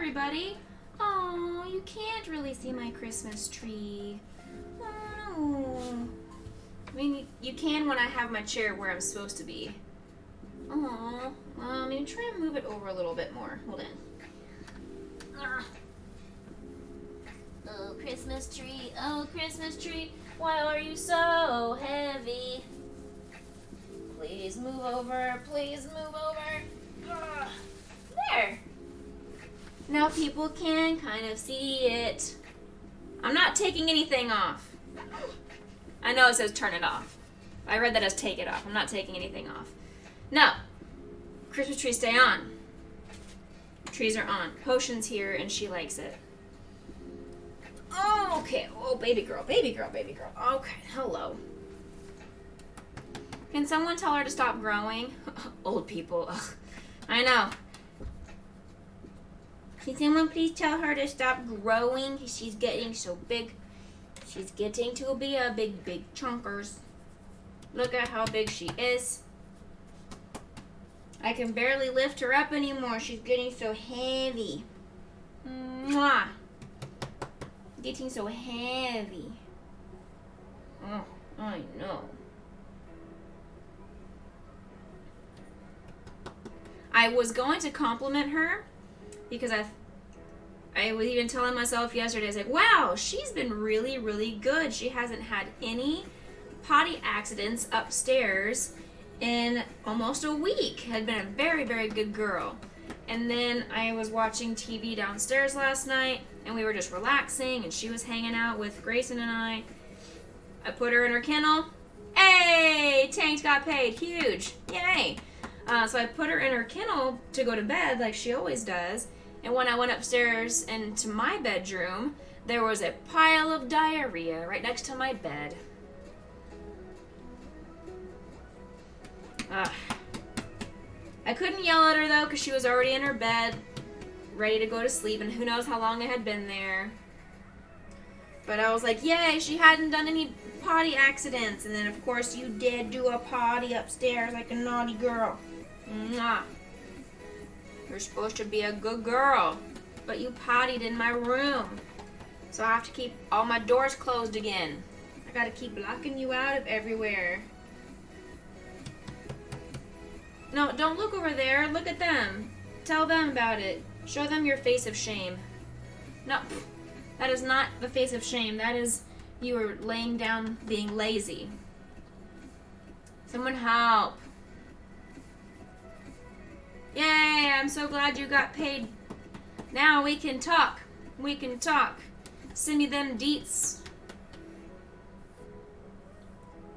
everybody. Oh, you can't really see my Christmas tree. Oh, no. I mean, you can when I have my chair where I'm supposed to be. Oh, I'm going to try and move it over a little bit more. Hold on. Oh, Christmas tree, why are you so heavy? Please move over, There. Now people can kind of see it. I'm not taking anything off. I know it says turn it off. I read that as take it off. I'm not taking anything off. No. Christmas trees stay on. Trees are on. Potion's here and she likes it. Oh, okay. Oh, baby girl. Okay, hello. Can someone tell her to stop growing? Old people. Ugh. I know. Can someone please tell her to stop growing? She's getting so big. She's getting to be a big chunkers. Look at how big she is. I can barely lift her up anymore. She's getting so heavy. Mwah. Getting so heavy. Oh, I know. I was going to compliment her because I was even telling myself yesterday, I was like, wow, she's been really, really good. She hasn't had any potty accidents upstairs in almost a week. Had been a very, very good girl. And then I was watching TV downstairs last night, and we were just relaxing, and she was hanging out with Grayson and I. I put her in her kennel. Hey, Tank got paid. Huge. Yay. So I put her in her kennel to go to bed like she always does. And when I went upstairs into my bedroom, there was a pile of diarrhea right next to my bed. I couldn't yell at her though because she was already in her bed, ready to go to sleep, and who knows how long I had been there. But I was like, yay, she hadn't done any potty accidents. And then of course you did do a potty upstairs like a naughty girl. Mwah. You're supposed to be a good girl, but you pottied in my room. So I have to keep all my doors closed again. I gotta keep locking you out of everywhere. No, don't look over there. Look at them. Tell them about it. Show them your face of shame. No, that is not the face of shame. That is you are laying down being lazy. Someone help. Yay, I'm so glad you got paid. Now we can talk. Send me them deets.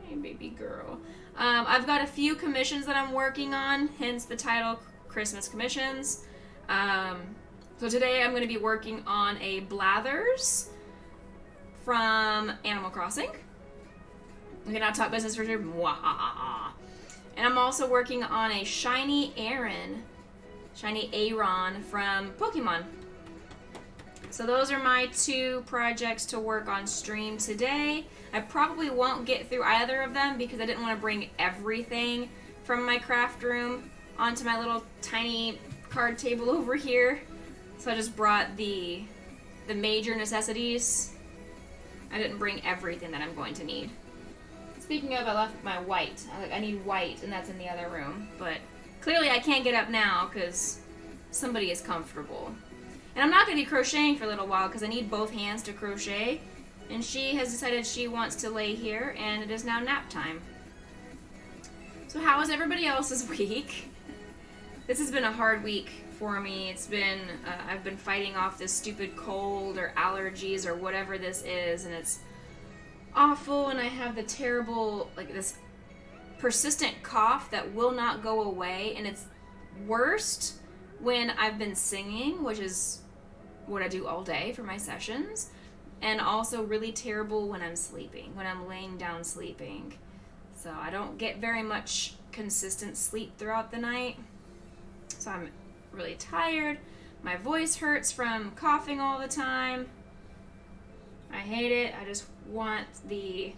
Hey, baby girl. I've got a few commissions that I'm working on, hence the title Christmas Commissions. So today I'm going to be working on a Blathers from Animal Crossing. We cannot talk business for sure. And I'm also working on a Shiny Aron from Pokemon. So those are my two projects to work on stream today. I probably won't get through either of them because I didn't want to bring everything from my craft room onto my little tiny card table over here. So I just brought the major necessities. I didn't bring everything that I'm going to need. Speaking of, I left my white. I need white, and that's in the other room. But clearly I can't get up now because somebody is comfortable. And I'm not going to be crocheting for a little while because I need both hands to crochet. And she has decided she wants to lay here, and it is now nap time. So how was everybody else's week? This has been a hard week for me. It's been, I've been fighting off this stupid cold or allergies or whatever this is, and it's awful, and I have the terrible, like this persistent cough that will not go away, and it's worst when I've been singing, which is what I do all day for my sessions, and also really terrible when I'm sleeping, when I'm laying down sleeping. So I don't get very much consistent sleep throughout the night, so I'm really tired. My voice hurts from coughing all the time. I hate it. I just want the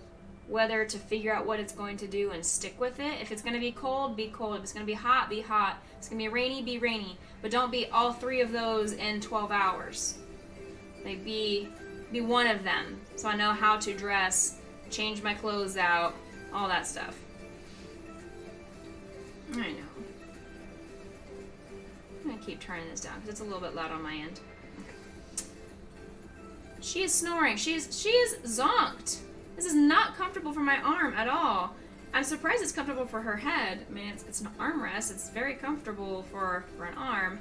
weather to figure out what it's going to do and stick with it. If it's going to be cold, be cold. If it's going to be hot, be hot. If it's going to be rainy, be rainy. But don't be all three of those in 12 hours. Like, be one of them. So I know how to dress, change my clothes out, all that stuff. I know. I'm going to keep turning this down because it's a little bit loud on my end. She is snoring. She is zonked. This is not comfortable for my arm at all. I'm surprised it's comfortable for her head. I mean, it's an armrest. It's very comfortable for an arm.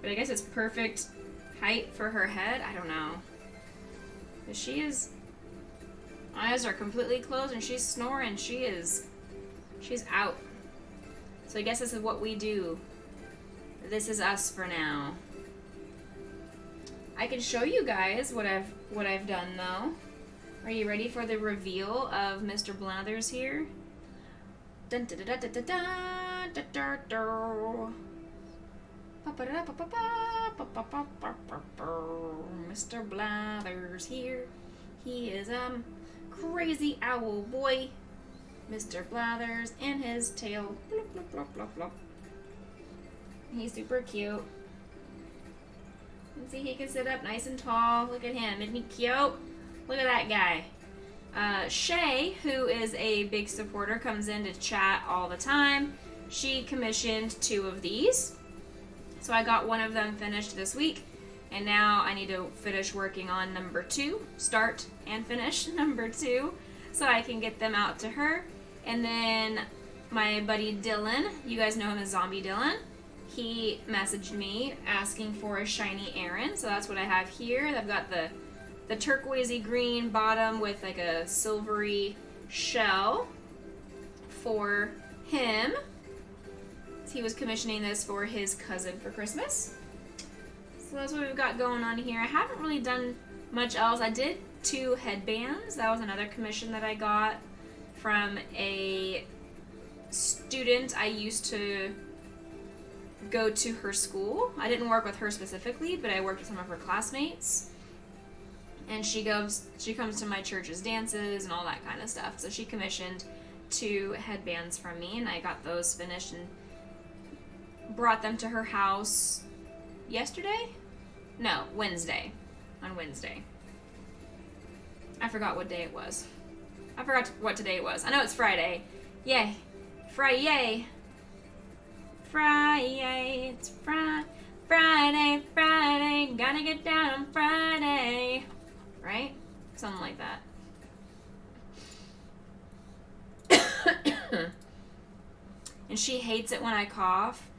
But I guess it's perfect height for her head. I don't know. But she's eyes are completely closed and she's snoring. She's out. So I guess this is what we do. This is us for now. I can show you guys what I've done though. Are you ready for the reveal of Mr. Blathers here? Dun, da, da, da, da, da, da, da, da. Mr. Blathers here. He is crazy owl boy. Mr. Blathers and his tail. Blop, blop, blop, blop, blop. He's super cute. And see, he can sit up nice and tall. Look at him. Isn't he cute? Look at that guy. Shay, who is a big supporter, comes in to chat all the time. She commissioned 2 of these. So I got one of them finished this week. And now I need to finish working on number 2. Start and finish number 2. So I can get them out to her. And then my buddy Dylan, you guys know him as Zombie Dylan. He messaged me asking for a shiny Aaron. So that's what I have here. I've got the turquoisey green bottom with like a silvery shell for him. He was commissioning this for his cousin for Christmas. So that's what we've got going on here. I haven't really done much else. I did 2 headbands. That was another commission that I got from a student I used to go to her school. I didn't work with her specifically, but I worked with some of her classmates. And she comes to my church's dances and all that kind of stuff. So she commissioned 2 headbands from me, and I got those finished and brought them to her house yesterday? No, Wednesday. On Wednesday. I forgot what day it was. I forgot what today it was. I know it's Friday. Yay. Friday. Friday. It's Friday. Friday. Gotta get down on Friday. Right? Something like that. And she hates it when I cough.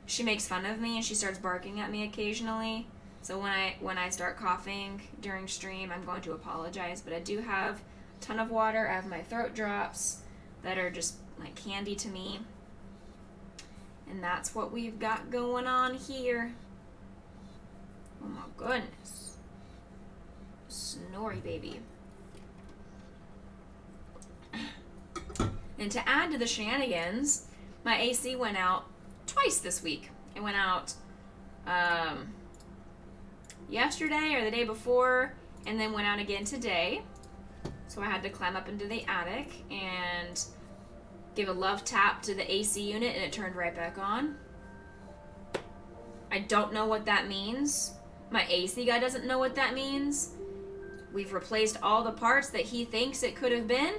She makes fun of me and she starts barking at me occasionally. So when I start coughing during stream, I'm going to apologize. But I do have a ton of water. I have my throat drops that are just like candy to me. And that's what we've got going on here. Oh my goodness. Snory baby. And to add to the shenanigans, my AC went out twice this week. It went out yesterday or the day before, and then went out again today. So I had to climb up into the attic and give a love tap to the AC unit, and it turned right back on. I don't know what that means. My AC guy doesn't know what that means. We've replaced all the parts that he thinks it could have been,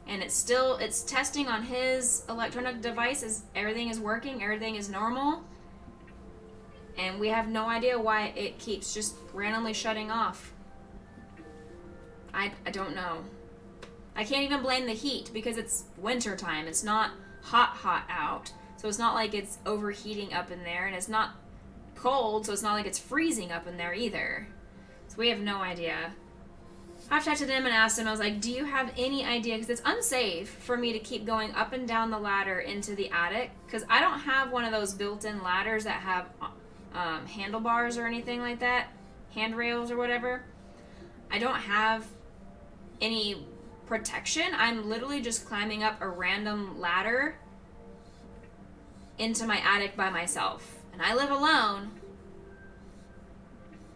and it's testing on his electronic devices. Everything is working, everything is normal, and we have no idea why it keeps just randomly shutting off. I don't know. I can't even blame the heat because it's winter time. It's not hot out, so it's not like it's overheating up in there, and it's not cold, so it's not like it's freezing up in there either. So we have no idea. I've texted him and asked him, I was like, do you have any idea? Because it's unsafe for me to keep going up and down the ladder into the attic. Because I don't have one of those built-in ladders that have handlebars or anything like that. Handrails or whatever. I don't have any protection. I'm literally just climbing up a random ladder into my attic by myself. And I live alone.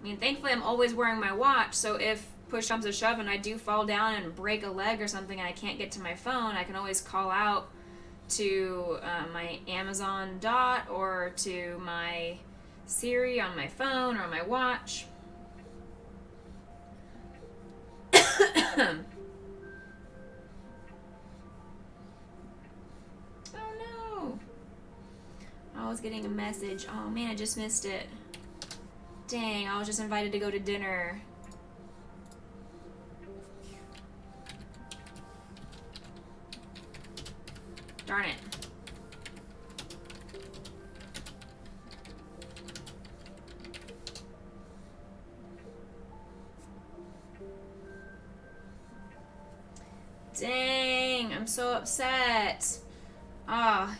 I mean, thankfully I'm always wearing my watch, so if push comes to shove and I do fall down and break a leg or something and I can't get to my phone, I can always call out to my Amazon Dot or to my Siri on my phone or on my watch. Oh no! I was getting a message. Oh man, I just missed it. Dang, I was just invited to go to dinner. Darn it. Dang, I'm so upset. I'm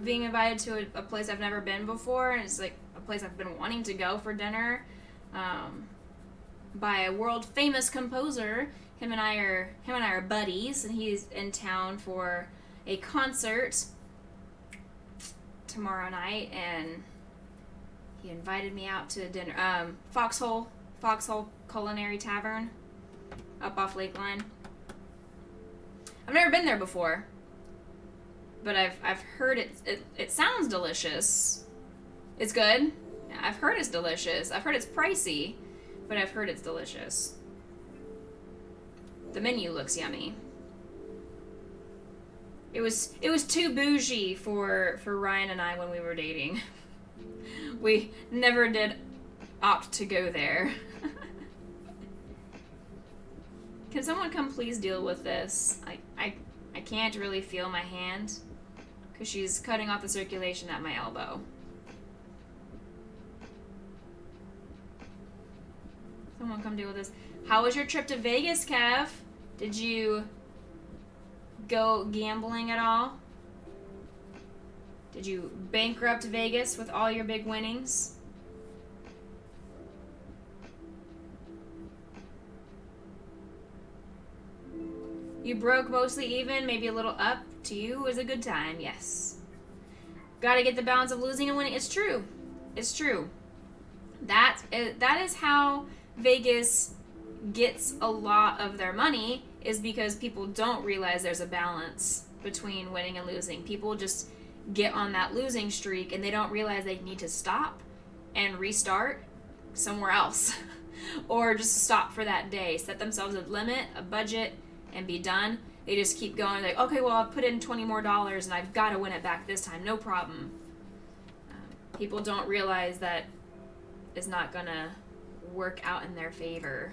being invited to a place I've never been before, and it's like a place I've been wanting to go for dinner, by a world famous composer. Him and I are buddies, and he's in town for a concert tomorrow night, and he invited me out to dinner. Foxhole Culinary Tavern, up off Lakeline. I've never been there before, but I've heard it sounds delicious. It's good. I've heard it's delicious. I've heard it's pricey, but I've heard it's delicious. The menu looks yummy. It was too bougie for Ryan and I when we were dating. We never did opt to go there. Can someone come please deal with this? I can't really feel my hand because she's cutting off the circulation at my elbow. Someone come deal with this. How was your trip to Vegas, Kev? Did you go gambling at all? Did you bankrupt Vegas with all your big winnings? You broke mostly even, maybe a little up. To you is a good time, yes. Gotta get the balance of losing and winning. It's true. It's true. That is how Vegas gets a lot of their money, is because people don't realize there's a balance between winning and losing. People just get on that losing streak and they don't realize they need to stop and restart somewhere else. Or just stop for that day. Set themselves a limit, a budget, and be done. They just keep going like, okay, well, I've put in $20 more and I've got to win it back this time, no problem. People don't realize that it's not gonna work out in their favor.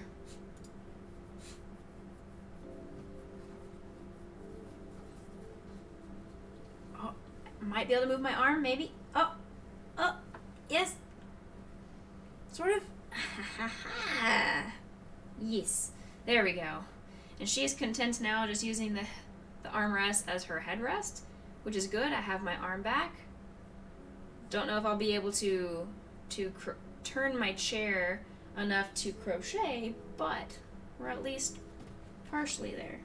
Oh, might be able to move my arm, maybe. Oh, yes. Sort of. Yes, there we go. And she is content now just using the armrest as her headrest, which is good. I have my arm back. Don't know if I'll be able to turn my chair enough to crochet, but we're at least partially there.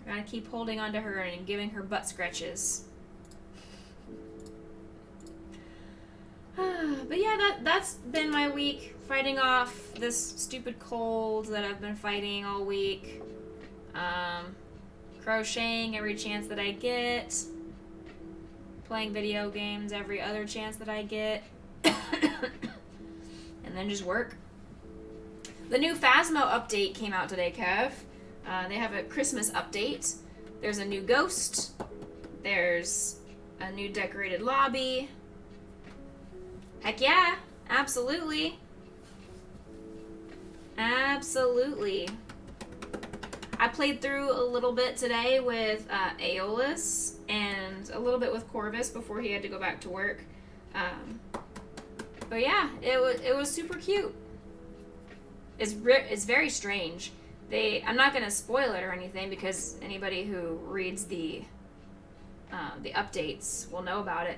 I gotta keep holding onto her and giving her butt scratches. But yeah, that's been my week, fighting off this stupid cold that I've been fighting all week. Crocheting every chance that I get. Playing video games every other chance that I get. And then just work. The new Phasmo update came out today, Kev. They have a Christmas update. There's a new ghost. There's a new decorated lobby. Heck yeah, absolutely. Absolutely. I played through a little bit today with Aeolus and a little bit with Corvus before he had to go back to work. But yeah, it was super cute. It's very strange. I'm not gonna spoil it or anything because anybody who reads the updates will know about it.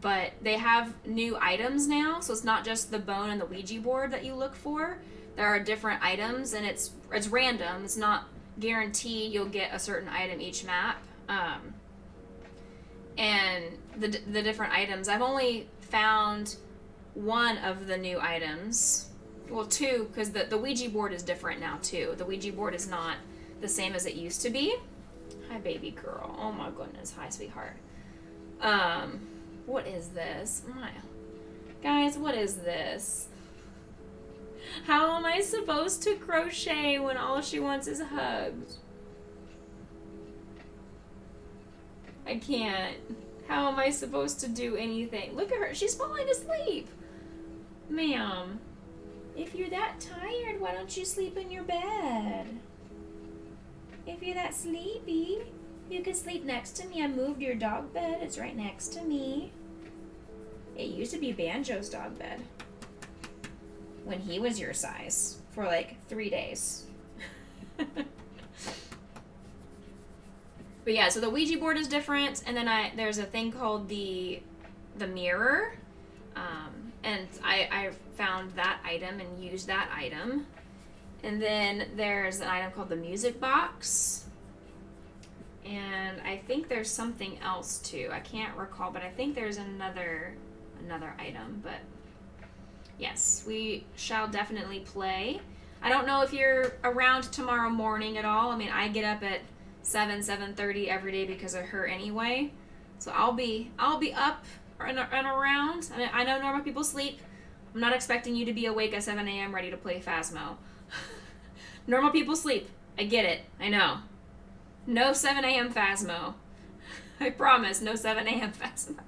But they have new items now, so it's not just the bone and the Ouija board that you look for. There are different items, and it's random. It's not guaranteed you'll get a certain item each map. And the different items, I've only found one of the new items. Well, 2, because the Ouija board is different now, too. The Ouija board is not the same as it used to be. Hi, baby girl. Oh, my goodness. Hi, sweetheart. What is this? Guys, what is this? How am I supposed to crochet when all she wants is hugs? I can't. How am I supposed to do anything? Look at her. She's falling asleep. Ma'am, if you're that tired, why don't you sleep in your bed? If you're that sleepy, you can sleep next to me. I moved your dog bed. It's right next to me. It used to be Banjo's dog bed when he was your size for like 3 days. But yeah, so the Ouija board is different, and then there's a thing called the mirror, and I found that item and used that item. And then there's an item called the music box, and I think there's something else too. I can't recall, but I think there's another item. But yes, we shall definitely play. I don't know if you're around tomorrow morning at all. I mean, I get up at 7:30 every day because of her anyway. So I'll be up and around. I mean, I know normal people sleep. I'm not expecting you to be awake at 7 a.m. ready to play Phasmo. Normal people sleep. I get it. I know. No 7 a.m. Phasmo. I promise, no 7 a.m. Phasmo.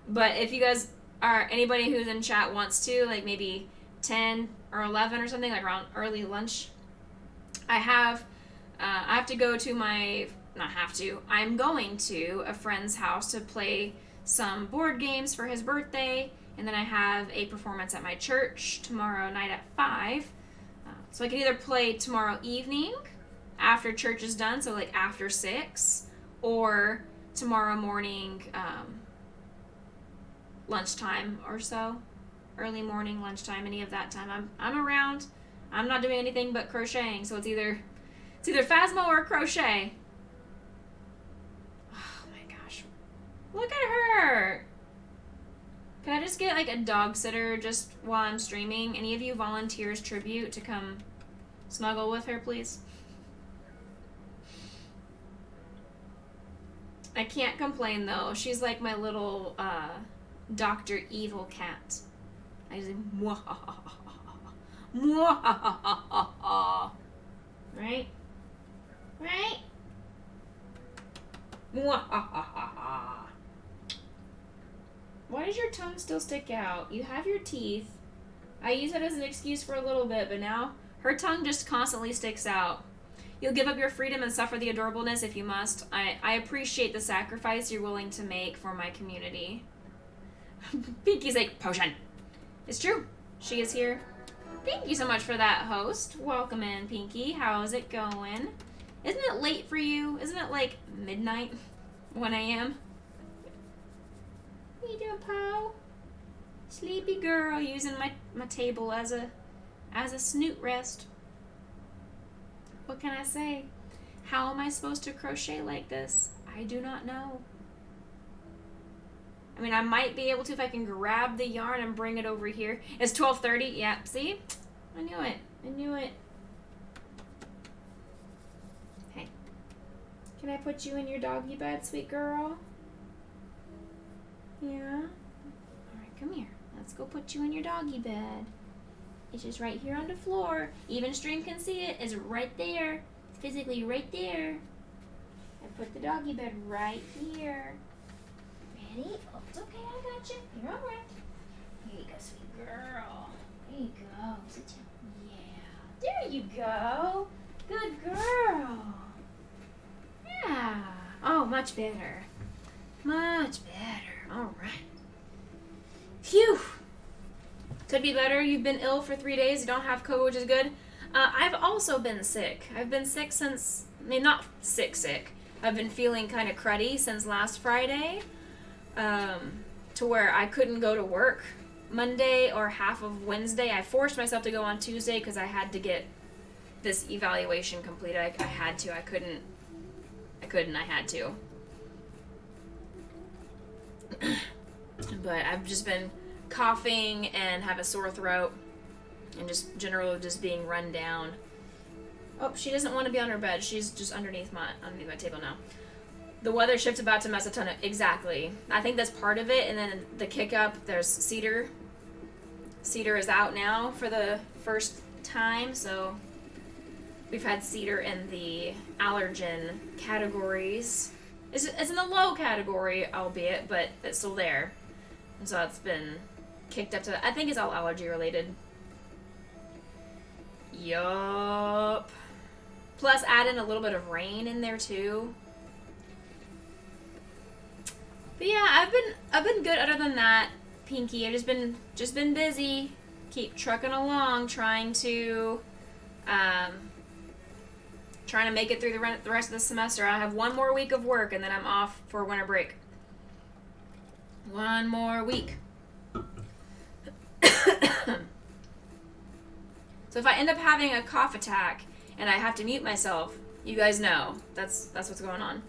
But if you guys are, anybody who's in chat wants to, like maybe 10 or 11 or something, like around early lunch, I have to go to I'm going to a friend's house to play some board games for his birthday, and then I have a performance at my church tomorrow night at 5. So I can either play tomorrow evening after church is done, so like after 6, or tomorrow morning, lunchtime or so, early morning, lunchtime, any of that time. I'm around. I'm not doing anything but crocheting, so it's either Phasmo or crochet. Oh my gosh. Look at her. Can I just get like a dog sitter just while I'm streaming? Any of you volunteers tribute to come snuggle with her, please? I can't complain though. She's like my little Dr. Evil cat. I just mwahahaha. Mwahahaha. Right? Right? Mwahahaha. Why does your tongue still stick out? You have your teeth. I use it as an excuse for a little bit, but now her tongue just constantly sticks out. You'll give up your freedom and suffer the adorableness if you must. I appreciate the sacrifice you're willing to make for my community. Pinky's like, potion. It's true. She is here. Thank you so much for that, host. Welcome in, Pinky. How's it going? Isn't it late for you? Isn't it like midnight? 1 a.m.? What you doing, Poe? Sleepy girl, using my table as a snoot rest. What can I say? How am I supposed to crochet like this? I do not know. I mean, I might be able to if I can grab the yarn and bring it over here. It's 12:30. Yeah, see? I knew it. I knew it. Hey. Can I put you in your doggy bed, sweet girl? Yeah? Alright, come here. Let's go put you in your doggy bed. It's just right here on the floor. Even stream can see it. It's right there. It's physically right there. I put the doggy bed right here. Ready? Oh, it's okay. I got you. You're all right. Here you go, sweet girl. There you go. Sit down. Yeah. There you go. Good girl. Yeah. Oh, much better. Much better. All right. Phew. Could be better. You've been ill for 3 days. You don't have COVID, which is good. I've also been sick. I've been sick since, I mean, not sick. I've been feeling kind of cruddy since last Friday, to where I couldn't go to work Monday or half of Wednesday. I forced myself to go on Tuesday because I had to get this evaluation completed. I had to. I couldn't. I had to. But I've just been coughing and have a sore throat and just generally just being run down. Oh, she doesn't want to be on her bed. She's just underneath my table now. The weather shift's about to mess a ton of... Exactly. I think that's part of it. And then the kick up, there's Cedar. Cedar is out now for the first time, so we've had Cedar in the allergen categories. It's in the low category, albeit, but it's still there. And so it's been kicked up to... I think it's all allergy related. Yup. Plus add in a little bit of rain in there too. But yeah, I've been good other than that, Pinky. I've just been busy. Keep trucking along, trying to make it through the rest of the semester. I have one more week of work and then I'm off for winter break. One more week. So if I end up having a cough attack and I have to mute myself, you guys know that's what's going on.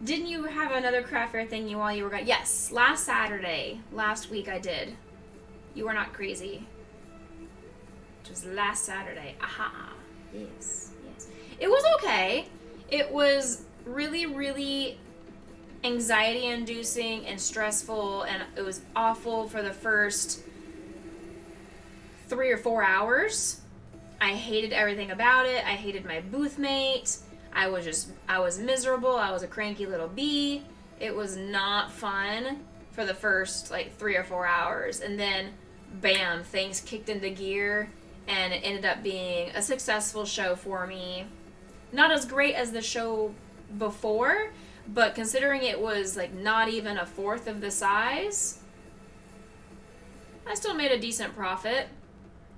Didn't you have another craft fair thing while you were gone? Yes, last week I did. You were not crazy. It was last Saturday. Aha. Yes. It was okay. It was really, really anxiety inducing and stressful, and it was awful for the first 3 or 4 hours. I hated everything about it. I hated my booth mate. I was miserable. I was a cranky little bee. It was not fun for the first 3 or 4 hours. And then, bam, things kicked into gear and it ended up being a successful show for me. Not as great as the show before, but considering it was not even a fourth of the size, I still made a decent profit.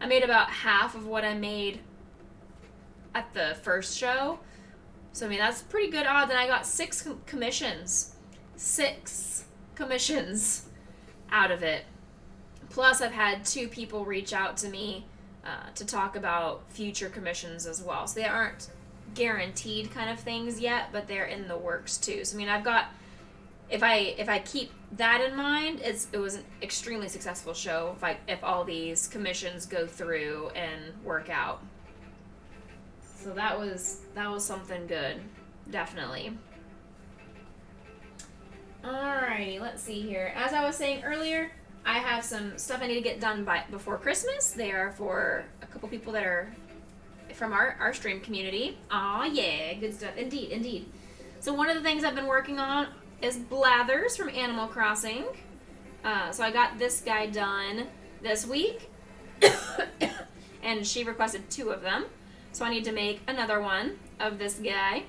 I made about half of what I made at the first show. So, I mean, that's pretty good odds. And I got 6 commissions. 6 commissions out of it. Plus, I've had 2 people reach out to me to talk about future commissions as well. So, they aren't guaranteed kind of things yet, but they're in the works too. So, I mean, I've got... If I keep that in mind, it was an extremely successful show if all these commissions go through and work out. So that was something good, definitely. Alrighty, let's see here. As I was saying earlier, I have some stuff I need to get done before Christmas. They are for a couple people that are from our stream community. Aw, yeah, good stuff. Indeed. So one of the things I've been working on is Blathers from Animal Crossing. So I got this guy done this week, and she requested 2 of them. So I need to make another one of this guy.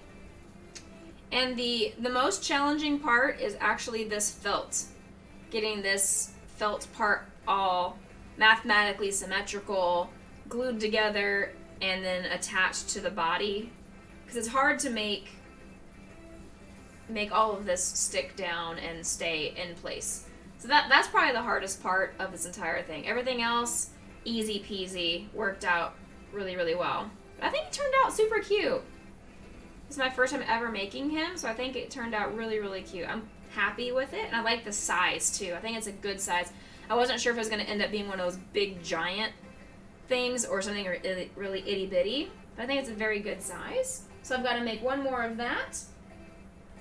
And the most challenging part is actually this felt. Getting this felt part all mathematically symmetrical, glued together, and then attached to the body. Because it's hard to make all of this stick down and stay in place. So that's probably the hardest part of this entire thing. Everything else, easy peasy, worked out really, really well. But I think it turned out super cute. This is my first time ever making him, so I think it turned out really, really cute. I'm happy with it, and I like the size too. I think it's a good size. I wasn't sure if it was going to end up being one of those big giant things or something really itty bitty, but I think it's a very good size. So I've got to make one more of that.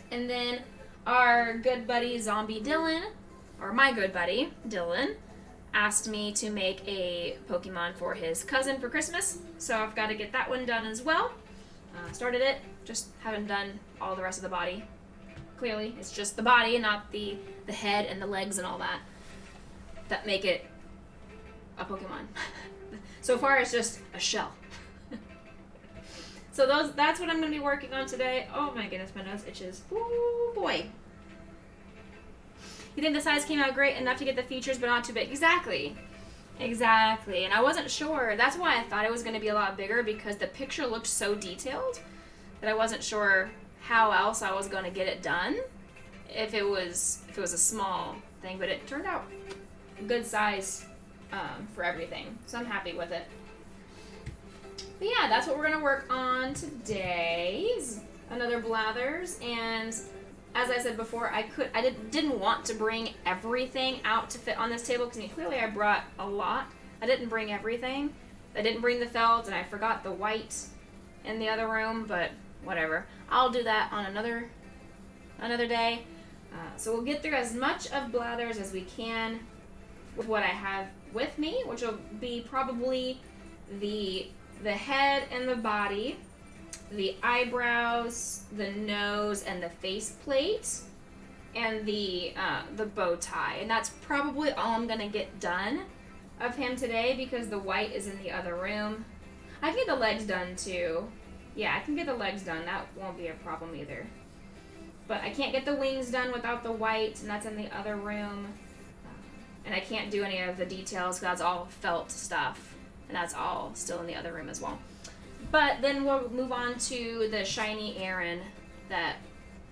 And then our good buddy Zombie Dylan, or my good buddy Dylan, asked me to make a Pokemon for his cousin for Christmas. So I've got to get that one done as well. Started it, just haven't done all the rest of the body. Clearly, it's just the body and not the head and the legs and all that make it a Pokemon. So far, it's just a shell. So that's what I'm going to be working on today. Oh my goodness, my nose itches. Ooh, boy. You think the size came out great enough to get the features, but not too big? Exactly. And I wasn't sure. That's why I thought it was going to be a lot bigger, because the picture looked so detailed that I wasn't sure how else I was going to get it done if it was a small thing. But it turned out a good size for everything. So I'm happy with it. But yeah, that's what we're going to work on today. Another Blathers. And as I said before, I didn't want to bring everything out to fit on this table because clearly I brought a lot. I didn't bring everything. I didn't bring the felt, and I forgot the white in the other room, but whatever. I'll do that on another day. So we'll get through as much of Blathers as we can with what I have with me, which will be probably the head and the body, the eyebrows, the nose, and the face plate, and the bow tie. And that's probably all I'm gonna get done of him today because the white is in the other room. I can get the legs done too. Yeah, I can get the legs done. That won't be a problem either. But I can't get the wings done without the white, and that's in the other room. And I can't do any of the details because that's all felt stuff. And that's all still in the other room as well. But then we'll move on to the shiny Aaron that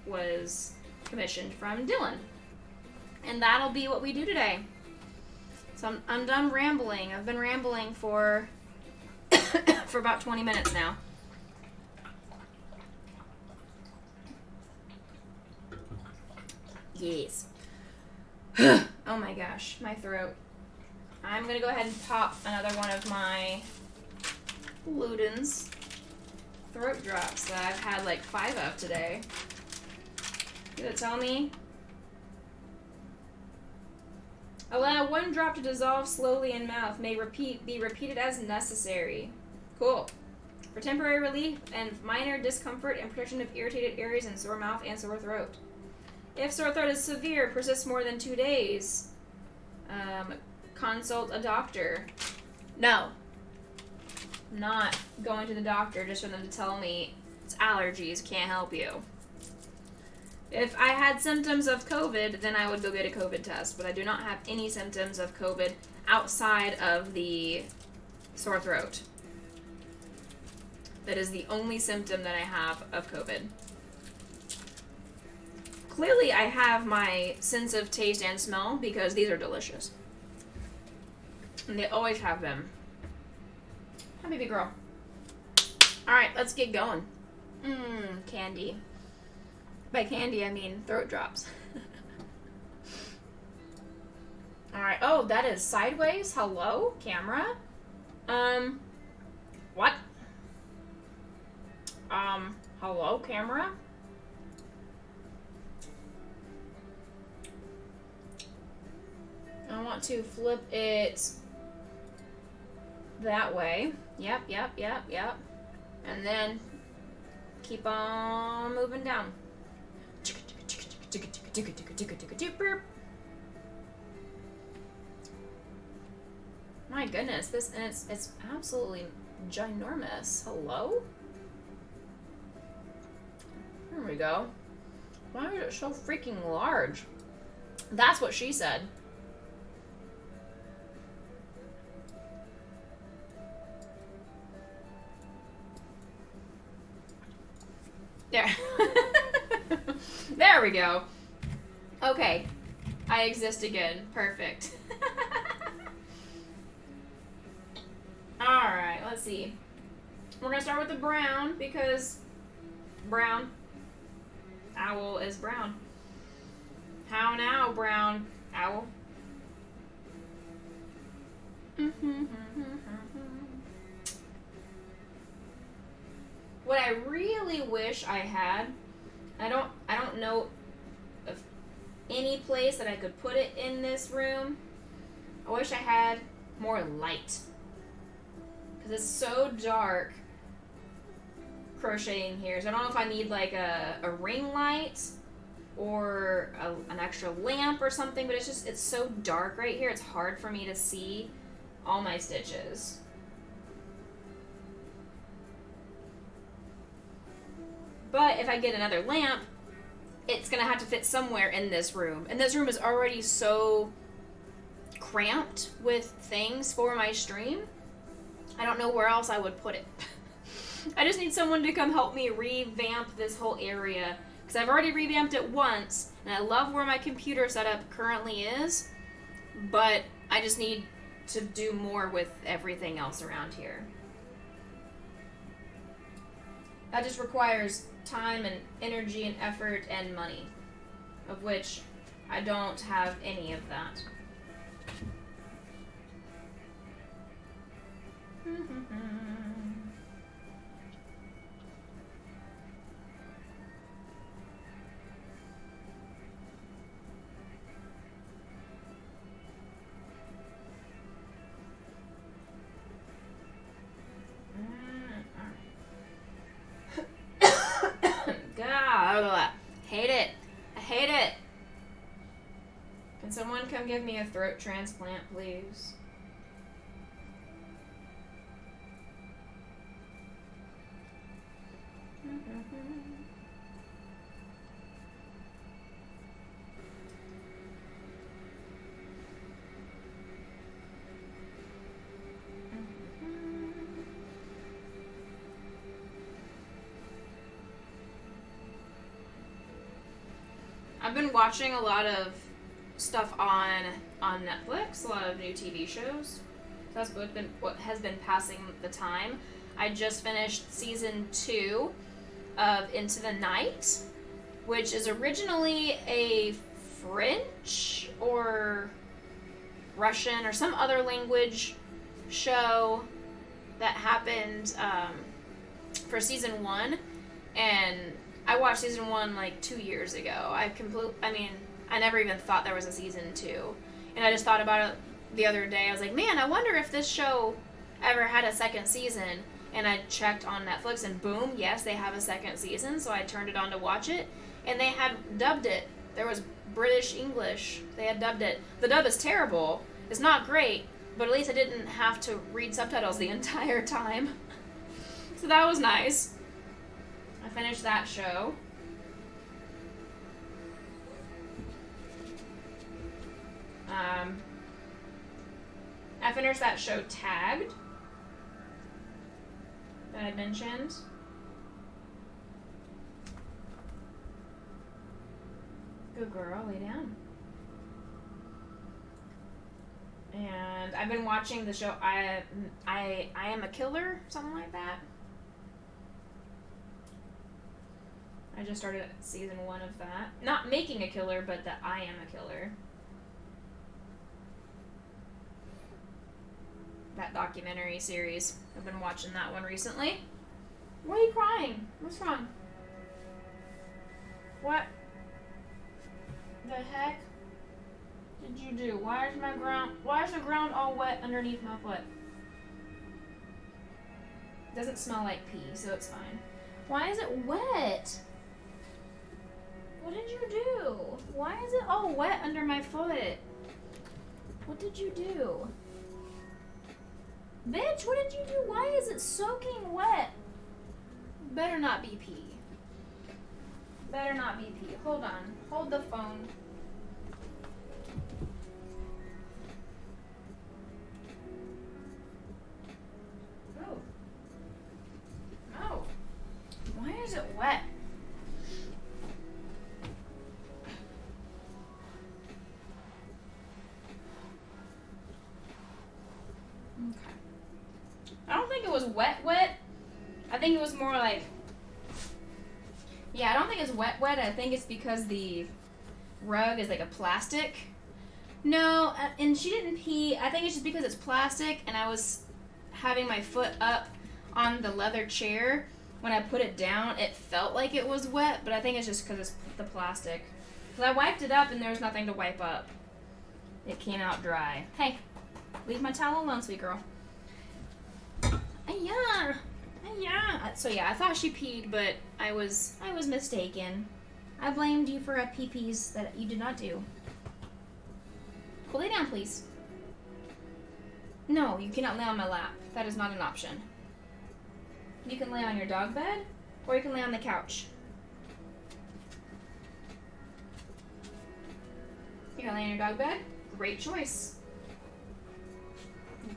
was commissioned from Dylan. And that'll be what we do today. So I'm done rambling. I've been rambling for for about 20 minutes now. Yes. Oh my gosh, my throat. I'm going to go ahead and pop another one of my Luden's throat drops that I've had like 5 of today. Did it tell me? Allow 1 drop to dissolve slowly in mouth. May be repeated as necessary. Cool. For temporary relief and minor discomfort and protection of irritated areas in sore mouth and sore throat. If sore throat is severe, persists more than 2 days, consult a doctor. No. Not going to the doctor just for them to tell me it's allergies, can't help you. If I had symptoms of COVID, then I would go get a COVID test, but I do not have any symptoms of COVID outside of the sore throat. That is the only symptom that I have of COVID. Clearly, I have my sense of taste and smell because these are delicious. And they always have them. Hi, baby girl. Alright, let's get going. Candy. By candy, I mean throat drops. Alright, oh, that is sideways? Hello? Camera? What? Hello, camera? I want to flip it that way. Yep. And then keep on moving down. My goodness, this, and it's absolutely ginormous. Hello? There we go. Why is it so freaking large? That's what she said. There. There we go. Okay. I exist again. Perfect. Alright, let's see. We're going to start with the brown because brown owl is brown. How now, brown owl? What I really wish I had, I don't know of any place that I could put it in this room. I wish I had more light. Because it's so dark crocheting here. So I don't know if I need like a ring light or an extra lamp or something, but it's so dark right here. It's hard for me to see all my stitches. But if I get another lamp, it's going to have to fit somewhere in this room. And this room is already so cramped with things for my stream. I don't know where else I would put it. I just need someone to come help me revamp this whole area. Because I've already revamped it once, and I love where my computer setup currently is. But I just need to do more with everything else around here. That just requires time and energy and effort and money. of which I don't have any of that. God, hate it. I hate it. Can someone come give me a throat transplant, please? I've been watching a lot of stuff on Netflix, a lot of new TV shows. That's what has been passing the time. I just finished season 2 of Into the Night, which is originally a French or Russian or some other language show that happened for season 1, and I watched season 1 like 2 years ago. I never even thought there was a season 2, and I just thought about it the other day. I was like, man, I wonder if this show ever had a second season. And I checked on Netflix, and boom, yes, they have a second season. So I turned it on to watch it, and they had dubbed it. There was British English. They had dubbed it. The dub is terrible. It's not great, but at least I didn't have to read subtitles the entire time. So that was nice. I finished that show. I finished that show Tagged that I mentioned. Good girl, lay down. And I've been watching the show I Am a Killer, something like that. I just started season 1 of that. Not Making a Killer, but the I Am a Killer. That documentary series. I've been watching that one recently. Why are you crying? What's wrong? What the heck did you do? Why is the ground all wet underneath my foot? It doesn't smell like pee, so it's fine. Why is it wet? What did you do? Why is it all wet under my foot? What did you do? Bitch, what did you do? Why is it soaking wet? Better not be pee. Better not be pee. Hold on. Hold the phone. Oh. Oh. Why is it wet? Okay. I don't think it was wet. I think it was more like... Yeah, I don't think it's wet. I think it's because the rug is like a plastic. No, and she didn't pee. I think it's just because it's plastic, and I was having my foot up on the leather chair. When I put it down, it felt like it was wet, but I think it's just because it's the plastic. Because I wiped it up, and there was nothing to wipe up. It came out dry. Hey, leave my towel alone, sweet girl. Yeah. So yeah, I thought she peed, but I was mistaken. I blamed you for a pee-pees that you did not do. Well, lay down, please. No, you cannot lay on my lap. That is not an option. You can lay on your dog bed, or you can lay on the couch. You gonna lay on your dog bed? Great choice.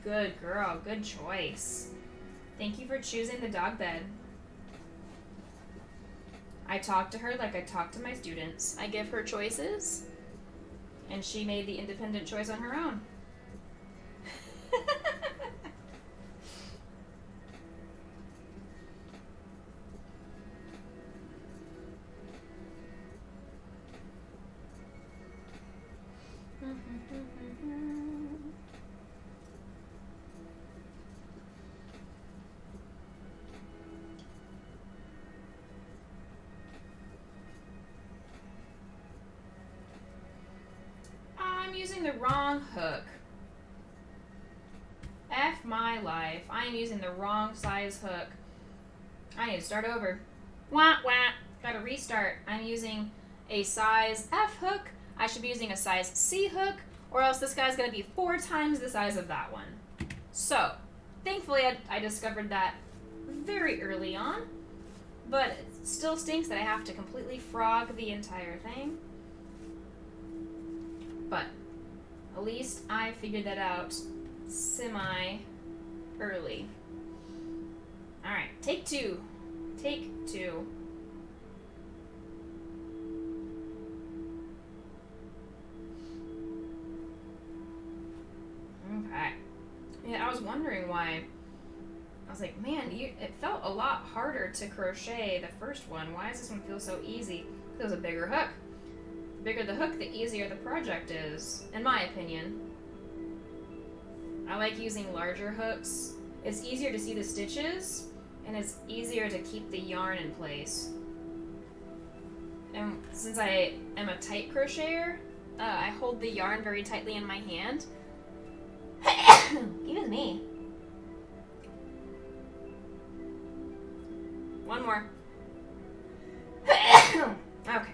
Good girl, good choice. Thank you for choosing the dog bed. I talk to her like I talk to my students. I give her choices, and she made the independent choice on her own. using the wrong hook. F my life. I am using the wrong size hook. I need to start over. Wah, wah. Gotta restart. I'm using a size F hook. I should be using a size C hook, or else this guy's gonna be 4 times the size of that one. So, thankfully I discovered that very early on, but it still stinks that I have to completely frog the entire thing. But at least I figured that out semi-early. Alright, take 2. Take 2. Okay. Yeah, I was wondering why. I was like, man, it felt a lot harder to crochet the first one. Why does this one feel so easy? It was a bigger hook. The bigger the hook, the easier the project is, in my opinion. I like using larger hooks. It's easier to see the stitches, and it's easier to keep the yarn in place. And since I am a tight crocheter, I hold the yarn very tightly in my hand. Even me. One more. Okay.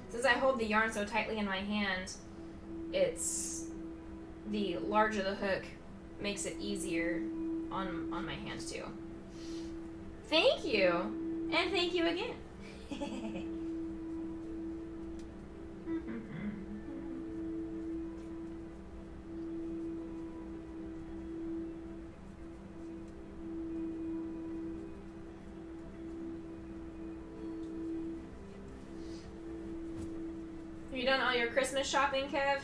Since I hold the yarn so tightly in my hand, it's the larger the hook makes it easier on my hands too. Thank you, and thank you again. Have you done all your Christmas shopping, Kev?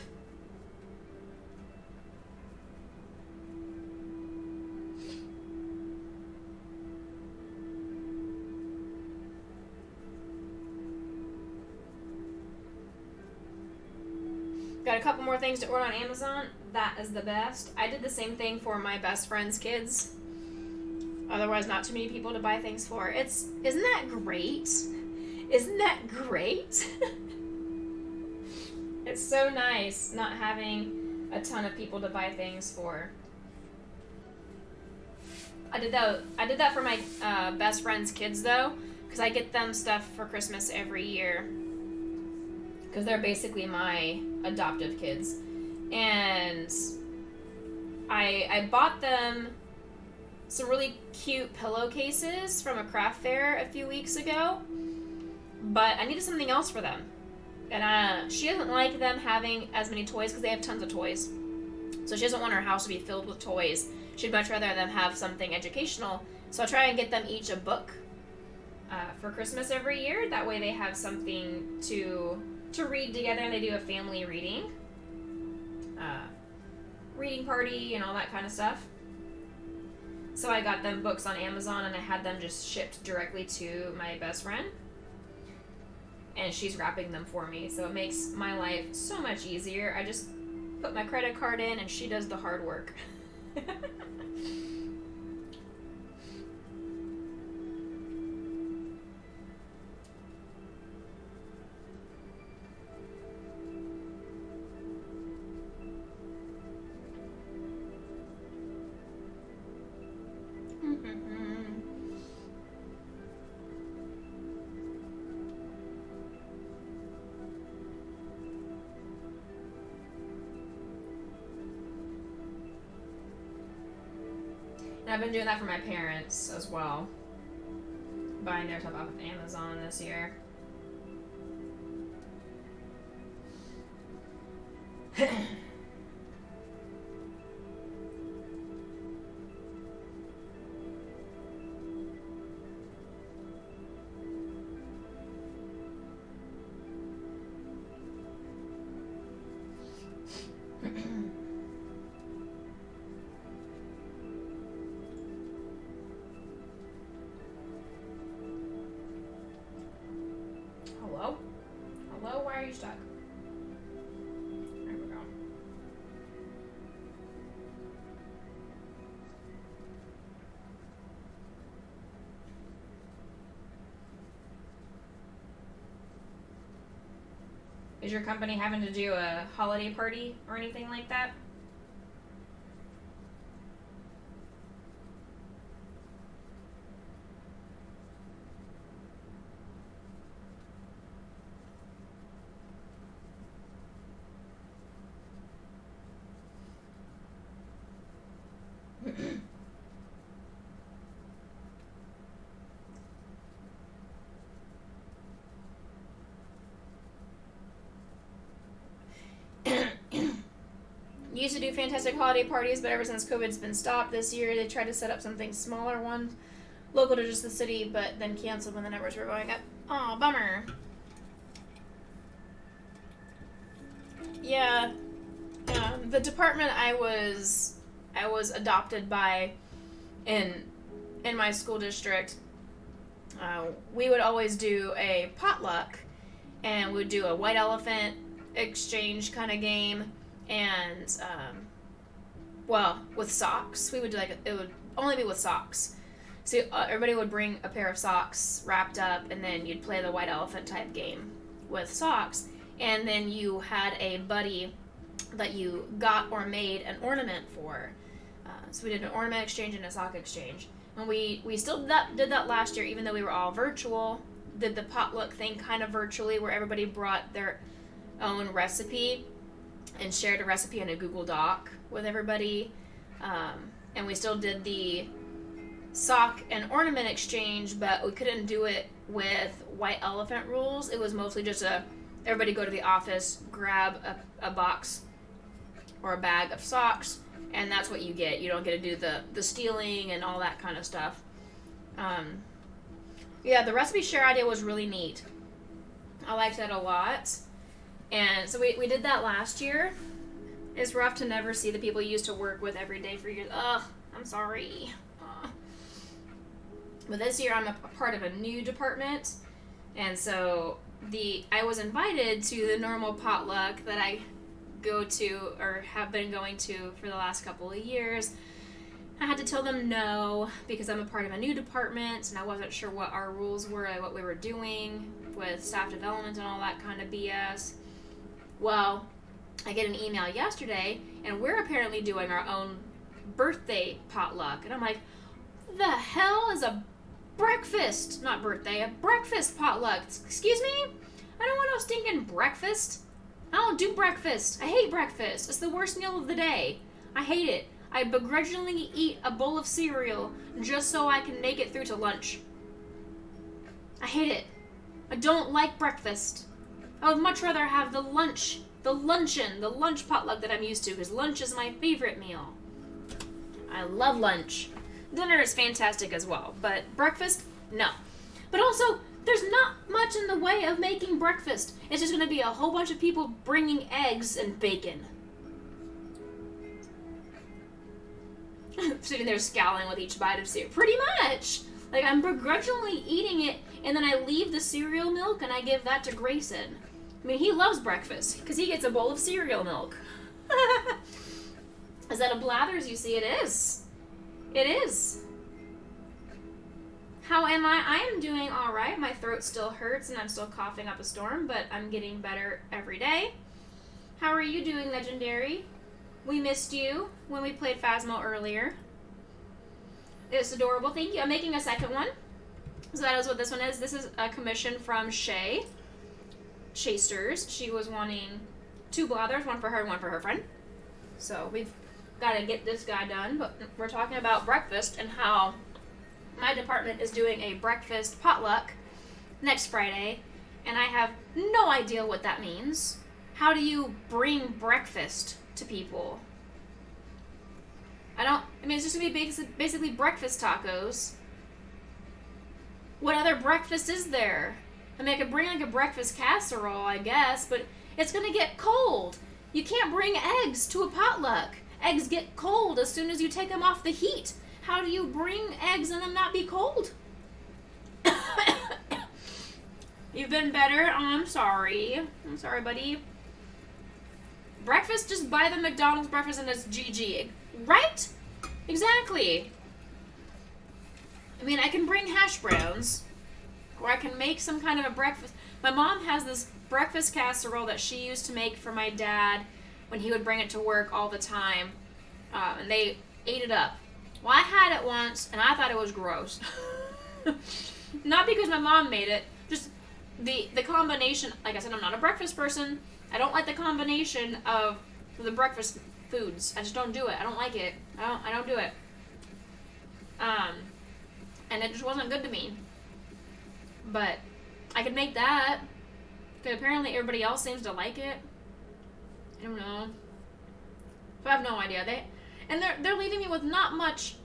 Got a couple more things to order on Amazon. That is the best. I did the same thing for my best friend's kids. Otherwise, not too many people to buy things for. Isn't that great? Isn't that great? It's so nice not having a ton of people to buy things for. I did that for my best friend's kids though, because I get them stuff for Christmas every year. Because they're basically my adoptive kids. And I bought them some really cute pillowcases from a craft fair a few weeks ago. But I needed something else for them. And she doesn't like them having as many toys because they have tons of toys. So she doesn't want her house to be filled with toys. She'd much rather them have something educational. So I try and get them each a book for Christmas every year. That way they have something to read together, and they do a family reading party and all that kind of stuff. So I got them books on Amazon, and I had them just shipped directly to my best friend. And she's wrapping them for me, so it makes my life so much easier. I just put my credit card in, and she does the hard work. And I've been doing that for my parents as well. Buying their stuff off of Amazon this year. Hello? Hello? Why are you stuck? There we go. Is your company having to do a holiday party or anything like that? Used to do fantastic holiday parties, but ever since COVID's been stopped this year, they tried to set up something smaller one, local to just the city, but then canceled when the numbers were going up. Aw, bummer. Yeah, the department I was adopted by in my school district, we would always do a potluck, and we'd do a white elephant exchange kind of game, and with socks. We would do it would only be with socks. So everybody would bring a pair of socks wrapped up, and then you'd play the white elephant type game with socks, and then you had a buddy that you got or made an ornament for. So we did an ornament exchange and a sock exchange. And we still did that last year, even though we were all virtual. Did the potluck thing kind of virtually, where everybody brought their own recipe and shared a recipe in a Google Doc with everybody. And we still did the sock and ornament exchange, but we couldn't do it with white elephant rules. It was mostly just everybody go to the office, grab a box or a bag of socks, and that's what you get. You don't get to do the stealing and all that kind of stuff. Yeah, the recipe share idea was really neat. I liked that a lot. And so we did that last year. It's rough to never see the people you used to work with every day for years. Ugh, I'm sorry. But this year I'm a part of a new department, and so I was invited to the normal potluck that I go to or have been going to for the last couple of years. I had to tell them no because I'm a part of a new department and I wasn't sure what our rules were and what we were doing with staff development and all that kind of BS. Well, I get an email yesterday and we're apparently doing our own birthday potluck, and I'm like, the hell is a breakfast, not birthday, a breakfast potluck? Excuse me? I don't want no stinking breakfast. I don't do breakfast. I hate breakfast. It's the worst meal of the day. I hate it. I begrudgingly eat a bowl of cereal just so I can make it through to lunch. I hate it. I don't like breakfast. I would much rather have the lunch potluck that I'm used to, because lunch is my favorite meal. I love lunch. Dinner is fantastic as well, but breakfast, no. But also, there's not much in the way of making breakfast. It's just going to be a whole bunch of people bringing eggs and bacon. Sitting there scowling with each bite of cereal. Pretty much. Like, I'm begrudgingly eating it, and then I leave the cereal milk and I give that to Grayson. I mean, he loves breakfast because he gets a bowl of cereal milk. Is that a Blathers? You see, it is. It is. How am I? I am doing all right. My throat still hurts and I'm still coughing up a storm, but I'm getting better every day. How are you doing, Legendary? We missed you when we played Phasmo earlier. It's adorable. Thank you. I'm making a second one. So that is what this one is. This is a commission from Shay Chasters. She was wanting 2 Blathers, one for her and one for her friend. So we've got to get this guy done. But we're talking about breakfast and how my department is doing a breakfast potluck next Friday, and I have no idea what that means. How do you bring breakfast to people? It's just going to be basically breakfast tacos. What other breakfast is there? I mean, I could bring like a breakfast casserole, I guess, but it's going to get cold. You can't bring eggs to a potluck. Eggs get cold as soon as you take them off the heat. How do you bring eggs and them not be cold? You've been better? Oh, I'm sorry. I'm sorry, buddy. Breakfast, just buy the McDonald's breakfast and it's GG. Right? Exactly. I mean, I can bring hash browns. Or I can make some kind of a breakfast. My mom has this breakfast casserole that she used to make for my dad when he would bring it to work all the time. And they ate it up. Well, I had it once, and I thought it was gross. Not because my mom made it, just the combination. Like I said, I'm not a breakfast person. I don't like the combination of the breakfast foods. I just don't do it. I don't like it. I don't do it. And it just wasn't good to me. But I could make that. Because apparently everybody else seems to like it. I don't know. So I have no idea. They're leaving me with not much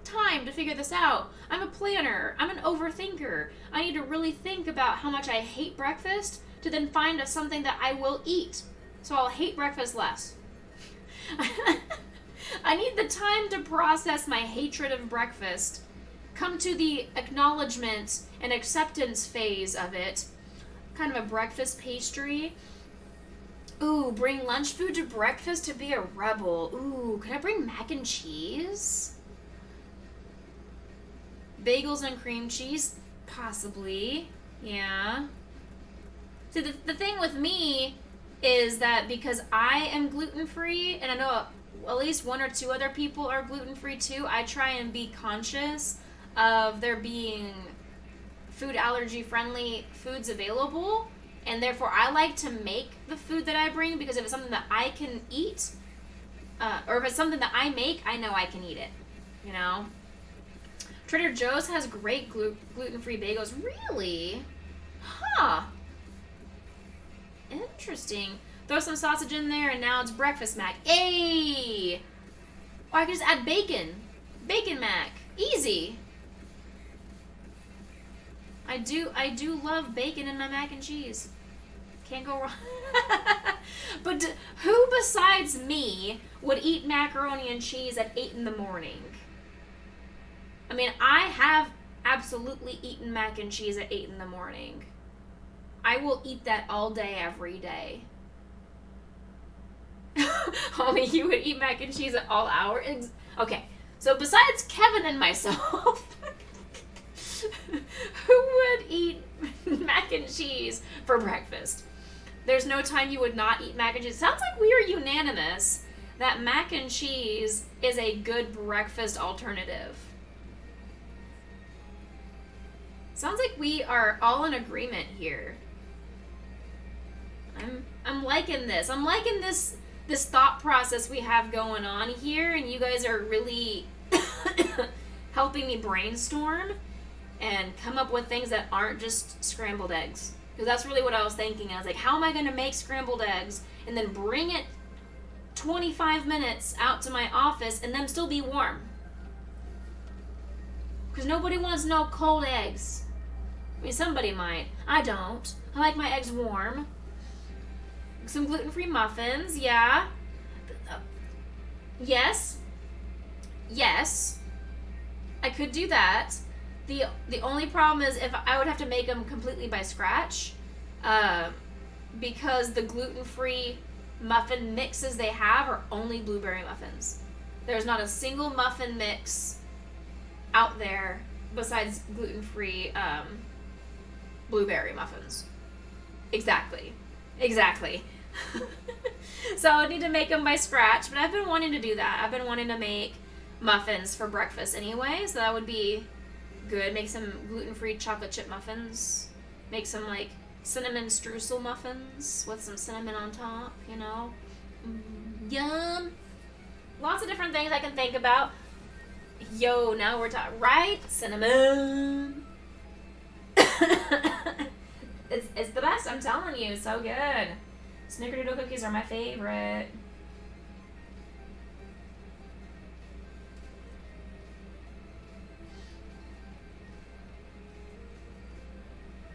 time to figure this out. I'm a planner. I'm an overthinker. I need to really think about how much I hate breakfast to then find something that I will eat. So I'll hate breakfast less. I need the time to process my hatred of breakfast, come to the acknowledgement and acceptance phase of it. Kind of a breakfast pastry. Ooh, bring lunch food to breakfast to be a rebel. Ooh, could I bring mac and cheese? Bagels and cream cheese? Possibly. Yeah. See, the thing with me is that because I am gluten-free, and I know at least one or two other people are gluten-free too, I try and be conscious of there being food allergy-friendly foods available, and therefore I like to make the food that I bring, because if it's something that I can eat, or if it's something that I make, I know I can eat it, you know? Trader Joe's has great gluten-free bagels. Really? Huh. Interesting. Throw some sausage in there, and now it's breakfast mac. Yay! Or I could just add bacon. Bacon mac. Easy. I do love bacon in my mac and cheese. Can't go wrong. But who besides me would eat macaroni and cheese at 8 in the morning? I mean, I have absolutely eaten mac and cheese at 8 in the morning. I will eat that all day, every day. Homie, you would eat mac and cheese at all hours? Okay, so besides Kevin and myself, who would eat mac and cheese for breakfast? There's no time you would not eat mac and cheese. Sounds like we are unanimous that mac and cheese is a good breakfast alternative. Sounds like we are all in agreement here. I'm liking this. I'm liking this thought process we have going on here, and you guys are really helping me brainstorm and come up with things that aren't just scrambled eggs. Because that's really what I was thinking. I was like, how am I going to make scrambled eggs and then bring it 25 minutes out to my office and them still be warm? Because nobody wants no cold eggs. I mean, somebody might. I don't. I like my eggs warm. Some gluten-free muffins, yeah. Yes. Yes. I could do that. The only problem is if I would have to make them completely by scratch, because the gluten-free muffin mixes they have are only blueberry muffins. There's not a single muffin mix out there besides gluten-free blueberry muffins. Exactly. So I need to make them by scratch, but I've been wanting to do that. I've been wanting to make muffins for breakfast anyway, so that would be good. Make some gluten-free chocolate chip muffins. Make some like cinnamon streusel muffins with some cinnamon on top, you know. Yum. Lots of different things I can think about. Yo, now we're talking, right? Cinnamon. It's the best, I'm telling you. So good. Snickerdoodle cookies are my favorite.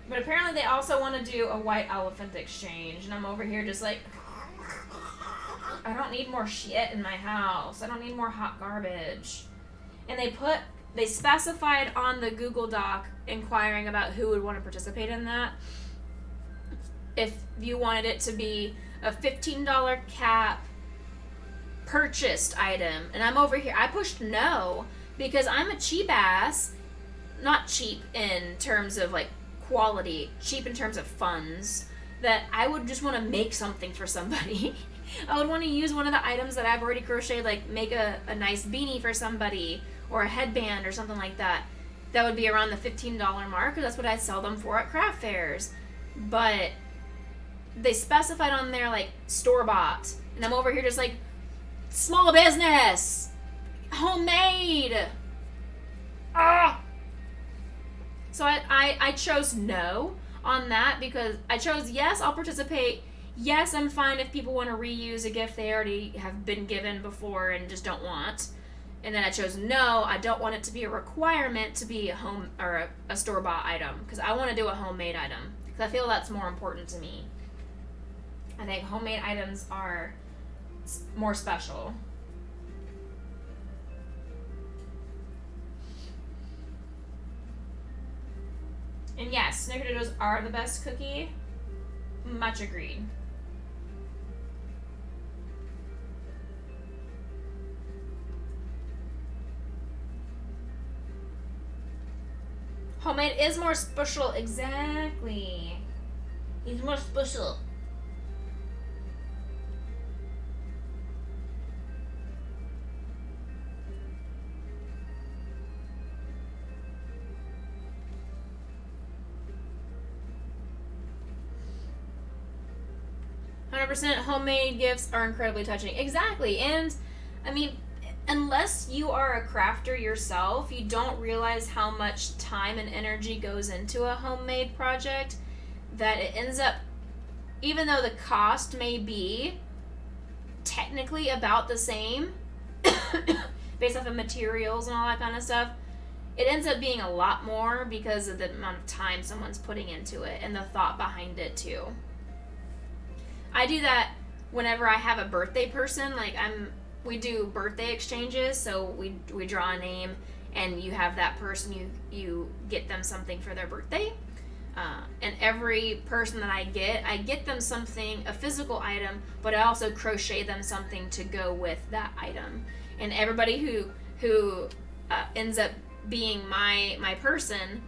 But apparently they also want to do a white elephant exchange, and I'm over here just like, I don't need more shit in my house. I don't need more hot garbage. And they specified on the Google Doc inquiring about who would want to participate in that. If you wanted it to be a $15 cap purchased item. And I'm over here, I pushed no because I'm a cheap ass. Not cheap in terms of like quality, cheap in terms of funds, that I would just want to make something for somebody. I would want to use one of the items that I've already crocheted, like make a nice beanie for somebody, or a headband or something like that. That would be around the $15 mark, because that's what I sell them for at craft fairs. But they specified on there like store-bought, and I'm over here just like, small business, homemade. So I chose no on that, because I chose yes, I'll participate. Yes, I'm fine if people want to reuse a gift they already have been given before and just don't want. And then I chose no, I don't want it to be a requirement to be a home or a store-bought item, because I want to do a homemade item, because I feel that's more important to me. I think homemade items are more special. And yes, Snickerdoodles are the best cookie. Much agreed. Homemade is more special, exactly. It's more special. Homemade gifts are incredibly touching. Exactly. And I mean, unless you are a crafter yourself, you don't realize how much time and energy goes into a homemade project, that it ends up, even though the cost may be technically about the same based off of materials and all that kind of stuff, it ends up being a lot more because of the amount of time someone's putting into it and the thought behind it too. I do that whenever I have a birthday person. Like we do birthday exchanges, so we draw a name, and you have that person, you get them something for their birthday. And every person that I get them something, a physical item, but I also crochet them something to go with that item. And everybody who ends up being my person,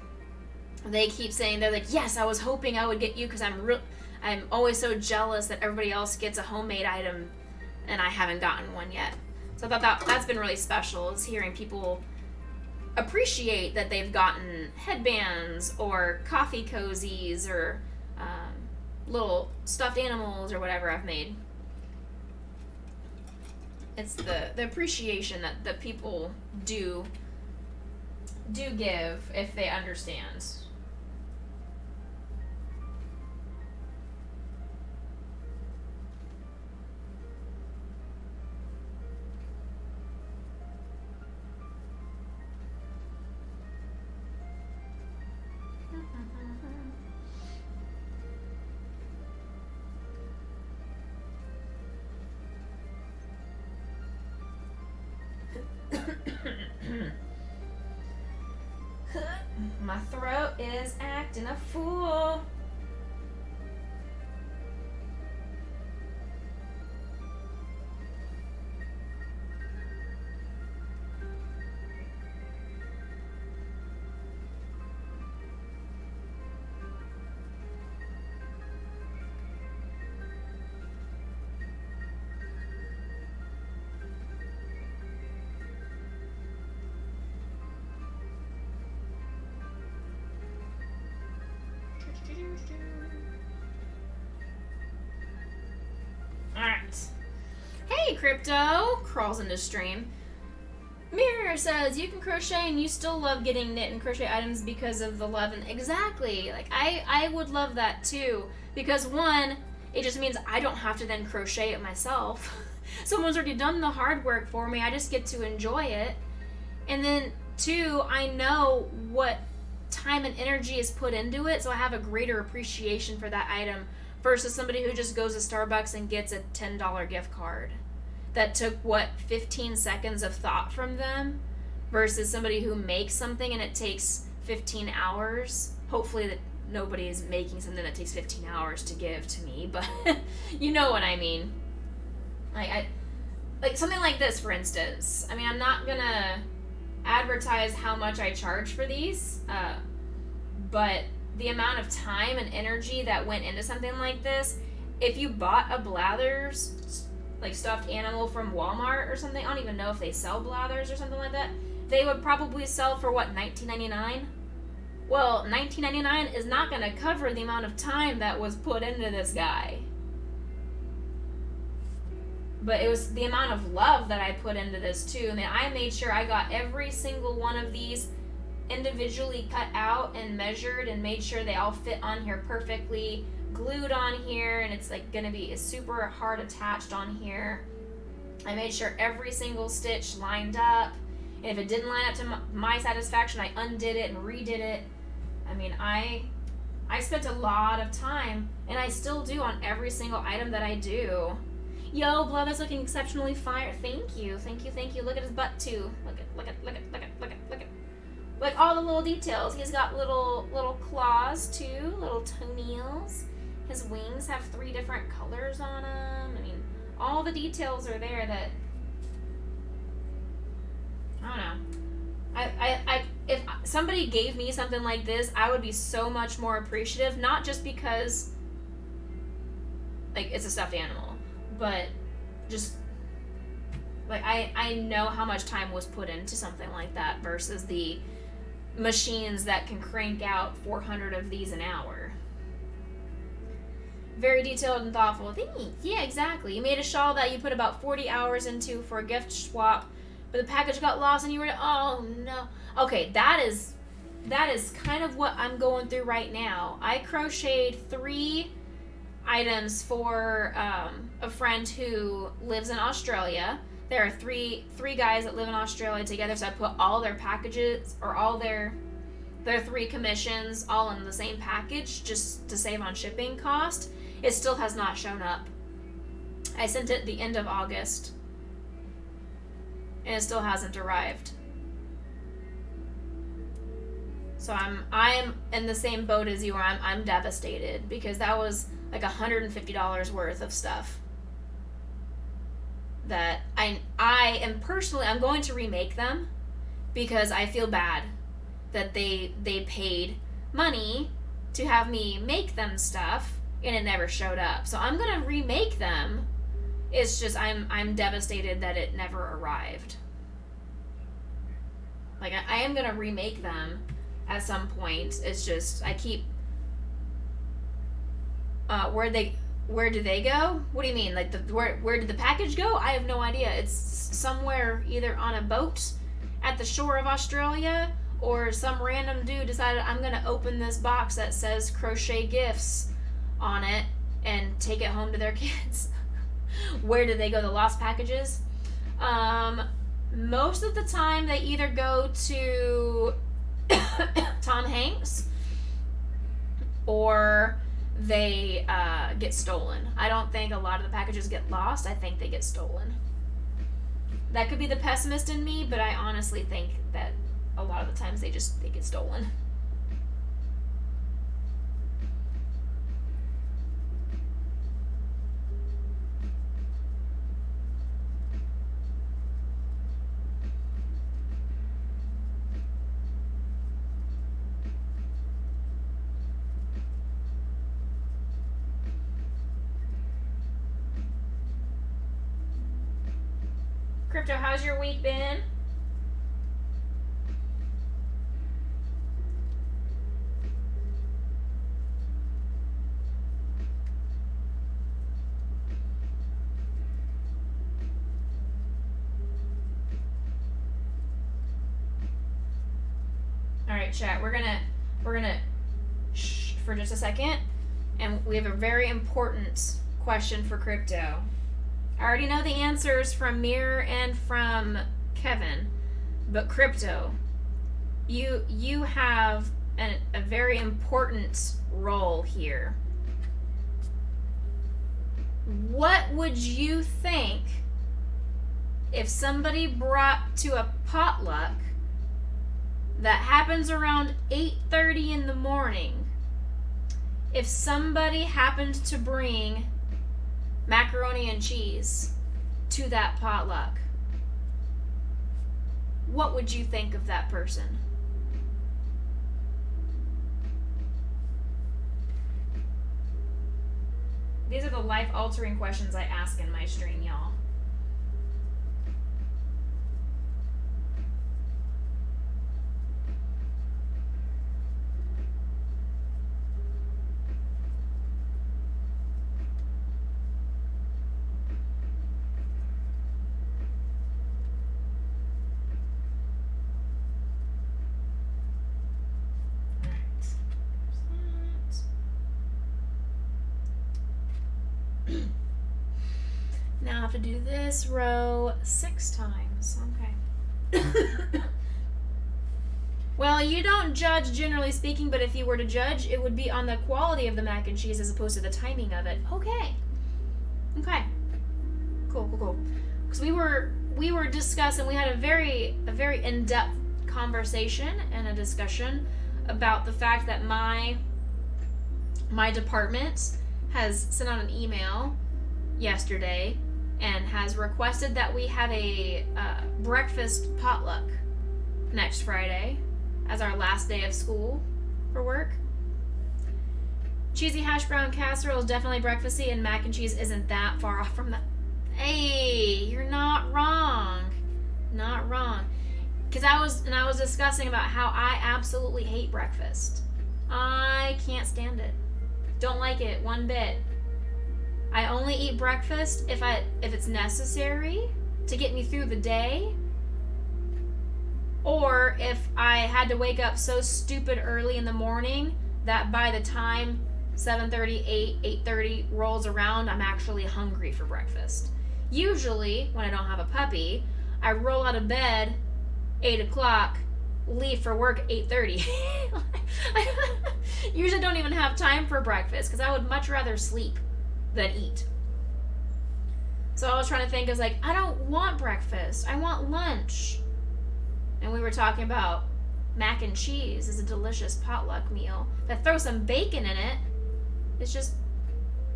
they keep saying, they're like, yes, I was hoping I would get you, because I'm always so jealous that everybody else gets a homemade item and I haven't gotten one yet. So I thought that's been really special, is hearing people appreciate that they've gotten headbands or coffee cozies or little stuffed animals or whatever I've made. It's the appreciation that people do give if they understand. My throat is acting a fool. Alright. Hey, Crypto! Crawls into stream. Mirror says, you can crochet and you still love getting knit and crochet items because of the love. And exactly. Like, I would love that too. Because one, it just means I don't have to then crochet it myself. Someone's already done the hard work for me. I just get to enjoy it. And then two, I know what time and energy is put into it, so I have a greater appreciation for that item versus somebody who just goes to Starbucks and gets a $10 gift card that took 15 seconds of thought from them, versus somebody who makes something and it takes 15 hours. Hopefully that nobody is making something that takes 15 hours to give to me, but you know what I mean. Like something like this, for instance. I mean, I'm not gonna advertise how much I charge for these, but the amount of time and energy that went into something like this, if you bought a Blathers like stuffed animal from Walmart or something, I don't even know if they sell Blathers or something like that, they would probably sell for what, $19.99? Well, $19.99 is not going to cover the amount of time that was put into this guy. But it was the amount of love that I put into this too. I mean, I made sure I got every single one of these individually cut out and measured and made sure they all fit on here perfectly, glued on here, and it's like gonna be super hard attached on here. I made sure every single stitch lined up, and if it didn't line up to my satisfaction, I undid it and redid it. I mean, I spent a lot of time, and I still do on every single item that I do. Yo, Blathers looking exceptionally fire. Thank you. Look at his butt too. Look at. Like all the little details. He's got little claws too, little toenails. His wings have 3 different colors on them. I mean, all the details are there that, I don't know. If somebody gave me something like this, I would be so much more appreciative, not just because like it's a stuffed animal, but just like I know how much time was put into something like that versus the machines that can crank out 400 of these an hour. Very detailed and thoughtful. Thanks. Yeah, exactly. You made a shawl that you put about 40 hours into for a gift swap, but the package got lost and you were, oh no. Okay, that is kind of what I'm going through right now. I crocheted 3 items for a friend who lives in Australia. There are three guys that live in Australia together, so I put all their packages, or all their 3 commissions, all in the same package just to save on shipping cost. It still has not shown up. I sent it the end of August, and it still hasn't arrived. So I'm in the same boat as you are. I'm devastated because that was like $150 worth of stuff that I am personally, I'm going to remake them because I feel bad that they paid money to have me make them stuff and it never showed up. So I'm going to remake them. It's just I'm devastated that it never arrived. Like I am going to remake them at some point. It's just I keep where did they go? What do you mean? Like where did the package go? I have no idea. It's somewhere either on a boat at the shore of Australia, or some random dude decided I'm gonna open this box that says crochet gifts on it and take it home to their kids. Where did they go? The lost packages? Most of the time they either go to Tom Hanks or they get stolen. I don't think a lot of the packages get lost. I think they get stolen. That could be the pessimist in me, but I honestly think that a lot of the times they get stolen. Crypto, how's your week been? All right, chat. We're gonna shh for just a second, and we have a very important question for Crypto. I already know the answers from Mir and from Kevin, but Crypto, you have a very important role here. What would you think if somebody brought to a potluck that happens around 8:30 in the morning, if somebody happened to bring macaroni and cheese to that potluck, what would you think of that person? These are the life-altering questions I ask in my stream, y'all. Now I have to do this row 6 times. Okay. Well, you don't judge generally speaking, but if you were to judge, it would be on the quality of the mac and cheese as opposed to the timing of it. Okay. Okay. Cool. Because we were discussing, we had a very in-depth conversation and a discussion about the fact that my department has sent out an email yesterday and has requested that we have a breakfast potluck next Friday as our last day of school for work. Cheesy hash brown casserole is definitely breakfasty, and mac and cheese isn't that far off from that. Hey, you're not wrong. Not wrong. Because I was discussing about how I absolutely hate breakfast. I can't stand it. Don't like it one bit. I only eat breakfast if it's necessary to get me through the day, or if I had to wake up so stupid early in the morning that by the time 7:30, 8:30 rolls around, I'm actually hungry for breakfast. Usually, when I don't have a puppy, I roll out of bed 8 o'clock, leave for work at 8:30. I usually don't even have time for breakfast because I would much rather sleep than eat. So I was trying to think, I was like, I don't want breakfast. I want lunch. And we were talking about mac and cheese is a delicious potluck meal. If I throw some bacon in it, it's just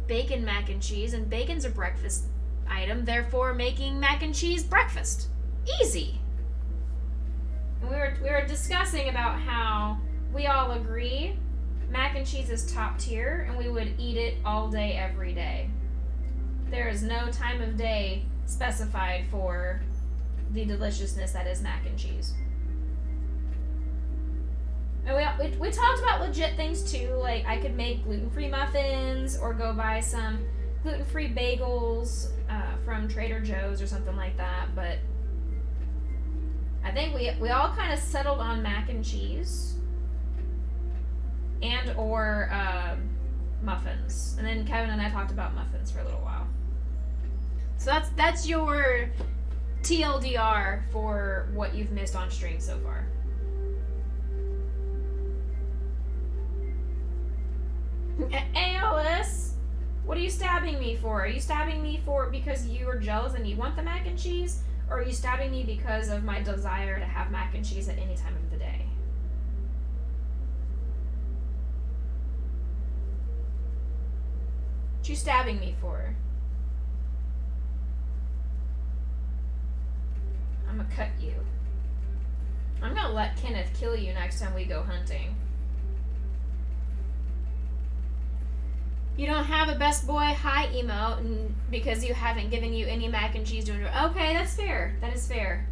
bacon mac and cheese, and bacon's a breakfast item, therefore making mac and cheese breakfast. Easy. And we were discussing about how we all agree mac and cheese is top tier, and we would eat it all day, every day. There is no time of day specified for the deliciousness that is mac and cheese. And we talked about legit things too, like I could make gluten-free muffins or go buy some gluten-free bagels from Trader Joe's or something like that, but I think we all kind of settled on mac and cheese and or muffins. And then Kevin and I talked about muffins for a little while. So that's your TLDR for what you've missed on stream so far. ALS, what are you stabbing me for? Are you stabbing me for because you are jealous and you want the mac and cheese? Or are you stabbing me because of my desire to have mac and cheese at any time of the day? What you stabbing me for? I'm gonna cut you. I'm gonna let Kenneth kill you next time we go hunting. You don't have a best boy hi emote because you haven't given you any mac and cheese doing it. Okay, that's fair. That is fair.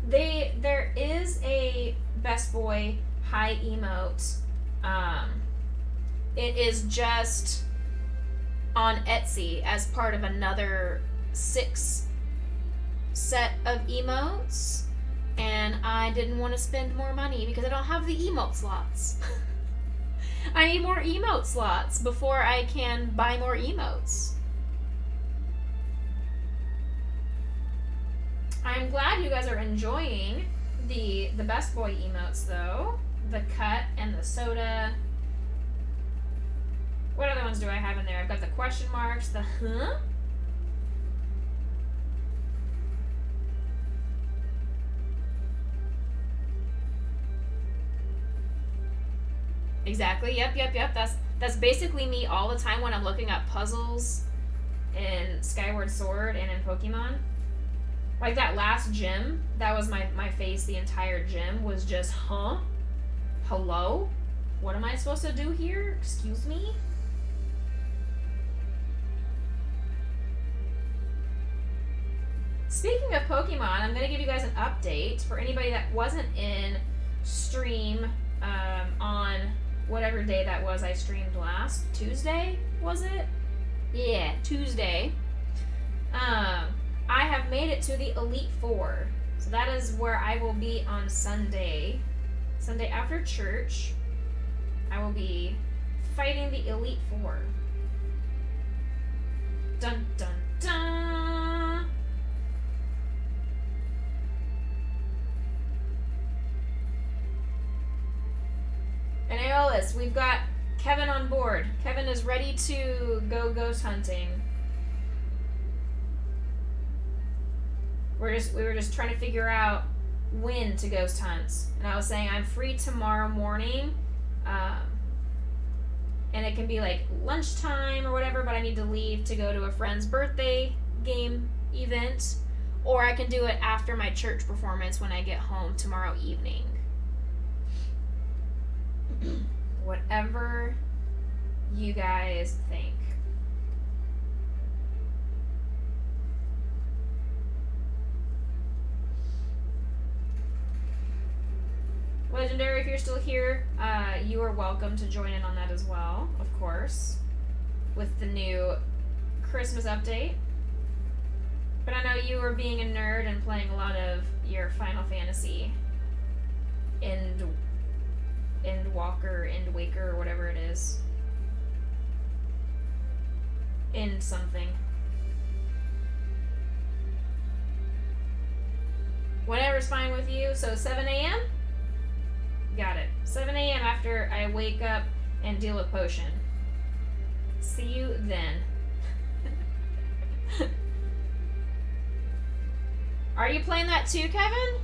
There is a best boy hi emote. It is just on Etsy as part of another 6 set of emotes, and I didn't want to spend more money because I don't have the emote slots. I need more emote slots before I can buy more emotes. I'm glad you guys are enjoying the best boy emotes though. The cut and the soda. What other ones do I have in there? I've got the question marks, the huh? Exactly. Yep. That's basically me all the time when I'm looking at puzzles in Skyward Sword and in Pokemon. Like that last gym, that was my face. The entire gym was just, huh? Hello? What am I supposed to do here? Excuse me? Speaking of Pokemon, I'm going to give you guys an update for anybody that wasn't in stream on whatever day that was I streamed last. Tuesday, was it? Yeah, Tuesday. I have made it to the Elite Four. So that is where I will be on Sunday. Sunday after church, I will be fighting the Elite Four. Dun dun dun! And Aeolus, we've got Kevin on board. Kevin is ready to go ghost hunting. We were just trying to figure out when to ghost hunt. And I was saying I'm free tomorrow morning. And it can be like lunchtime or whatever, but I need to leave to go to a friend's birthday game event. Or I can do it after my church performance when I get home tomorrow evening. Whatever you guys think. Legendary, if you're still here, you are welcome to join in on that as well, of course, with the new Christmas update. But I know you are being a nerd and playing a lot of your Final Fantasy Waker, or whatever it is. End something. Whatever's fine with you. So 7 a.m.? Got it. 7 a.m. after I wake up and deal with potion. See you then. Are you playing that too, Kevin?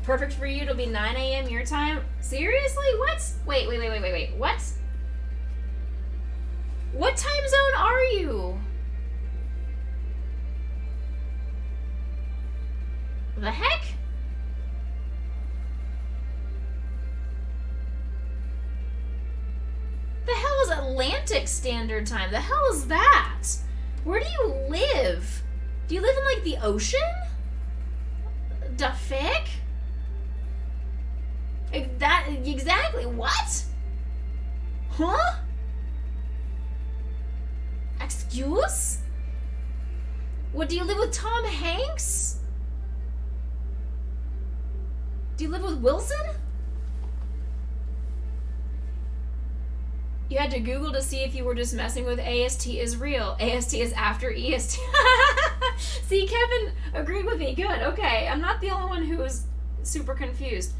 Perfect for you. It'll be 9 a.m. your time. Seriously? What? Wait. What? What time zone are you? The heck? The hell is Atlantic Standard Time? The hell is that? Where do you live? Do you live in like the ocean? The feck? That exactly what? Huh? Excuse? What, do you live with Tom Hanks? Do you live with Wilson? You had to Google to see if you were just messing with AST is real. AST is after EST. See, Kevin agreed with me. Good. Okay. I'm not the only one who is super confused.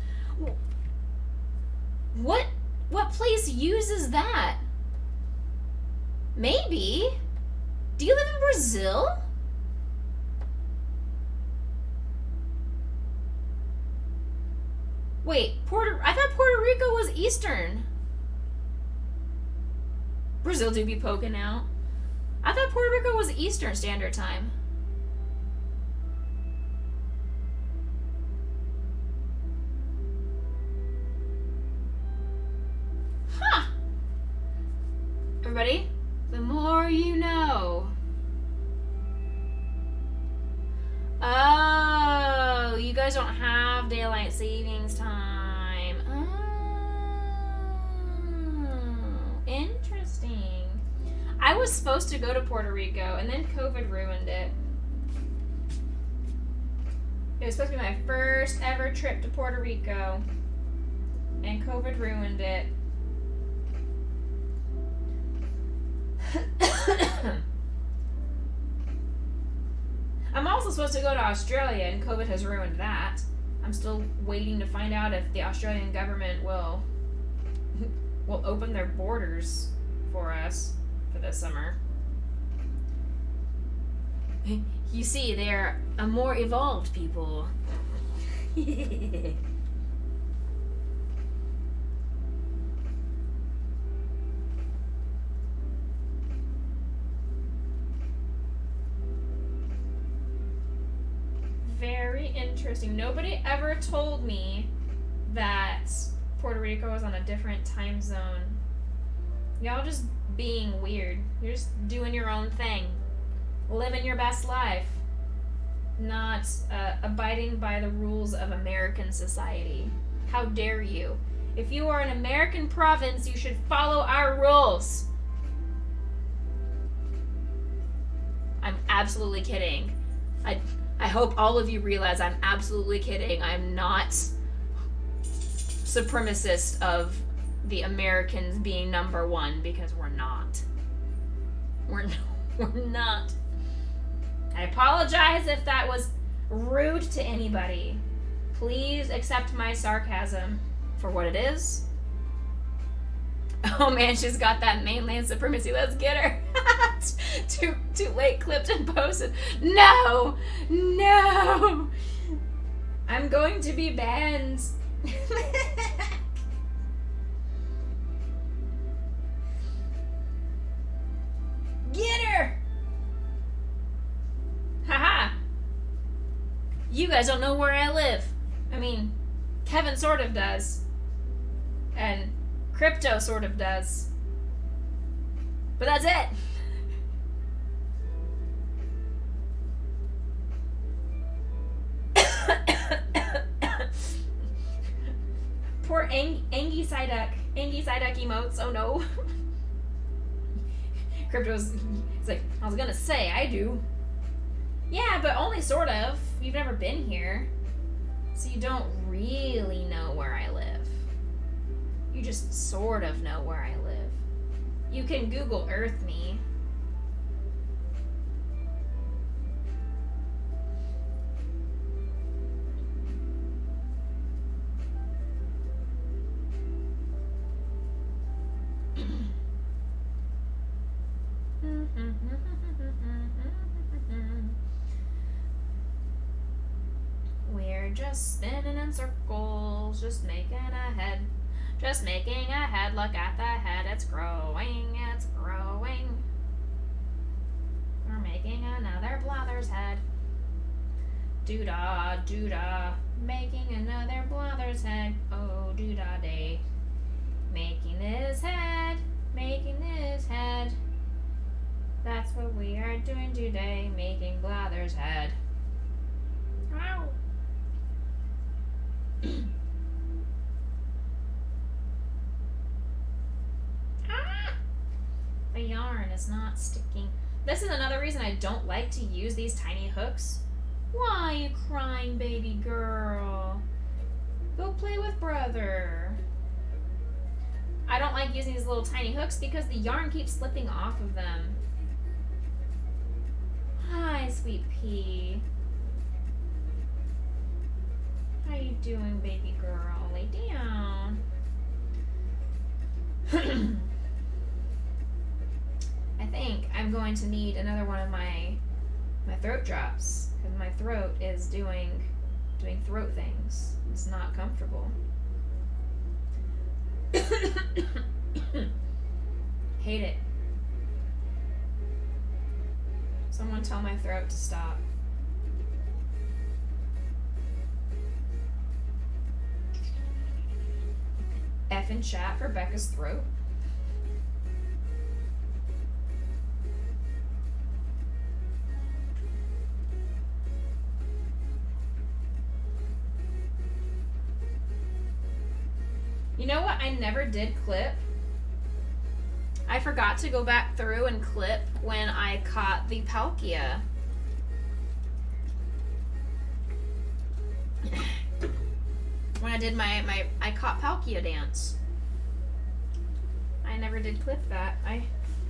What place uses that? Maybe. Do you live in Brazil? Wait, I thought Puerto Rico was Eastern. Brazil do be poking out. I thought Puerto Rico was Eastern Standard Time. Huh. Everybody, the more you know. Oh, you guys don't have daylight savings time. Oh, interesting. I was supposed to go to Puerto Rico, and then COVID ruined it. It was supposed to be my first ever trip to Puerto Rico, and COVID ruined it. I'm also supposed to go to Australia, and COVID has ruined that. I'm still waiting to find out if the Australian government will open their borders for us for this summer. You see, they're a more evolved people. Very interesting. Nobody ever told me that Puerto Rico is on a different time zone. Y'all just being weird. You're just doing your own thing. Living your best life. Not abiding by the rules of American society. How dare you? If you are an American province, you should follow our rules. I'm absolutely kidding. I hope all of you realize I'm absolutely kidding. I'm not supremacist of the Americans being number one, because we're not. We're not. I apologize if that was rude to anybody. Please accept my sarcasm for what it is. Oh man, she's got that mainland supremacy. Let's get her. Too late, clipped and posted. No! I'm going to be banned. Get her! Haha! You guys don't know where I live. I mean, Kevin sort of does. And Crypto sort of does. But that's it. Poor Angie Psyduck. Angie Psyduck emotes. Oh no. Crypto's it's like, I was gonna say, I do. Yeah, but only sort of. You've never been here. So you don't really know where I live. You just sort of know where I live. You can Google Earth me. We're just spinning in circles, just making a head. Just making a head, look at the head, it's growing, it's growing. We're making another Blather's head. Doo-dah, doo-dah, making another Blather's head. Oh, doo-dah day. Making this head, making this head. That's what we are doing today, making Blather's head. Ow. The yarn is not sticking. This is another reason I don't like to use these tiny hooks. Why are you crying, baby girl? Go play with brother. I don't like using these little tiny hooks because the yarn keeps slipping off of them. Hi, sweet pea. How you doing, baby girl? Lay down. I think I'm going to need another one of my throat drops because my throat is doing throat things. It's not comfortable. Hate it. Someone tell my throat to stop. F in chat for Becca's throat. You know what I never did clip? I forgot to go back through and clip when I caught the Palkia. When I did my I caught Palkia dance. I never did clip that. I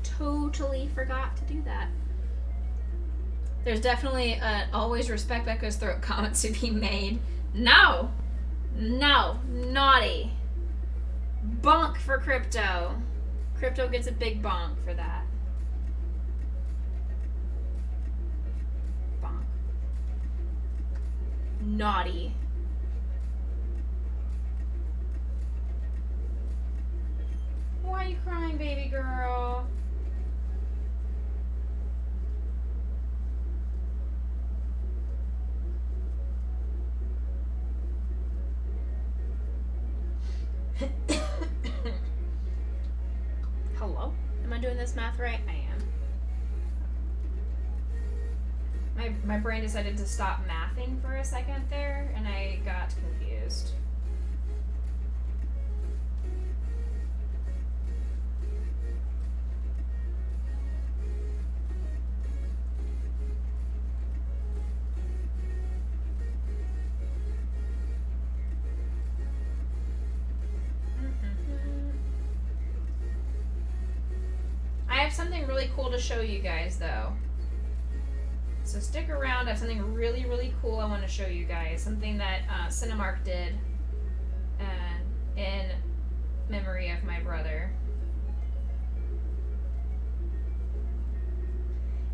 totally forgot to do that. There's definitely always respect Becca's throat comment to be made. No! No! Naughty! Bonk for Crypto. Crypto gets a big bonk for that. Bonk. Naughty. Why are you crying, baby girl? this math right? I am. My brain decided to stop mathing for a second there, and I got confused. I have something really cool to show you guys, though. So stick around. I have something really, really cool I want to show you guys. Something that Cinemark did in memory of my brother.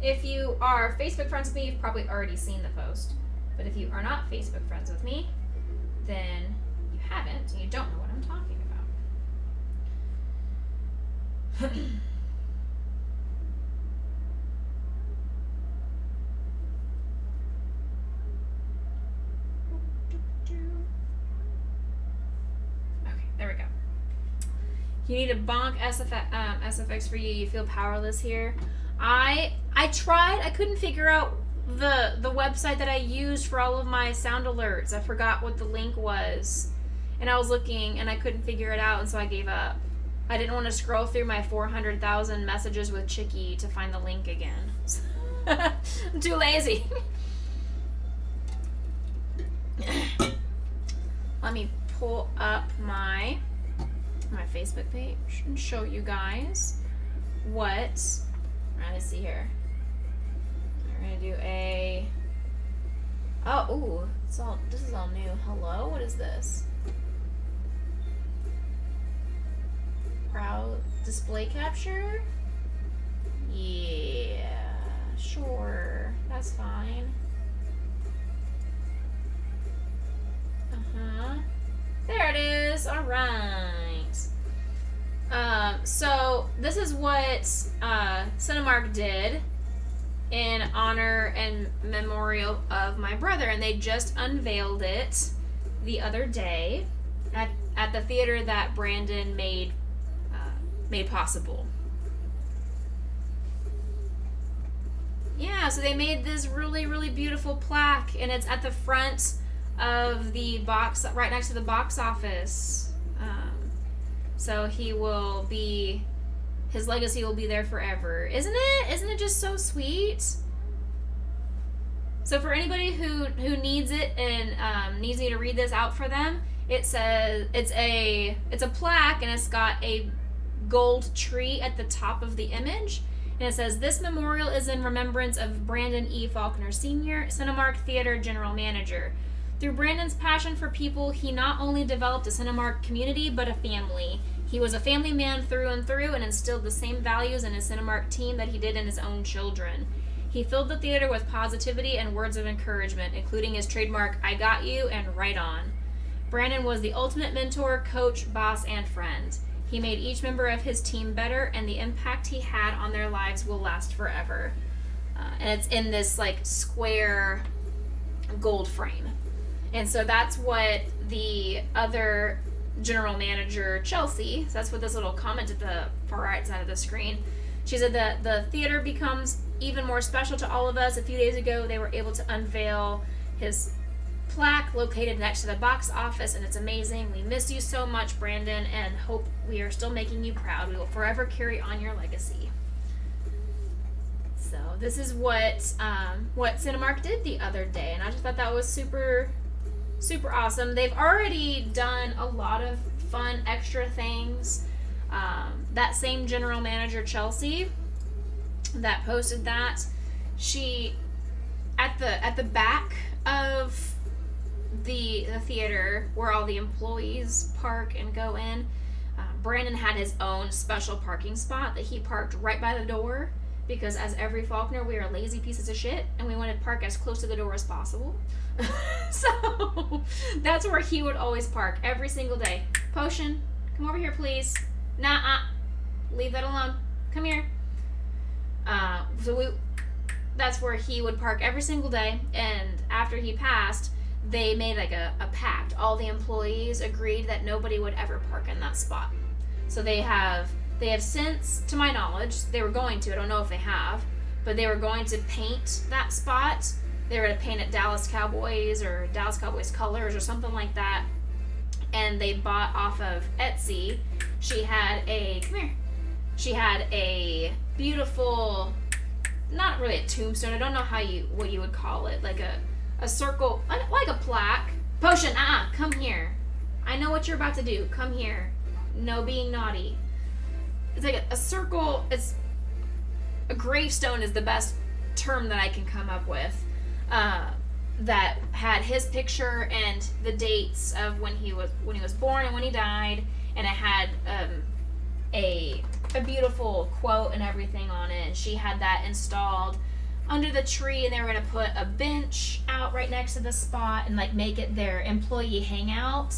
If you are Facebook friends with me, you've probably already seen the post. But if you are not Facebook friends with me, then you haven't, and you don't know what I'm talking about. There we go. You need a bonk SFX for you. You feel powerless here. I tried. I couldn't figure out the website that I used for all of my sound alerts. I forgot what the link was, and I was looking and I couldn't figure it out, and so I gave up. I didn't want to scroll through my 400,000 messages with Chicky to find the link again. I'm too lazy. Let me pull up my Facebook page and show you guys what we're gonna see here. We're gonna do a this is all new. Hello, what is this? Proud display capture? Yeah, sure, that's fine. There it is. All right. So this is what Cinemark did in honor and memorial of my brother, and they just unveiled it the other day at the theater that Brandon made possible. Yeah, so they made this really, really beautiful plaque, and it's at the front of the box, right next to the box office. So his legacy will be there forever. Isn't it just so sweet? So for anybody who needs it and needs me to read this out for them, it says it's a plaque, and it's got a gold tree at the top of the image. And it says, "This memorial is in remembrance of Brandon E. Faulkner Sr., Cinemark Theater General Manager. Through Brandon's passion for people, he not only developed a Cinemark community, but a family. He was a family man through and through and instilled the same values in his Cinemark team that he did in his own children. He filled the theater with positivity and words of encouragement, including his trademark, 'I got you' and 'right on.' Brandon was the ultimate mentor, coach, boss, and friend. He made each member of his team better, and the impact he had on their lives will last forever." And it's in this square gold frame. And so that's what the other general manager, Chelsea, so that's what this little comment at the far right side of the screen. She said that the theater becomes even more special to all of us. A few days ago, they were able to unveil his plaque located next to the box office, and it's amazing. We miss you so much, Brandon, and hope we are still making you proud. We will forever carry on your legacy. So this is what Cinemark did the other day, and I just thought that was super, super awesome. They've already done a lot of fun extra things. That same general manager, Chelsea, that posted that, she at the back of the theater where all the employees park and go in, Brandon had his own special parking spot that he parked right by the door, because as every Faulkner, we are lazy pieces of shit and we wanted to park as close to the door as possible. So that's where he would always park every single day. Potion, come over here, please. Nah, leave that alone. Come here. That's where he would park every single day. And after he passed, they made a pact. All the employees agreed that nobody would ever park in that spot. So they have They have since, to my knowledge, they were going to, I don't know if they have, but they were going to paint that spot. They were going to paint it Dallas Cowboys or Dallas Cowboys colors or something like that. And they bought off of Etsy. She had a, come here, she had a beautiful, not really a tombstone, I don't know what you would call it, like a circle, like a plaque. Potion, come here. I know what you're about to do. Come here. No being naughty. It's like a circle. It's a gravestone is the best term that I can come up with. That had his picture and the dates of when he was born and when he died, and it had a beautiful quote and everything on it. And she had that installed under the tree, and they were going to put a bench out right next to the spot and like make it their employee hangout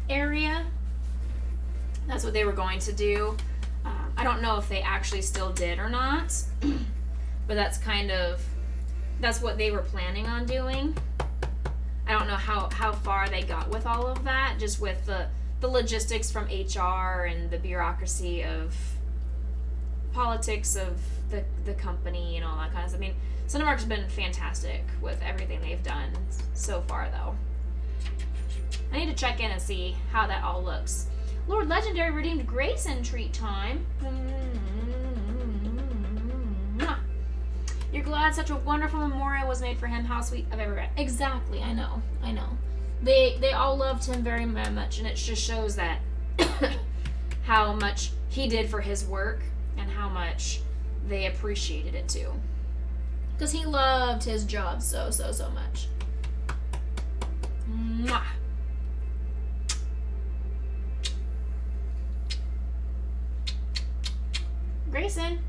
area. That's what they were going to do. I don't know if they actually still did or not, but that's what they were planning on doing. I don't know how far they got with all of that, just with the logistics from HR and the bureaucracy of politics of the company and all that kind of stuff. I mean, Cinemark's been fantastic with everything they've done so far, though. I need to check in and see how that all looks. Lord Legendary redeemed Grayson treat time. You're glad such a wonderful memorial was made for him. How sweet I've ever read. Exactly, I know. They all loved him very, very much, and it just shows that how much he did for his work and how much they appreciated it too. Because he loved his job so much. Mwah. Grayson.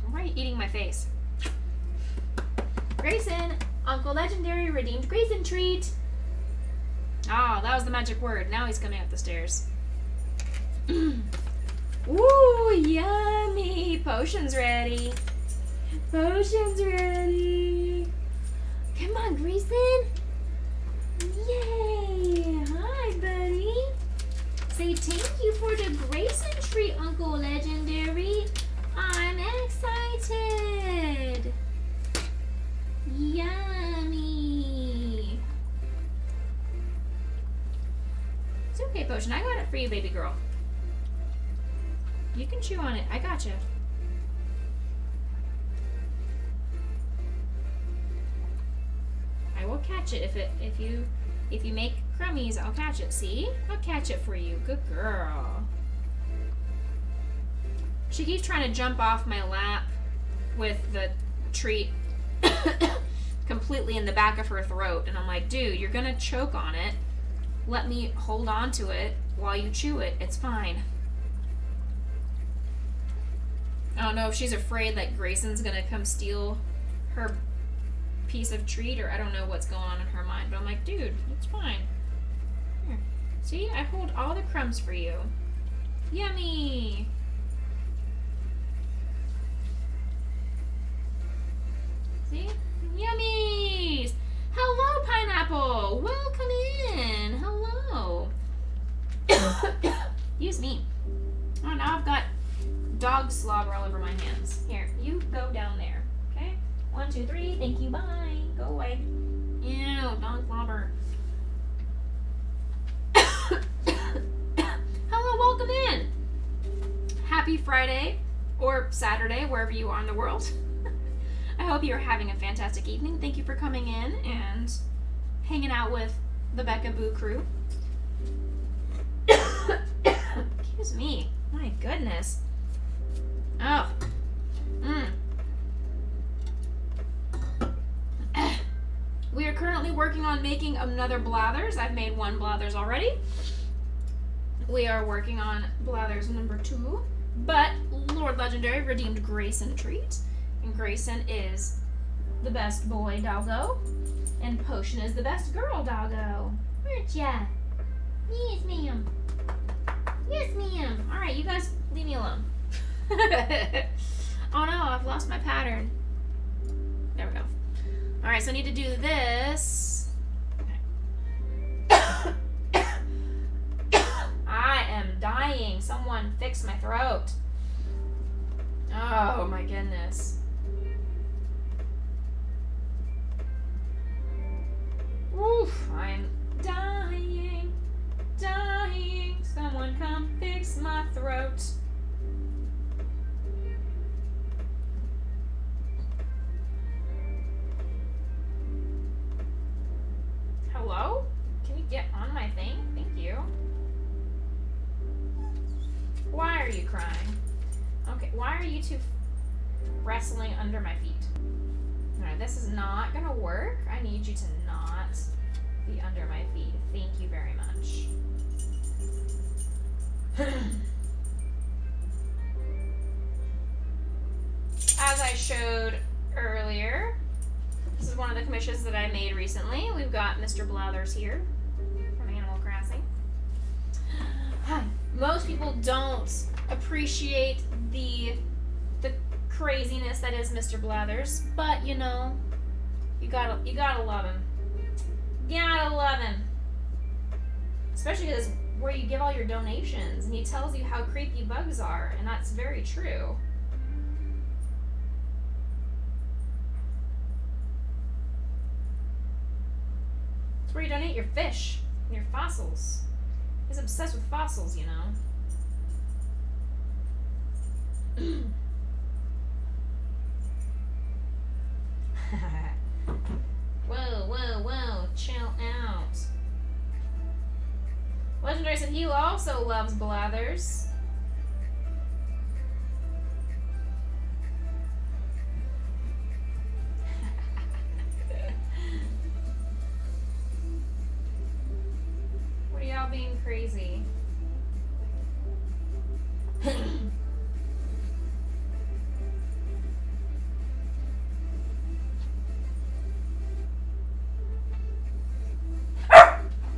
Why are you eating my face? Grayson, Uncle Legendary redeemed Grayson treat. Ah, that was the magic word. Now he's coming up the stairs. Ooh, yummy. Potion's ready. Potion's ready. Come on, Grayson. Yay. Hi, buddy. Say thank you for the Grayson treat, Uncle Legendary. I'm excited. Yummy. It's okay, Potion. I got it for you, baby girl. You can chew on it. I gotcha. I will catch it if you make crummies. I'll catch it. See? I'll catch it for you. Good girl. She keeps trying to jump off my lap with the treat completely in the back of her throat, and I'm like, dude, you're gonna choke on it. Let me hold on to it while you chew it. It's fine. I don't know if she's afraid that Grayson's gonna come steal her piece of treat, or I don't know what's going on in her mind, but I'm like, dude, it's fine. Here. See, I hold all the crumbs for you. Yummy! See? Yummies! Hello, Pineapple! Welcome in! Hello! Excuse me. Oh, now I've got dog slobber all over my hands. Here, you go down there. Okay? 1, 2, 3. Thank you. Bye. Go away. Ew, dog slobber. Hello, welcome in. Happy Friday or Saturday, wherever you are in the world. I hope you're having a fantastic evening. Thank you for coming in and hanging out with the Becca Boo crew. Excuse me. My goodness. Oh. We are currently working on making another Blathers. I've made one Blathers already. We are working on Blathers number 2. But Lord Legendary redeemed Grayson treat. And Grayson is the best boy doggo. And Potion is the best girl doggo. Aren't ya? Yes, ma'am. Yes, ma'am. Alright, you guys leave me alone. Oh no, I've lost my pattern. There we go. Alright, so I need to do this. Okay. fix my throat. Oh my goodness. Oof, I'm dying, dying. Someone come fix my throat. Hello? Can you get on my thing? Thank you. Why are you crying? Okay, why are you two wrestling under my feet? Alright, this is not gonna work. I need you to not be under my feet. Thank you very much. As I showed earlier, this is one of the commissions that I made recently. We've got Mr. Blathers here from Animal Crossing. Most people don't appreciate the craziness that is Mr. Blathers, but you know, you gotta love him. Gotta love him. Especially because where you give all your donations, and he tells you how creepy bugs are, and that's very true. It's where you donate your fish and your fossils. He's obsessed with fossils, you know. Whoa, chill out. Legendary said he also loves Blathers. What are y'all being crazy?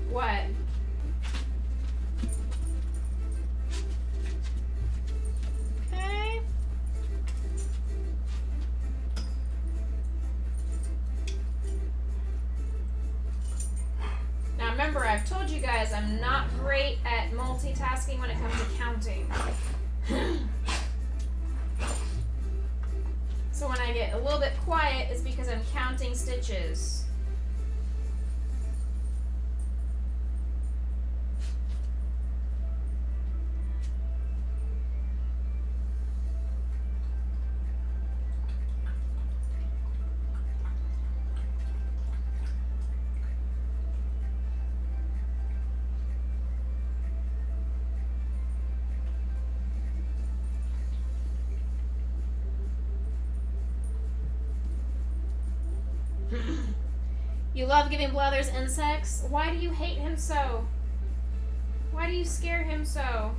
What? Okay. Now remember, I've told you guys I'm not great at multitasking when it comes to counting. So when I get a little bit quiet, it's because I'm counting stitches. You love giving Blathers insects? Why do you hate him so? Why do you scare him so?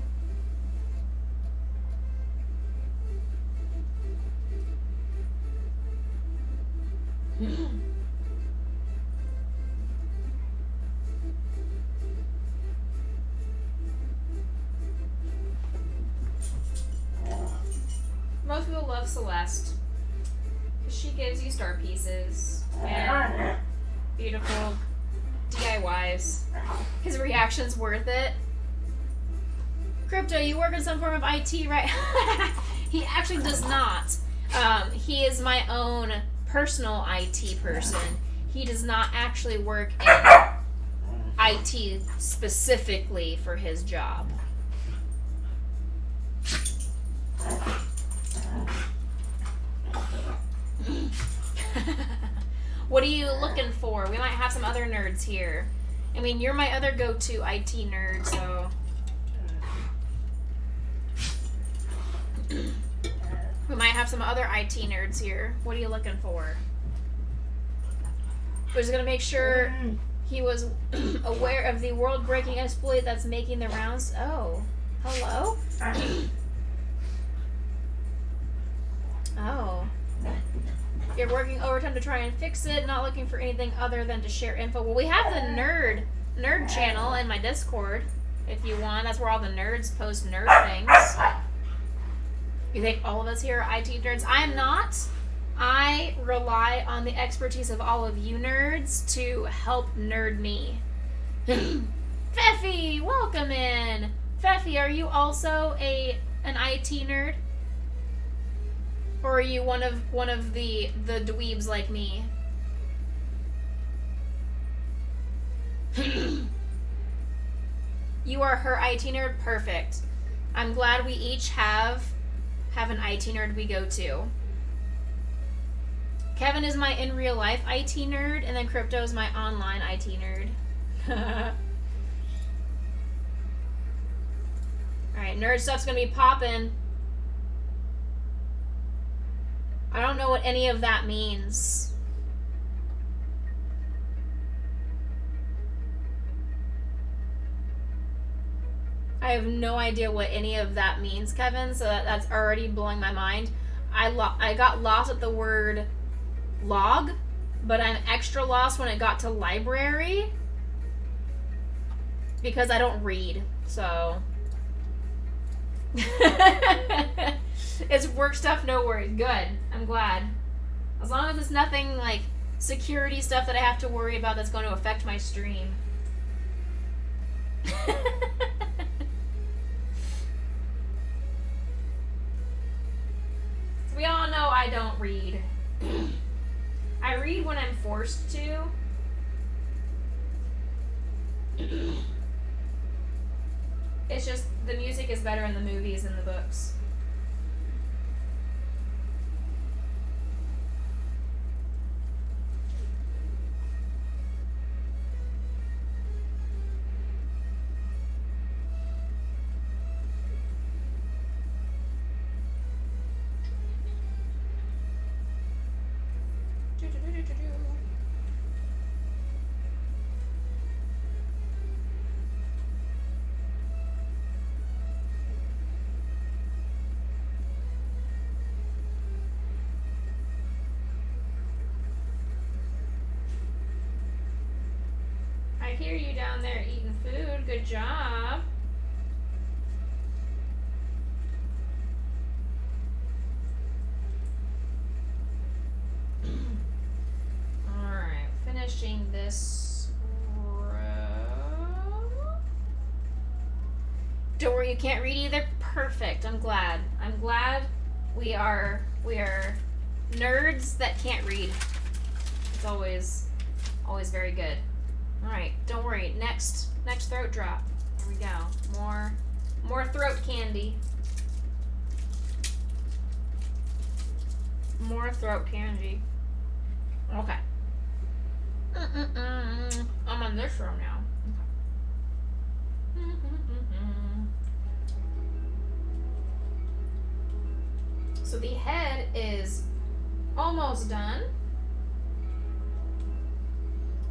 Most people love Celeste because she gives you star pieces and beautiful DIYs. His reaction's worth it. Crypto, you work in some form of IT, right? He actually does not. He is my own personal IT person. He does not actually work in IT specifically for his job. What are you looking for? We might have some other nerds here. I mean, you're my other go-to IT nerd, so... We might have some other IT nerds here. What are you looking for? We're just gonna make sure he was aware of the world-breaking exploit that's making the rounds. Oh, hello? Oh. You're working overtime to try and fix it, not looking for anything other than to share info. Well, we have the nerd channel in my Discord, if you want. That's where all the nerds post nerd things. You think all of us here are IT nerds? I am not. I rely on the expertise of all of you nerds to help nerd me. Feffy, welcome in. Feffy, are you also an IT nerd? Or are you one of the dweebs like me? You are her IT nerd? Perfect. I'm glad we each have an IT nerd we go to. Kevin is my in real life IT nerd, and then Crypto is my online IT nerd. Alright, nerd stuff's gonna be poppin'. I don't know what any of that means. I have no idea what any of that means, Kevin, so that's already blowing my mind. I got lost at the word log, but I'm extra lost when it got to library because I don't read, so... It's work stuff, no worries. Good. I'm glad. As long as it's nothing like security stuff that I have to worry about that's going to affect my stream. We all know I don't read. I read when I'm forced to. It's just the music is better in the movies than the books. I hear you down there eating food. Good job. Alright, finishing this row. Don't worry, you can't read either. Perfect. I'm glad. I'm glad we are nerds that can't read. It's always very good. Alright, don't worry. Next throat drop. Here we go. More throat candy. More throat candy. Okay. I'm on this row now. Okay. So the head is almost done.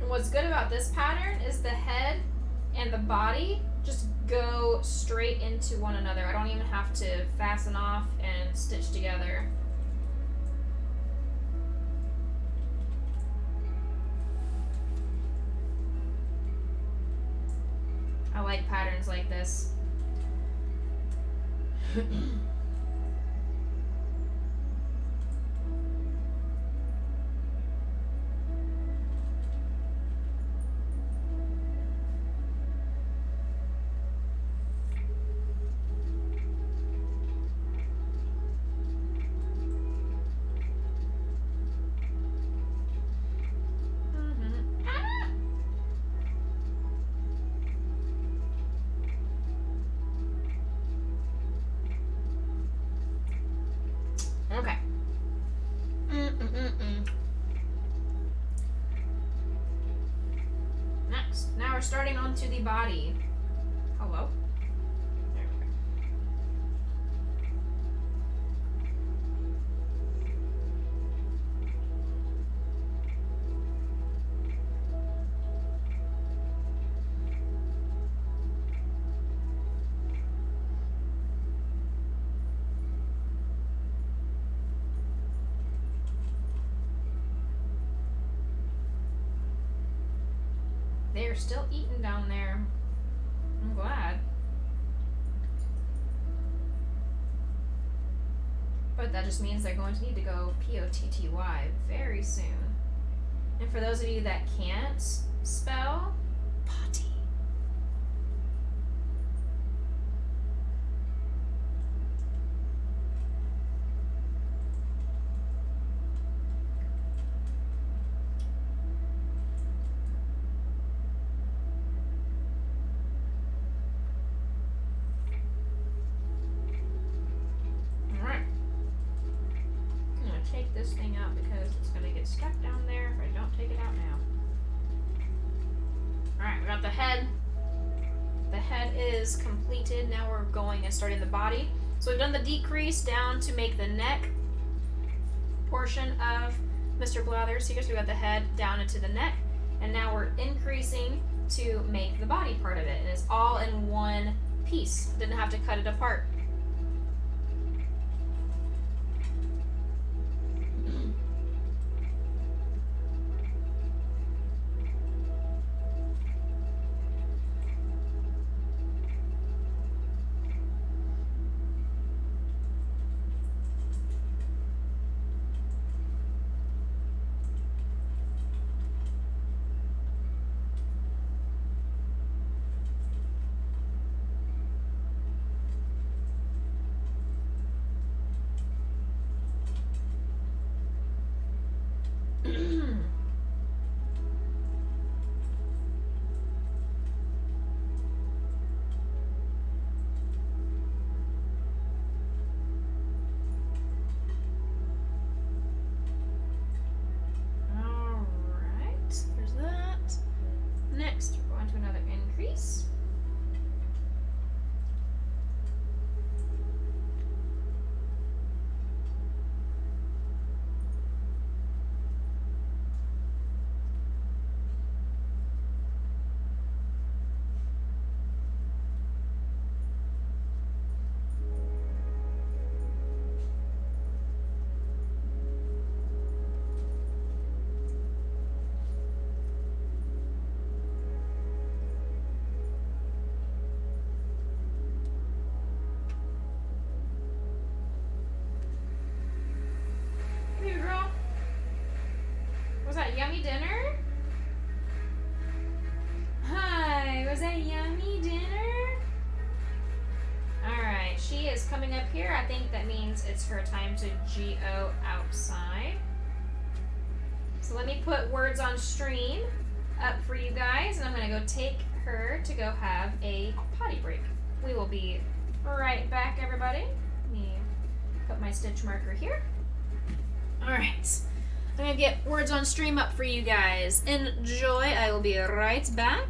And what's good about this pattern is the head and the body just go straight into one another. I don't even have to fasten off and stitch together. I like patterns like this. Okay. Next. Now we're starting onto the body. Hello? There we go. They're still eating down there. I'm glad. But that just means they're going to need to go POTTY very soon. And for those of you that can't spell, potty. take this thing out because it's going to get stuck down there if I don't take it out now. Alright, we got the head. The head is completed. Now we're going and starting the body. So we've done the decrease down to make the neck portion of Mr. Blathers here. So we got the head down into the neck. And now we're increasing to make the body part of it. And it's all in one piece. Didn't have to cut it apart. Next, we're going to another increase. Yummy dinner? Hi, was that yummy dinner? Alright, she is coming up here. I think that means it's her time to GO outside. So let me put words on stream up for you guys, and I'm going to go take her to go have a potty break. We will be right back, everybody. Let me put my stitch marker here. Alright. I'm going to get words on stream up for you guys. Enjoy. I will be right back.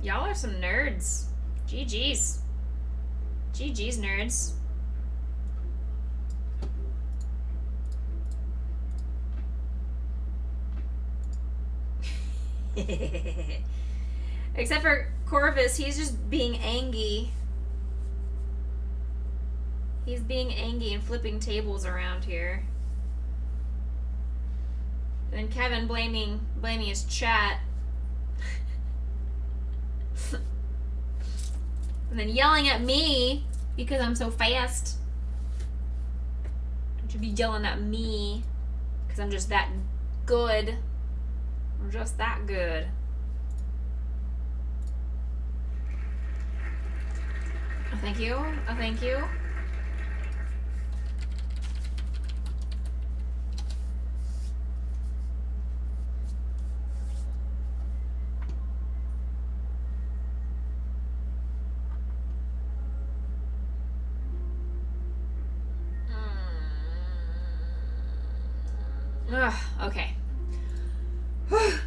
Y'all are some nerds. GG's. GG's, nerds. Except for Corvus, he's just being angry. He's being angry and flipping tables around here. And Kevin blaming his chat. And then yelling at me because I'm so fast. Don't you be yelling at me because I'm just that good. I'm just that good. Oh, thank you. Oh, thank you. Ugh, okay.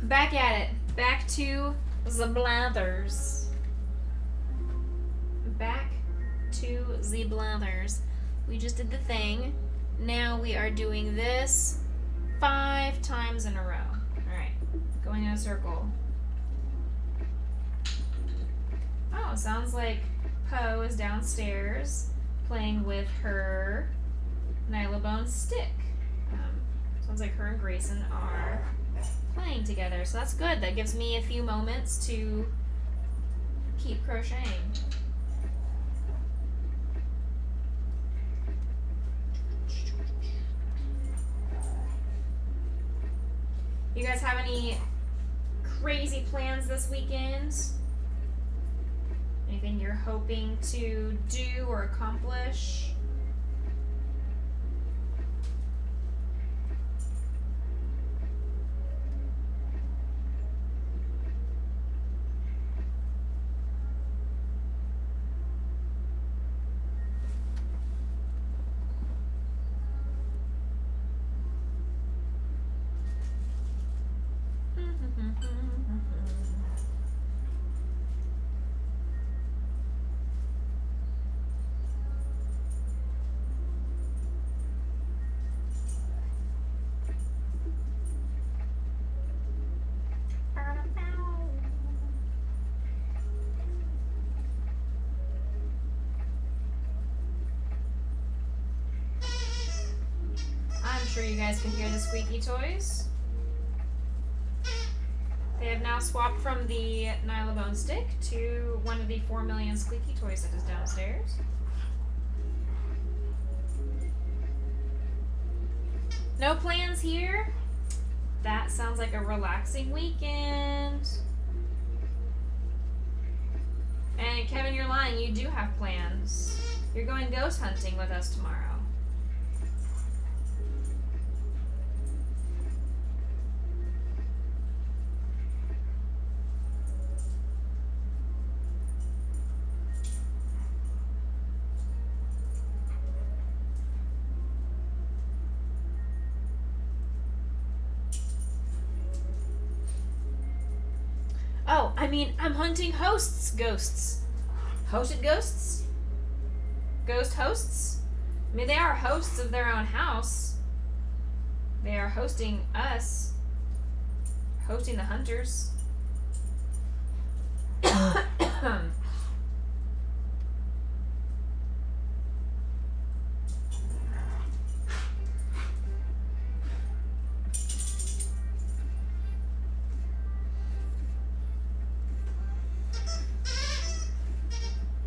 Back at it. Back to the Blathers. Back to the Blathers. We just did the thing. Now we are doing this 5 times in a row. Alright. Going in a circle. Oh, sounds like Poe is downstairs playing with her Nylabone stick. Sounds like her and Grayson are playing together, so that's good. That gives me a few moments to keep crocheting. You guys have any crazy plans this weekend? Anything you're hoping to do or accomplish? I'm sure you guys can hear the squeaky toys. They have now swapped from the Nylabone stick to one of the 4 million squeaky toys that is downstairs. No plans here? That sounds like a relaxing weekend. And Kevin, you're lying. You do have plans. You're going ghost hunting with us tomorrow. Oh, I mean, I'm hunting ghosts. Hosted ghosts? Ghost hosts? I mean, they are hosts of their own house. They are hosting us. Hosting the hunters.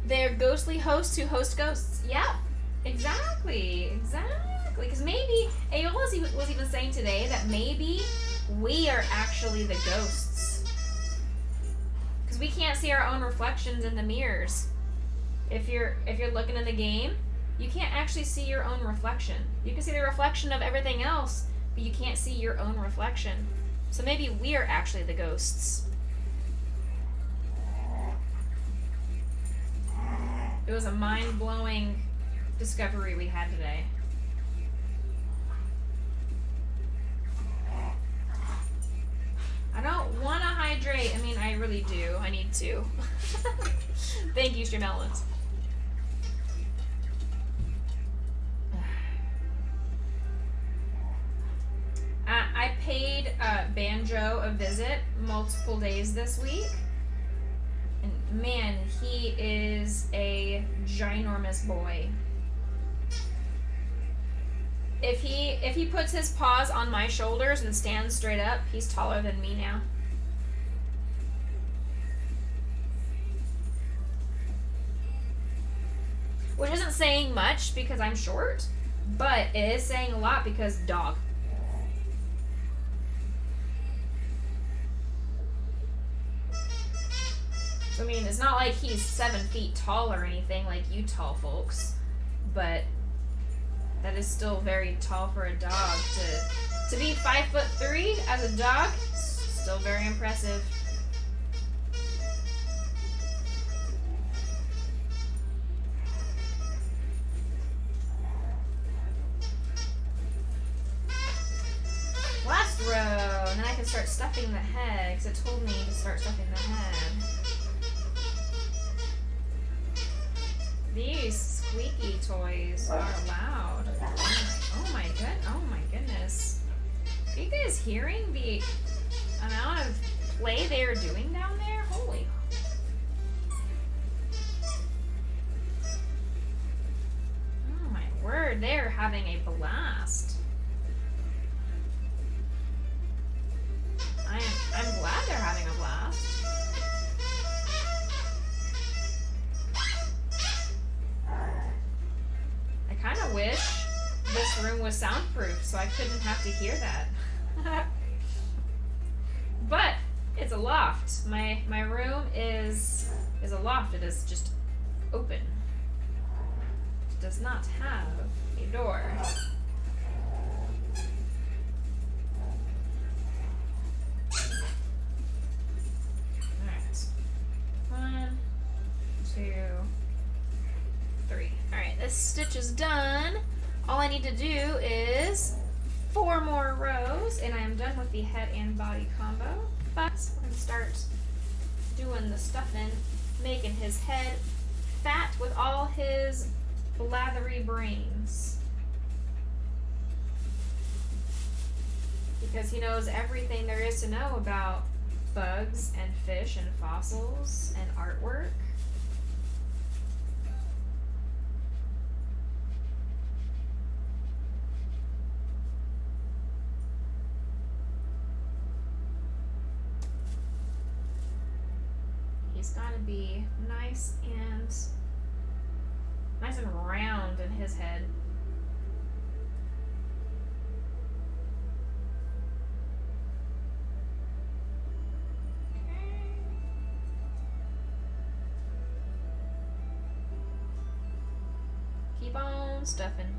They're ghostly hosts who host ghosts. Yeah, exactly. Because maybe Ayola was even saying today that maybe we are actually the ghosts. Because we can't see our own reflections in the mirrors. If you're looking in the game, you can't actually see your own reflection. You can see the reflection of everything else, but you can't see your own reflection. So maybe we are actually the ghosts. It was a mind-blowing discovery we had today. I don't want to hydrate. I mean, I really do. I need to. Thank you, Stream Elements. I paid Banjo a visit multiple days this week. And man, he is a ginormous boy. If he puts his paws on my shoulders and stands straight up, he's taller than me now. Which isn't saying much because I'm short, but it is saying a lot because dog. So, I mean, it's not like he's 7 feet tall or anything like you tall folks, but that is still very tall for a dog. To be 5'3" as a dog, still very impressive. Last row, and then I can start stuffing the head, because it told me to start stuffing the head. These squeaky toys are loud. Oh my goodness. Are you guys hearing the amount of play they are doing down there? Holy. Oh my word, they are having a blast. I'm glad they're having a blast. I kind of wish this room was soundproof so I couldn't have to hear that. But it's a loft. My room is a loft. It is just open. It does not have a door. Alright. 1, 2, 3. Alright, this stitch is done. All I need to do is 4 more rows, and I am done with the head and body combo. But we're going to start doing the stuffing, making his head fat with all his blathery brains. Because he knows everything there is to know about bugs and fish and fossils and artwork. He's got to be nice and round in his head. Keep on stuffing.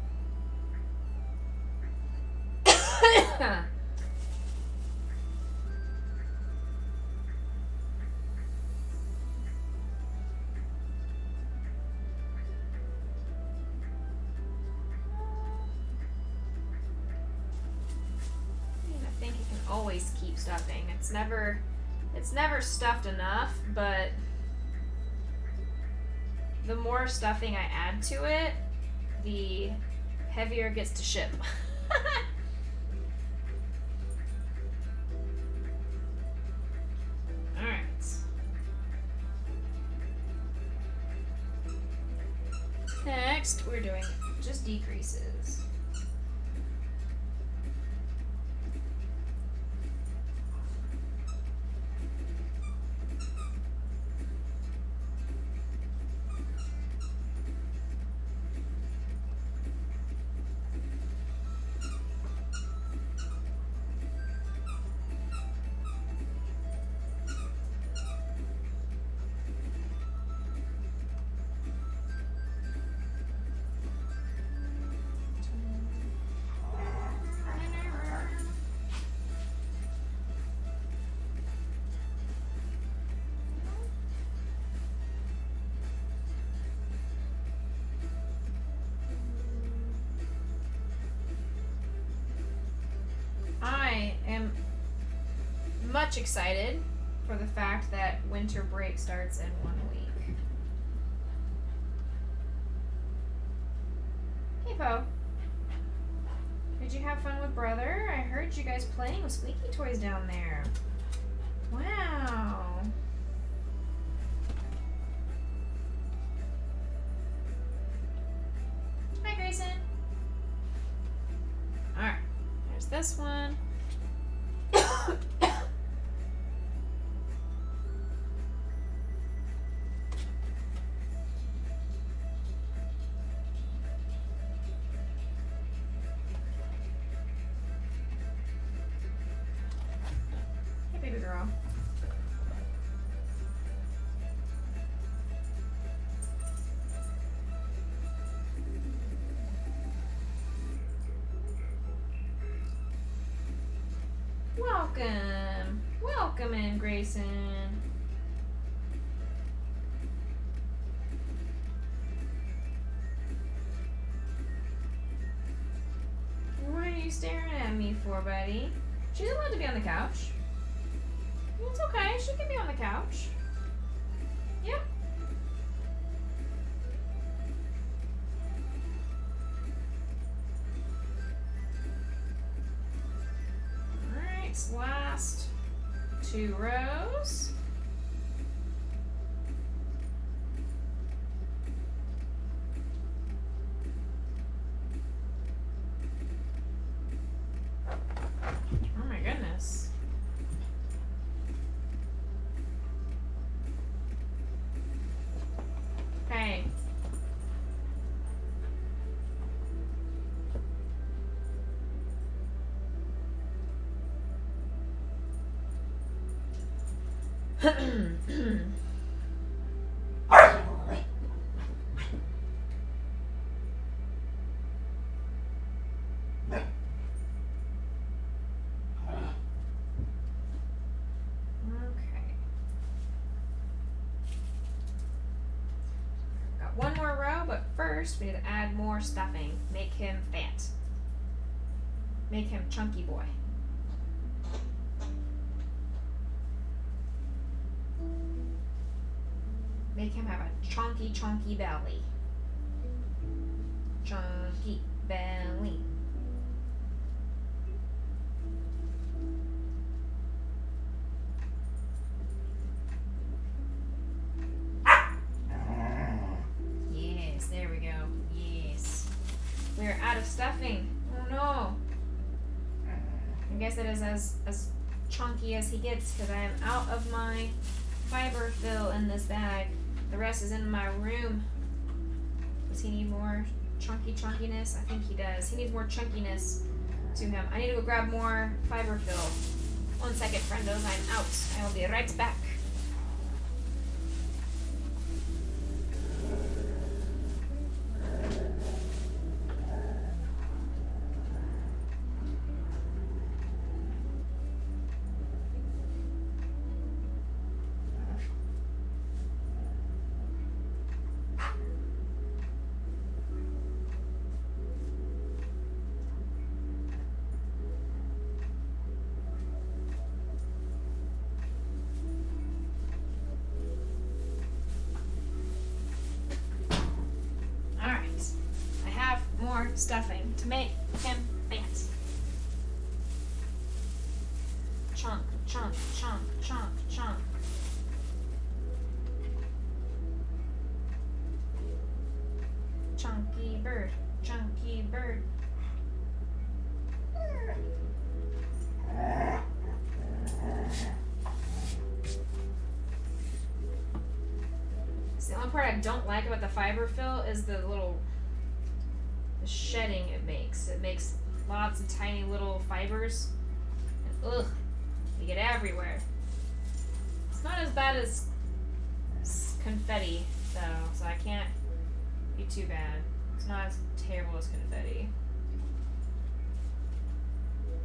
I think you can always keep stuffing. It's never stuffed enough, but the more stuffing I add to it, the heavier it gets to ship. Alright. Next, we're doing just decreases. much excited for the fact that winter break starts in 1 week. Hey, Po. Did you have fun with brother? I heard you guys playing with squeaky toys down there. Wow. Hi, Grayson. Alright, there's this one. Hey, baby girl. Welcome. Welcome in, Grayson. What are you staring at me for, buddy? She's allowed to be on the couch. It's okay. She can be on the couch. Yep. Alright, last 2 rows. Oh my goodness. Okay. Okay. Got 1 more row, but first we need to add more stuffing. Make him fat. Make him chunky boy. Make him have a chunky belly. Chunky belly. Yes, there we go. Yes. We are out of stuffing. Oh no. I guess it is as chunky as he gets because I am out of my fiber fill in this bag. The rest is in my room. Does he need more chunkiness? I think he does. He needs more chunkiness to him. I need to go grab more fiber fill. 1 second, friendos. I'm out. I will be right back. Stuffing to make him fat. Chunk, chunk, chunk, chunk, chunk. Chunky bird, chunky bird. The only part I don't like about the fiber fill is the shedding it makes. It makes lots of tiny little fibers. And ugh, they get everywhere. It's not as bad as confetti though, so I can't be too bad. It's not as terrible as confetti.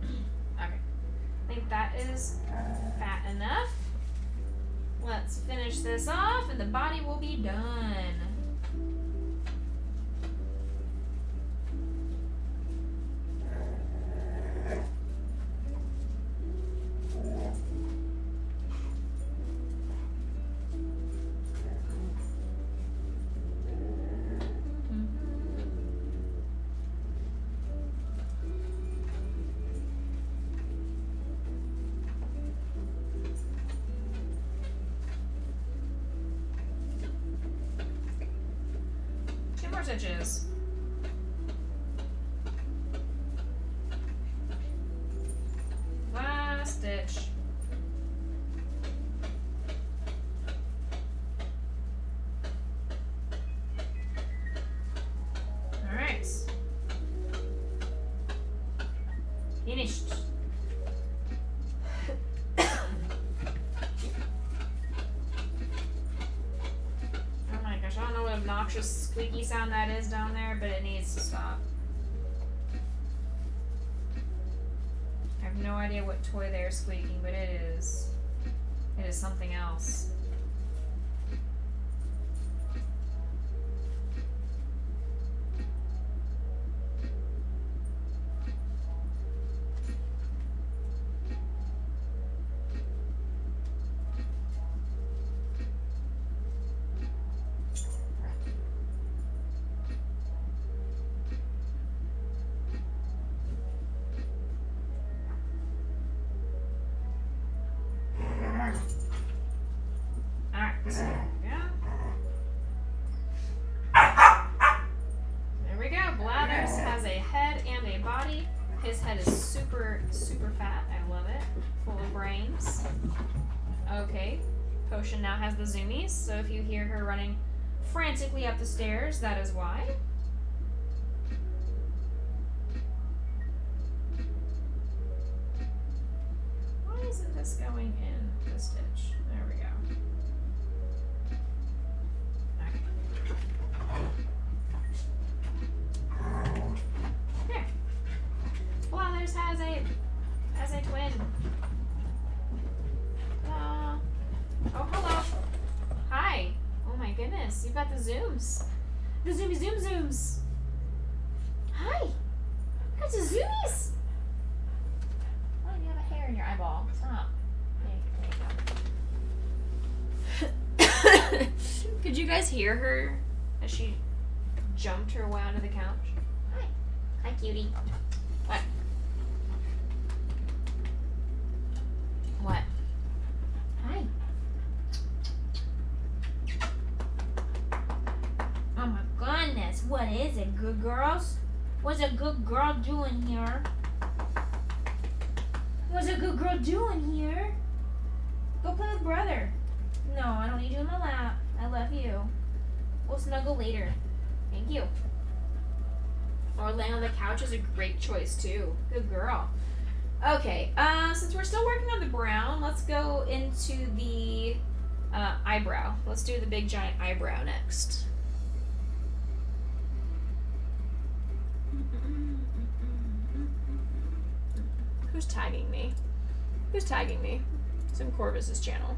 Okay, I think that is fat enough. Let's finish this off and the body will be done. stitches. Last stitch. Alright. Finished. Oh my gosh, I don't know what obnoxious squeaky sound that is down there, but it needs to stop. I have no idea what toy they're squeaking, but it is something else. His head is super, super fat. I love it. Full of brains. Okay. Potion now has the zoomies, so if you hear her running frantically up the stairs, that is why. Why isn't this going in the stitch? There we go. Has a twin. Oh, hello. Hi. Oh my goodness, you've got the zooms. The zoomy zooms. Hi. Got the zoomies. Why do you have a hair in your eyeball? Stop. There you go. Could you guys hear her as she jumped her way onto the couch? Hi. Hi, cutie. What? What? Hi. Oh my goodness, what is it, good girls? What's a good girl doing here? What's a good girl doing here? Go play with brother. No, I don't need you in my lap. I love you. We'll snuggle later. Thank you. Or laying on the couch is a great choice too. Good girl. Okay, since we're still working on the brown, let's go into the eyebrow. Let's do the big giant eyebrow next. Who's tagging me? Who's tagging me? It's in Corvus's channel.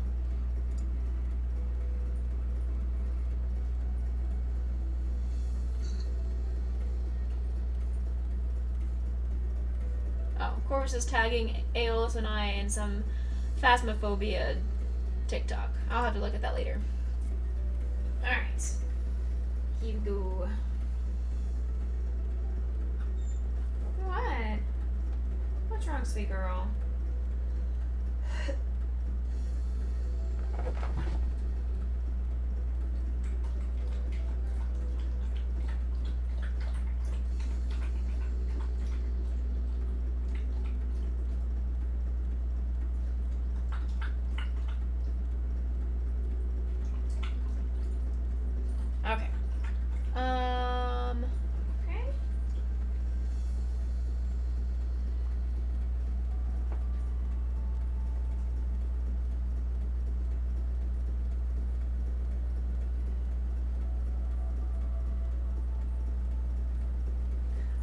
Oh, Corvus is tagging Aeolus and I in some Phasmophobia TikTok. I'll have to look at that later. Alright. Here we go. What? What's wrong, sweet girl? Okay. Okay.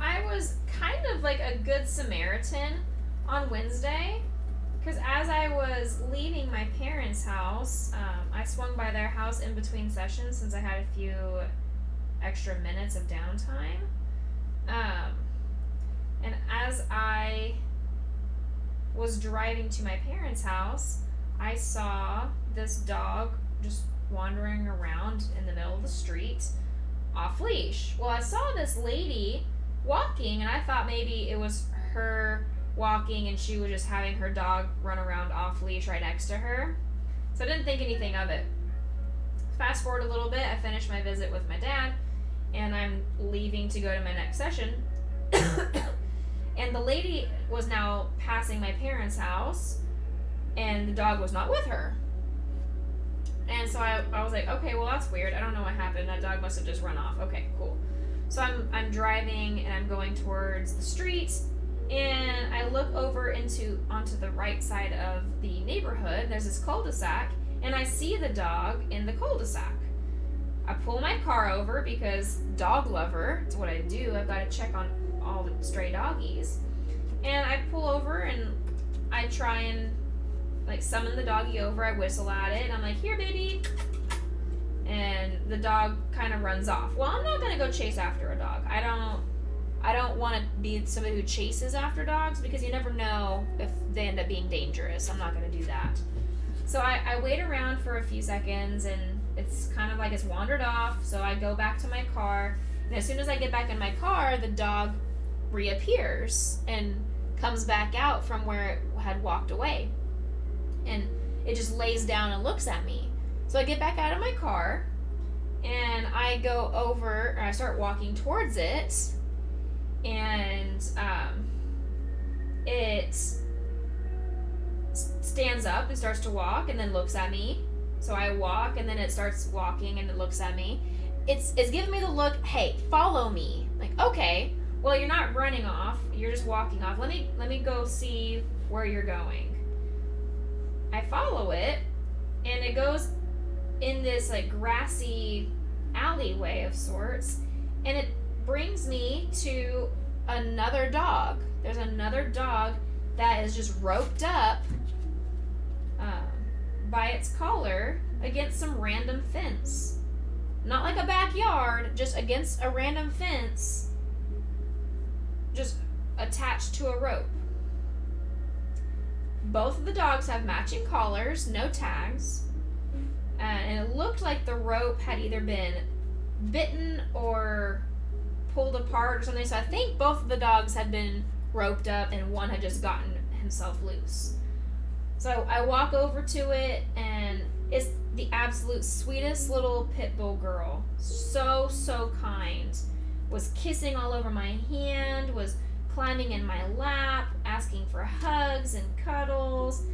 I was kind of like a good Samaritan on Wednesday, because as I was leaving my parents' house, I swung by their house in between sessions since I had a few extra minutes of downtime. And as I was driving to my parents' house, I saw this dog just wandering around in the middle of the street off leash. Well, I saw this lady walking, and I thought maybe it was her walking and she was just having her dog run around off leash right next to her. So I didn't think anything of it. Fast forward a little bit, I finished my visit with my dad, and I'm leaving to go to my next session. And the lady was now passing my parents' house, and the dog was not with her. And so I was like, okay, well, that's weird. I don't know what happened. That dog must have just run off. Okay, cool. So I'm driving, and I'm going towards the street, and I look over onto the right side of the neighborhood. There's this cul-de-sac, and I see the dog in the cul-de-sac. I pull my car over because dog lover, it's what I do. I've got to check on all the stray doggies. And I pull over, and I try and like summon the doggy over. I whistle at it, and I'm like, here, baby. And the dog kind of runs off. Well, I'm not going to go chase after a dog. I don't want to be somebody who chases after dogs because you never know if they end up being dangerous. I'm not going to do that. So I wait around for a few seconds, and it's kind of like it's wandered off. So I go back to my car, and as soon as I get back in my car, the dog reappears and comes back out from where it had walked away. And it just lays down and looks at me. So I get back out of my car, and I go over, or I start walking towards it, and it stands up and starts to walk and then looks at me. So I walk, and then it starts walking and it looks at me. It's giving me the look, hey, follow me. Like, okay, well, you're not running off, you're just walking off. Let me go see where you're going. I follow it, and it goes in this like grassy alleyway of sorts, and it brings me to another dog. There's another dog that is just roped up by its collar against some random fence. Not like a backyard, just against a random fence, just attached to a rope. Both of the dogs have matching collars, no tags, and it looked like the rope had either been bitten or pulled apart or something. So I think both of the dogs had been roped up, and one had just gotten himself loose. So I walk over to it, and it's the absolute sweetest little pit bull girl. So kind. Was kissing all over my hand, was climbing in my lap, asking for hugs and cuddles.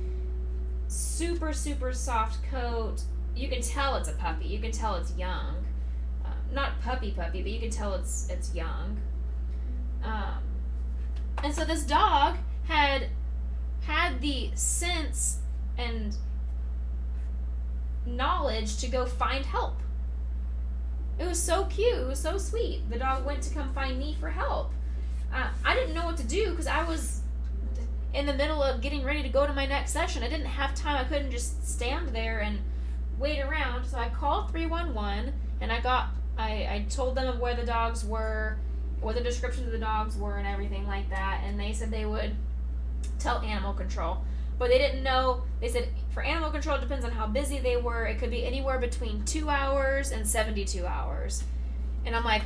Super soft coat. You can tell it's a puppy. You can tell it's young. Not puppy, but you can tell it's young. And so this dog had the sense and knowledge to go find help. It was so cute. It was so sweet. The dog went to come find me for help. I didn't know what to do because I was in the middle of getting ready to go to my next session. I didn't have time. I couldn't just stand there and wait around. So I called 311, and I told them where the dogs were, what the descriptions of the dogs were, and everything like that. And they said they would tell animal control. But they didn't know. They said for animal control, it depends on how busy they were. It could be anywhere between 2 hours and 72 hours. And I'm like,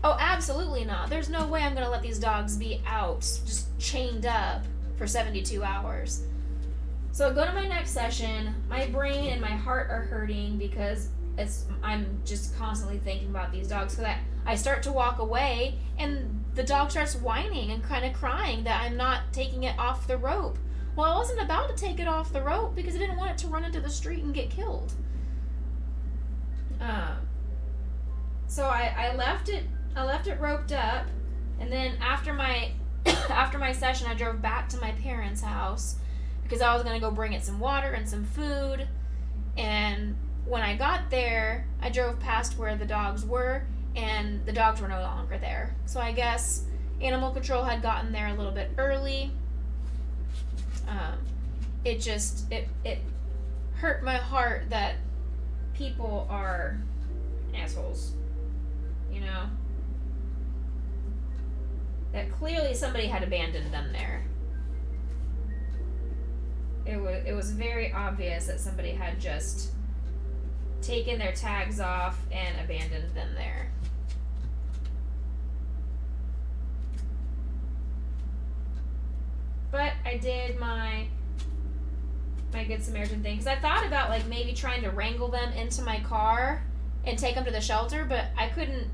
oh, absolutely not. There's no way I'm going to let these dogs be out, just chained up for 72 hours. So I go to my next session. My brain and my heart are hurting because I'm just constantly thinking about these dogs. So I start to walk away, and the dog starts whining and kind of crying that I'm not taking it off the rope. Well, I wasn't about to take it off the rope because I didn't want it to run into the street and get killed. So I left it roped up, and then after my session, I drove back to my parents' house because I was going to go bring it some water and some food. And when I got there, I drove past where the dogs were, and the dogs were no longer there. So I guess animal control had gotten there a little bit early. It hurt my heart that people are assholes, you know? That clearly somebody had abandoned them there. It was very obvious that somebody had just taken their tags off and abandoned them there. But I did my Good Samaritan thing, because I thought about like maybe trying to wrangle them into my car and take them to the shelter, but I couldn't.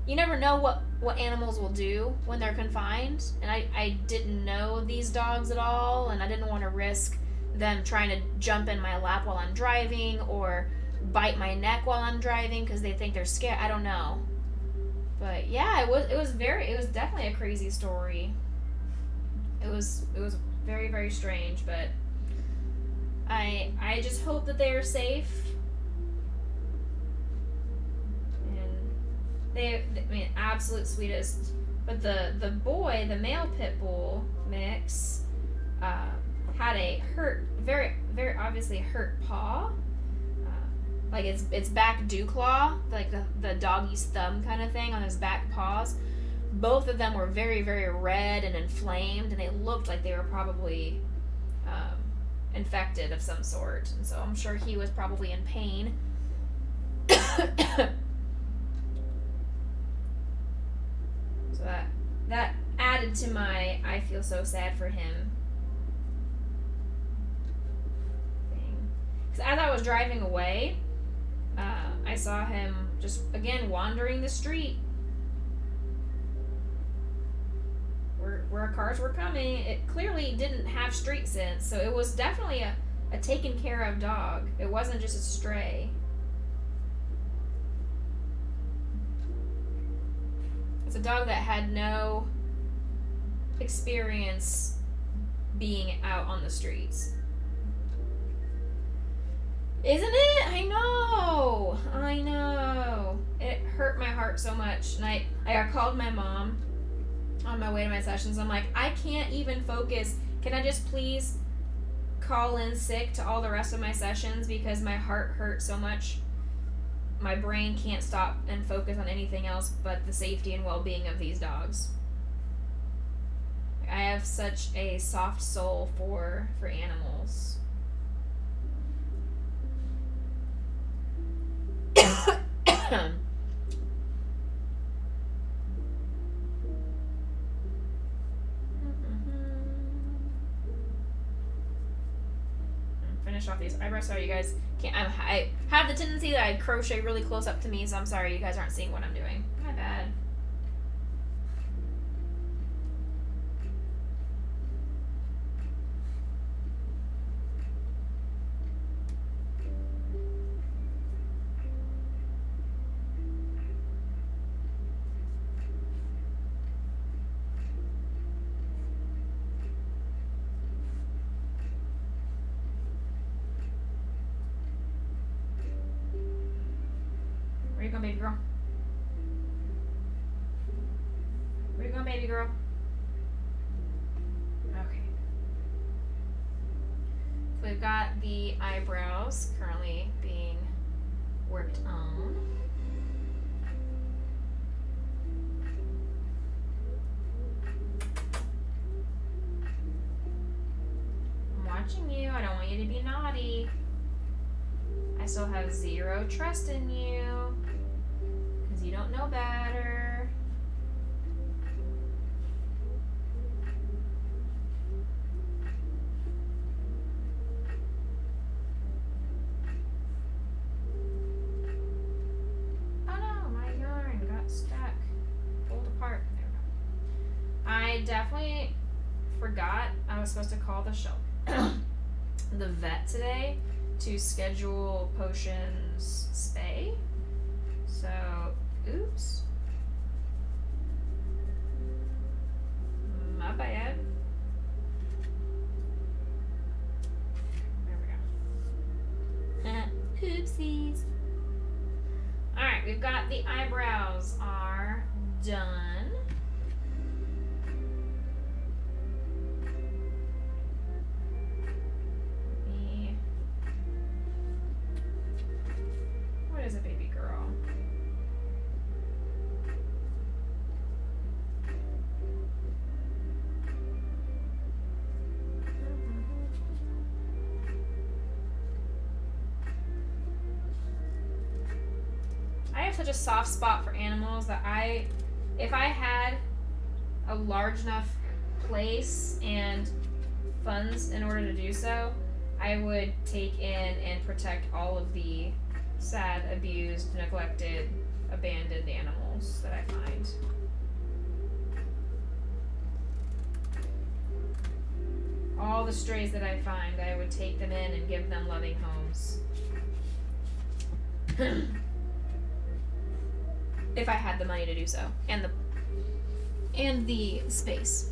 you never know what animals will do when they're confined. And I didn't know these dogs at all, and I didn't want to risk them trying to jump in my lap while I'm driving or bite my neck while I'm driving because they think they're scared. I don't know. But yeah, it was definitely a crazy story. It was very, very strange, but I just hope that they are safe. I mean, absolute sweetest. But the boy, the male pit bull mix, had a very, very obviously hurt paw. Like its back dew claw, like the doggy's thumb kind of thing on his back paws. Both of them were very, very red and inflamed, and they looked like they were probably infected of some sort. And so I'm sure he was probably in pain. So that added to my I feel so sad for him thing. Because as I was driving away, I saw him just again wandering the street where cars were coming. It clearly didn't have street sense, so it was definitely a taken care of dog. It wasn't just a stray. It's a dog that had no experience being out on the streets. Isn't it? I know. It hurt my heart so much. And I called my mom on my way to my sessions. I'm like, I can't even focus. Can I just please call in sick to all the rest of my sessions because my heart hurts so much? My brain can't stop and focus on anything else but the safety and well-being of these dogs. I have such a soft soul for animals. Finish off these eyebrows. Sorry, you guys can't. I have the tendency that I crochet really close up to me, so I'm sorry you guys aren't seeing what I'm doing. My bad. Where you going, baby girl? Where you going, baby girl? Okay. So we've got the eyebrows currently being worked on. I'm watching you. I don't want you to be naughty. I still have zero trust in you because you don't know better. Oh no, my yarn got stuck. Pulled apart. There we go. I definitely forgot I was supposed to call the vet today to schedule Potion's spay. So, oops. My bad. There we go. Oopsies. Alright, we've got the eyebrows are done. What is a baby girl? I have such a soft spot for animals that if I had a large enough place and funds in order to do so, I would take in and protect all of the sad, abused, neglected, abandoned animals that I find. All the strays that I find, I would take them in and give them loving homes. If I had the money to do so, and the space.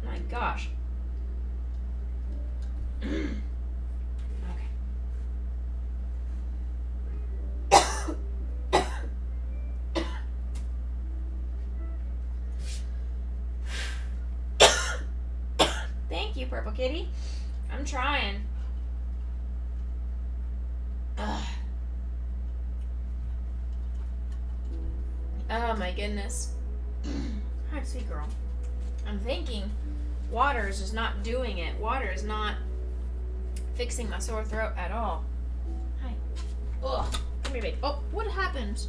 My gosh. Thank you, Purple Kitty. I'm trying. Ugh. Oh my goodness. Hi, sweet girl. I'm thinking water is just not doing it. Water is not fixing my sore throat at all. Hi. Ugh. Come here, baby. Oh, what happened?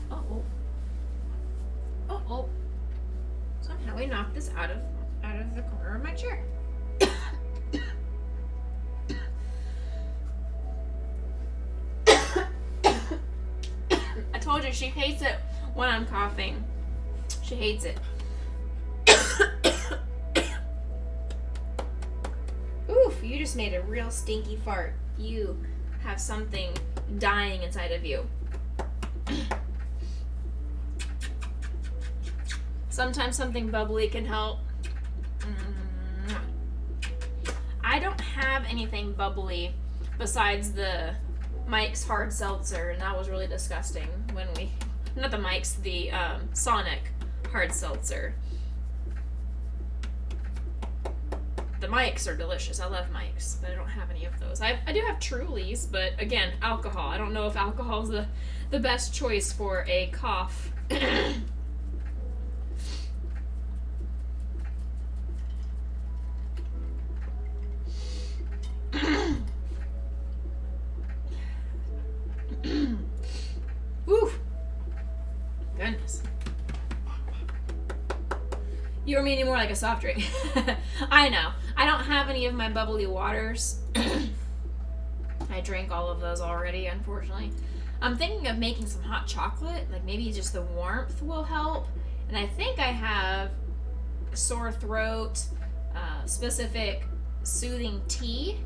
Uh-oh. Uh-oh. Somehow we knocked this out of the corner of my chair. I told you she hates it when I'm coughing. She hates it. Oof, you just made a real stinky fart. You have something dying inside of you. Sometimes something bubbly can help. I don't have anything bubbly besides the Mike's hard seltzer, and that was really disgusting when not the Mike's, the Sonic hard seltzer. The Mike's are delicious. I love Mike's, but I don't have any of those. I do have Trulies, but again, alcohol. I don't know if alcohol is the best choice for a cough. Whew. Goodness. You were meaning more like a soft drink. I know. I don't have any of my bubbly waters. I drank all of those already, unfortunately. I'm thinking of making some hot chocolate. Like maybe just the warmth will help. And I think I have sore throat, specific soothing tea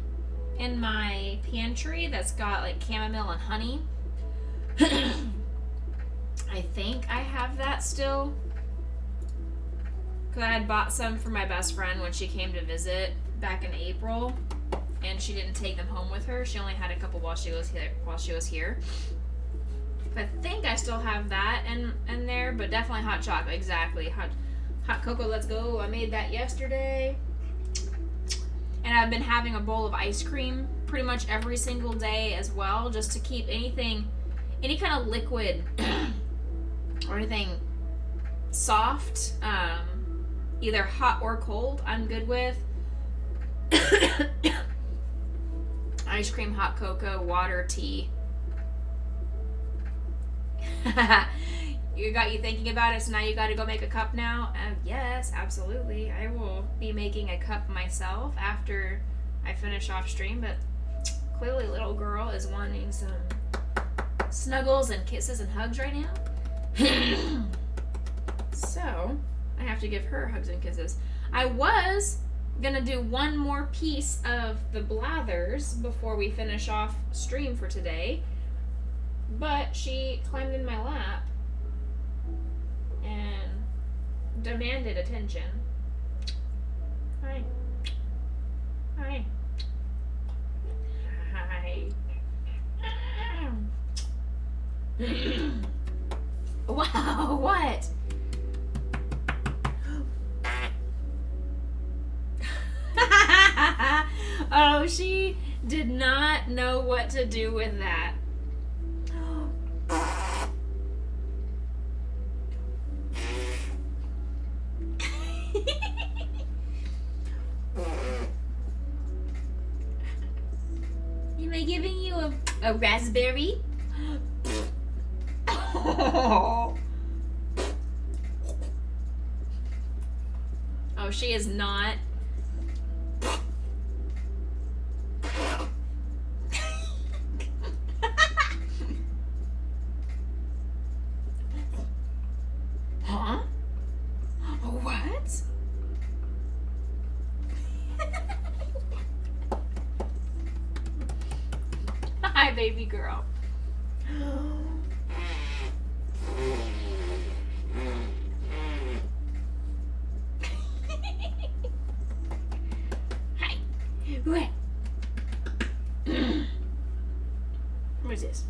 in my pantry that's got like chamomile and honey. I think I have that still. Because I had bought some for my best friend when she came to visit back in April. And she didn't take them home with her. She only had a couple while she was here. I think I still have that in there, but definitely hot chocolate. Exactly. Hot cocoa, let's go. I made that yesterday. And I've been having a bowl of ice cream pretty much every single day as well, just to keep any kind of liquid or anything soft, either hot or cold, I'm good with. Ice cream, hot cocoa, water, tea. You got you thinking about it, so now you got to go make a cup now? Yes, absolutely. I will be making a cup myself after I finish off stream, but clearly little girl is wanting some snuggles and kisses and hugs right now. So, I have to give her hugs and kisses. I was gonna do one more piece of the Blathers before we finish off stream for today, but she climbed in my lap and demanded attention. Hi. Hi. Hi. Wow, what? Oh, she did not know what to do with that. Am I giving you a raspberry? Oh. she is not. Huh? What? Hi, baby girl. Hi. What? What is this?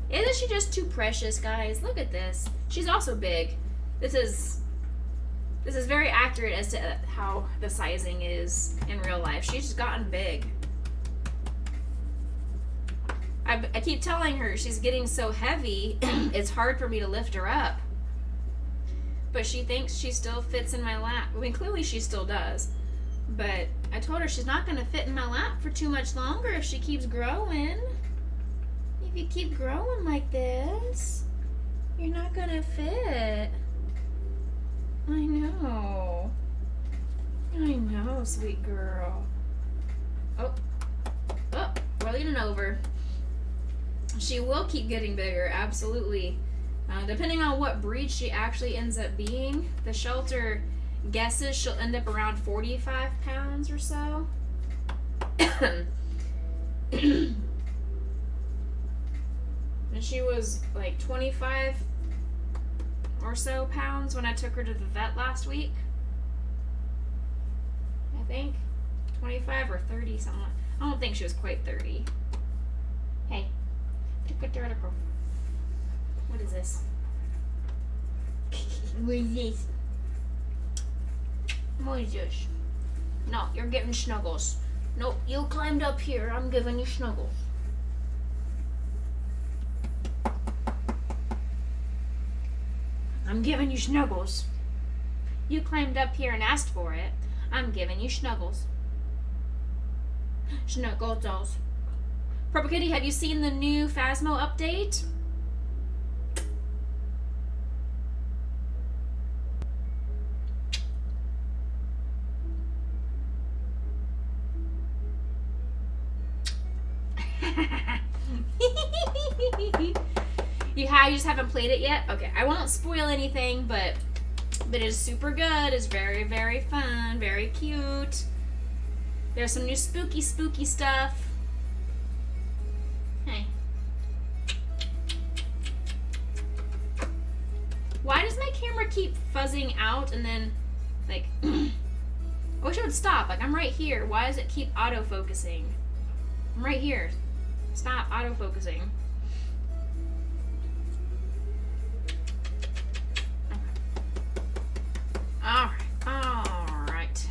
Isn't she just too precious, guys? Look at this. She's also big. This is very accurate as to how the sizing is in real life. She's just gotten big. I keep telling her she's getting so heavy, it's hard for me to lift her up. But she thinks she still fits in my lap. I mean, clearly she still does. But I told her she's not going to fit in my lap for too much longer if she keeps growing. If you keep growing like this, you're not going to fit. I know. I know, sweet girl. Oh, we're leaning over. She will keep getting bigger, absolutely. Depending on what breed she actually ends up being, the shelter guesses she'll end up around 45 pounds or so. And she was like 25 or so pounds when I took her to the vet last week. I think 25 or 30 something. I don't think she was quite 30. Hey, look at the article. What is this? What is this? What is this? No, you're getting snuggles. No, you climbed up here. I'm giving you snuggles. I'm giving you snuggles. You climbed up here and asked for it. I'm giving you snuggles. Snuggles. Purple Kitty, have you seen the new Phasmo update? You just haven't played it yet? Okay, I won't spoil anything, but it is super good. It's very, very fun, very cute. There's some new spooky stuff. Hey. Why does my camera keep fuzzing out and then, like, I wish it would stop. Like, I'm right here. Why does it keep autofocusing? I'm right here. Stop autofocusing. All right.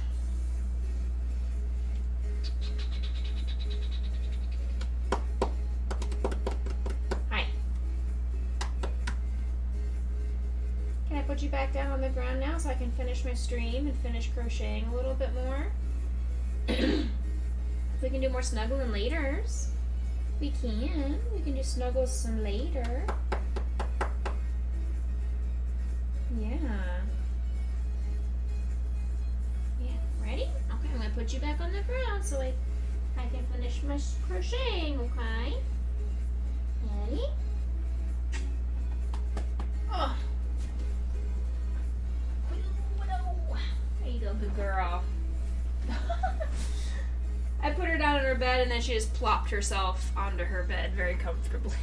Hi. Can I put you back down on the ground now so I can finish my stream and finish crocheting a little bit more? If we can do more snuggling laters, we can. We can do snuggles some later. Yeah. Ready? Okay, I'm going to put you back on the ground so I can finish my crocheting, okay? Ready? Oh. There you go, good girl. I put her down in her bed and then she just plopped herself onto her bed very comfortably.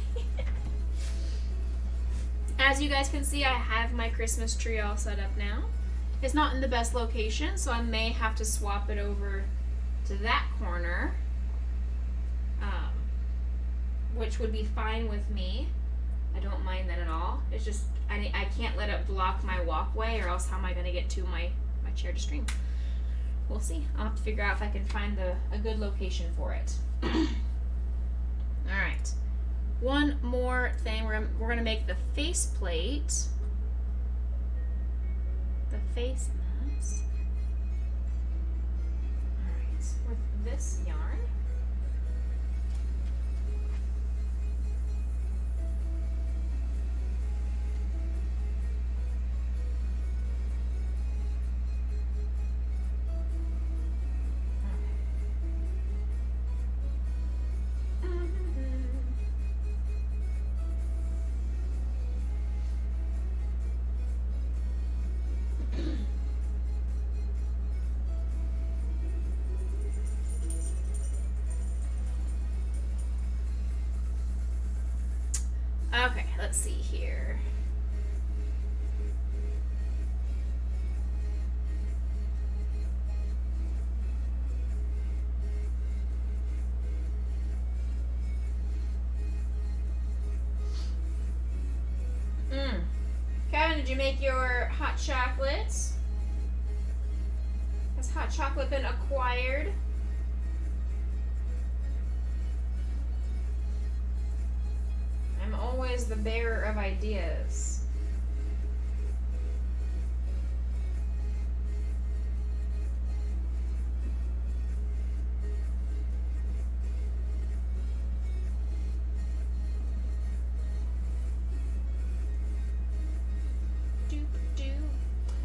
As you guys can see, I have my Christmas tree all set up now. It's not in the best location, so I may have to swap it over to that corner, which would be fine with me. I don't mind that at all. It's just, I can't let it block my walkway, or else how am I going to get to my chair to stream? We'll see. I'll have to figure out if I can find a good location for it. Alright. One more thing. We're going to make the face plate. The face mask. Alright, with this yarn. Okay, let's see here. Kevin, did you make your hot chocolates? Has hot chocolate been acquired? I'm always the bearer of ideas.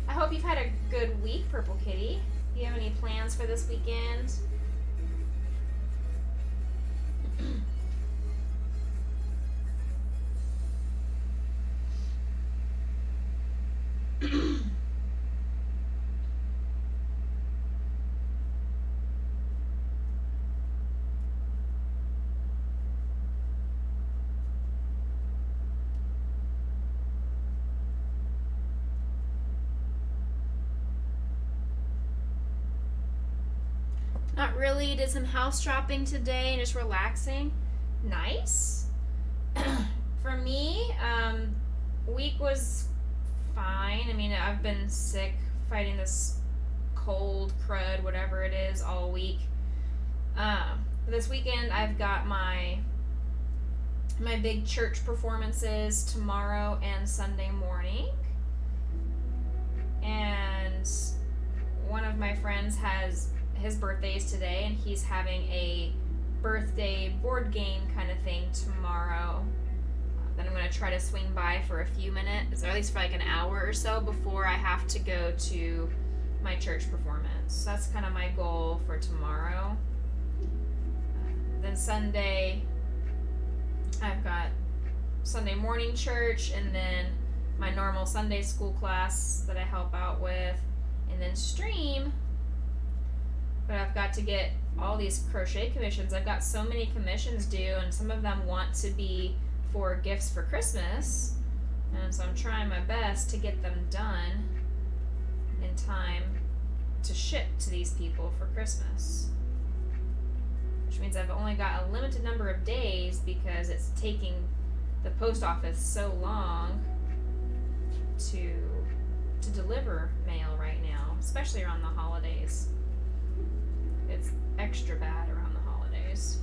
I hope you've had a good week, Purple Kitty. Do you have any plans for this weekend? Not really. Did some house shopping today and just relaxing. Nice. For me, week was fine. I mean, I've been sick fighting this cold, crud, whatever it is, all week. This weekend, I've got my big church performances tomorrow and Sunday morning. And one of my friends has his birthday is today, and he's having a birthday board game kind of thing tomorrow. Then I'm going to try to swing by for a few minutes, or at least for like an hour or so before I have to go to my church performance. So that's kind of my goal for tomorrow. Then Sunday, I've got Sunday morning church, and then my normal Sunday school class that I help out with, and then stream. But I've got to get all these crochet commissions. I've got so many commissions due, and some of them want to be for gifts for Christmas. And so I'm trying my best to get them done in time to ship to these people for Christmas. Which means I've only got a limited number of days because it's taking the post office so long to deliver mail right now, especially around the holidays. It's extra bad around the holidays.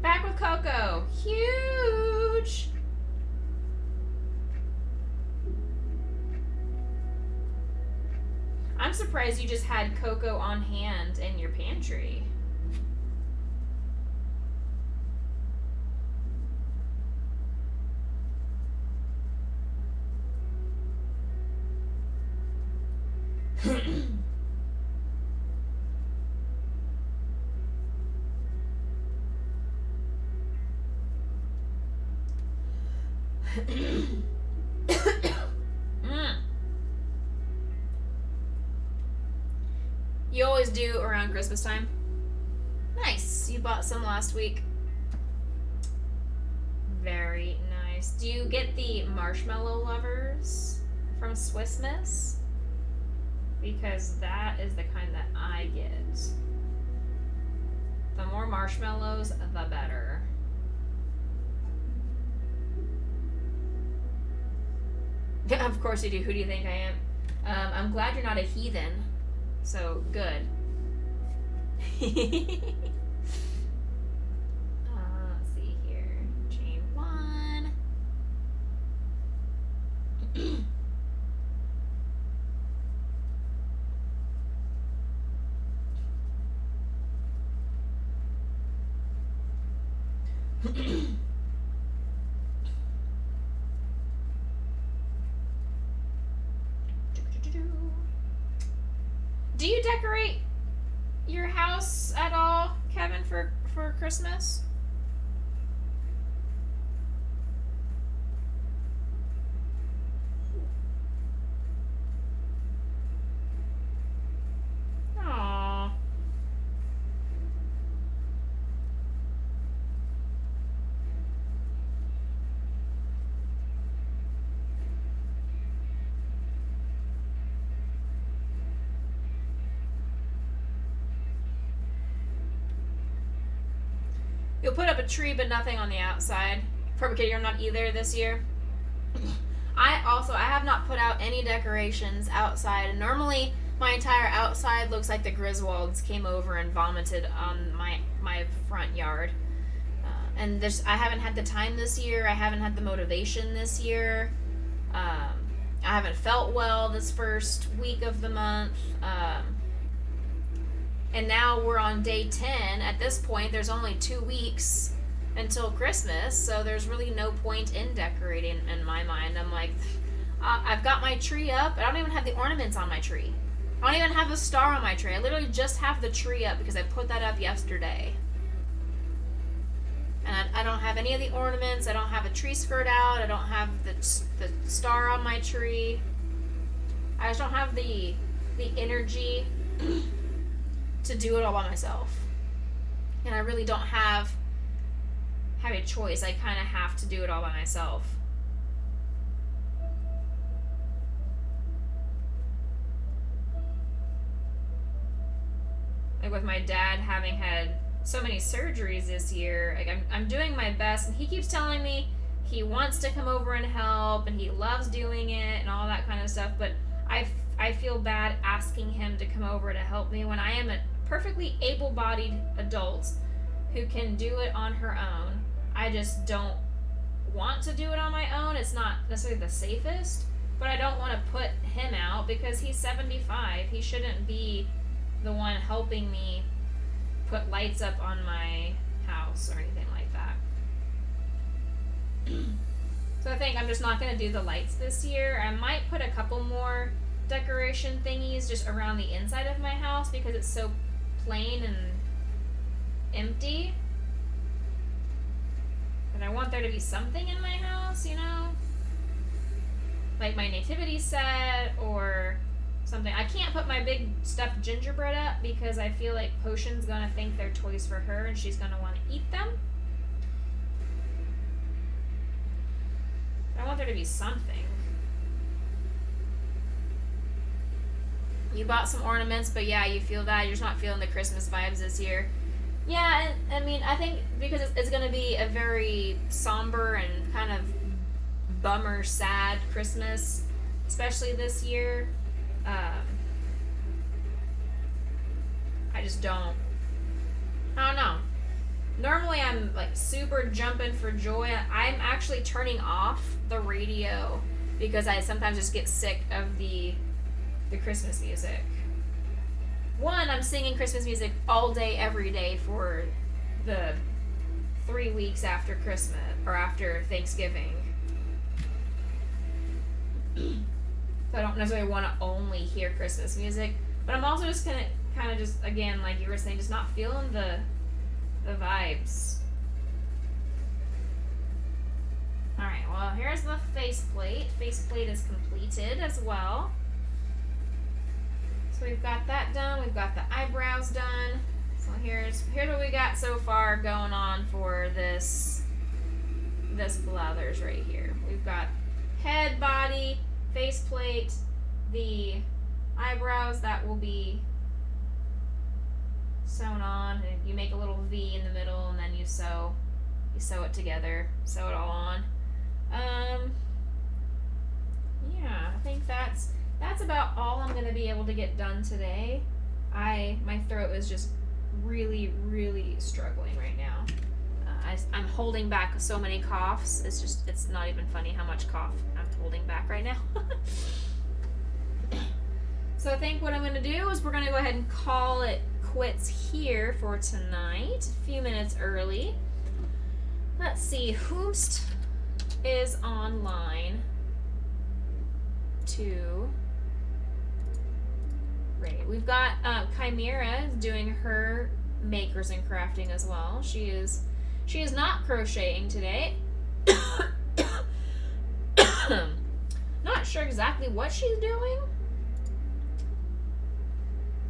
Back with Coco. Huge! I'm surprised you just had Coco on hand in your pantry. You always do around Christmas time? Nice. You bought some last week. Very nice. Do you get the marshmallow lovers from Swiss Miss? Because that is the kind that I get. The more marshmallows, the better. Of course you do. Who do you think I am? I'm glad you're not a heathen. So, good. Let's see here. Chain 1. Do you decorate your house at all, Kevin, for Christmas? Aww. You'll put up a tree, but nothing on the outside. Probably you're not either this year. I have not put out any decorations outside. Normally, my entire outside looks like the Griswolds came over and vomited on my front yard. And I haven't had the time this year. I haven't had the motivation this year. I haven't felt well this first week of the month. And now we're on day 10. At this point, there's only 2 weeks until Christmas, so there's really no point in decorating in my mind. I'm like, I've got my tree up. I don't even have the ornaments on my tree. I don't even have a star on my tree. I literally just have the tree up because I put that up yesterday. And I don't have any of the ornaments. I don't have a tree skirt out. I don't have the star on my tree. I just don't have the energy to do it all by myself. And I really don't have a choice. I kind of have to do it all by myself. Like with my dad having had so many surgeries this year, like I'm doing my best, and he keeps telling me he wants to come over and help and he loves doing it and all that kind of stuff, but I feel bad asking him to come over to help me when I am a perfectly able-bodied adult who can do it on her own. I just don't want to do it on my own. It's not necessarily the safest, but I don't want to put him out because he's 75. He shouldn't be the one helping me put lights up on my house or anything like that. So I think I'm just not going to do the lights this year. I might put a couple more decoration thingies just around the inside of my house because it's so plain and empty. And I want there to be something in my house, you know? Like my nativity set or something. I can't put my big stuffed gingerbread up because I feel like Potion's gonna think they're toys for her and she's gonna want to eat them. I want there to be something. You bought some ornaments, but yeah, you feel that. You're just not feeling the Christmas vibes this year. Yeah, I mean, I think because it's going to be a very somber and kind of bummer, sad Christmas, especially this year. I just don't. I don't know. Normally I'm like super jumping for joy. I'm actually turning off the radio because I sometimes just get sick of the Christmas music. One, I'm singing Christmas music all day, every day for the 3 weeks after Christmas or after Thanksgiving. So I don't necessarily want to only hear Christmas music, but I'm also just gonna kind of just, again, like you were saying, just not feeling the vibes. Alright, well, here's the faceplate. Faceplate is completed as well. So we've got that done. We've got the eyebrows done. So here's what we got so far going on for this Blathers right here. We've got head, body, faceplate, the eyebrows that will be sewn on. And you make a little V in the middle, and then you sew it together, sew it all on. Yeah, I think that's about all I'm going to be able to get done today. My throat is just really, really struggling right now. I'm holding back so many coughs. It's not even funny how much cough I'm holding back right now. So I think what I'm going to do is we're going to go ahead and call it quits here for tonight. A few minutes early. Let's see. Whomst is online to... Right. We've got Chimera doing her makers and crafting as well. She is not crocheting today. Not sure exactly what she's doing.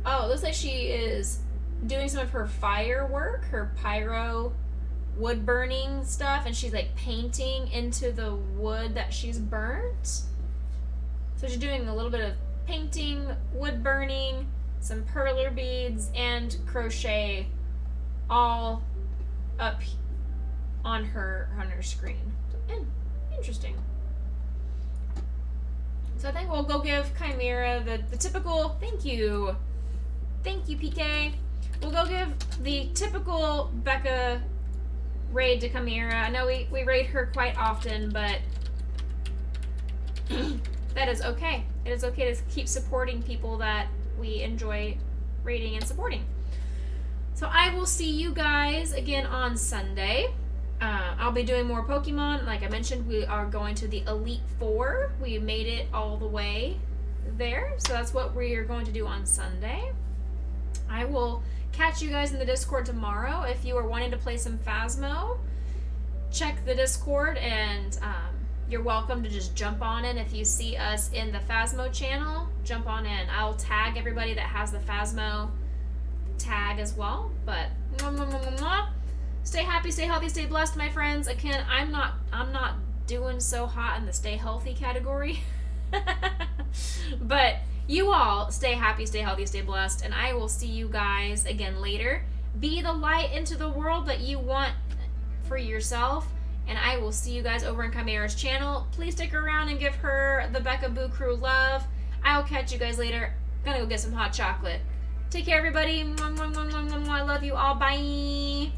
Oh, it looks like she is doing some of her firework, her pyro wood burning stuff, and she's like painting into the wood that she's burnt. So she's doing a little bit of painting, wood burning, some perler beads, and crochet all up on her screen. Interesting. So I think we'll go give Chimera the typical thank you, PK. We'll go give the typical Becca raid to Chimera. I know we raid her quite often, but that is okay. It is okay to keep supporting people that we enjoy raiding and supporting. So I will see you guys again on Sunday. I'll be doing more Pokemon. Like I mentioned, we are going to the Elite Four. We made it all the way there. So that's what we are going to do on Sunday. I will catch you guys in the Discord tomorrow. If you are wanting to play some Phasmo, check the Discord, and you're welcome to just jump on in. If you see us in the Phasmo channel, jump on in. I'll tag everybody that has the Phasmo tag as well. But stay happy, stay healthy, stay blessed, my friends. Again, I'm not doing so hot in the stay healthy category. But you all stay happy, stay healthy, stay blessed, and I will see you guys again later. Be the light into the world that you want for yourself, and I will see you guys over in Chimera's channel. Please stick around and give her the Becca Boo Crew love. I'll catch you guys later. Gonna go get some hot chocolate. Take care, everybody. I love you all. Bye.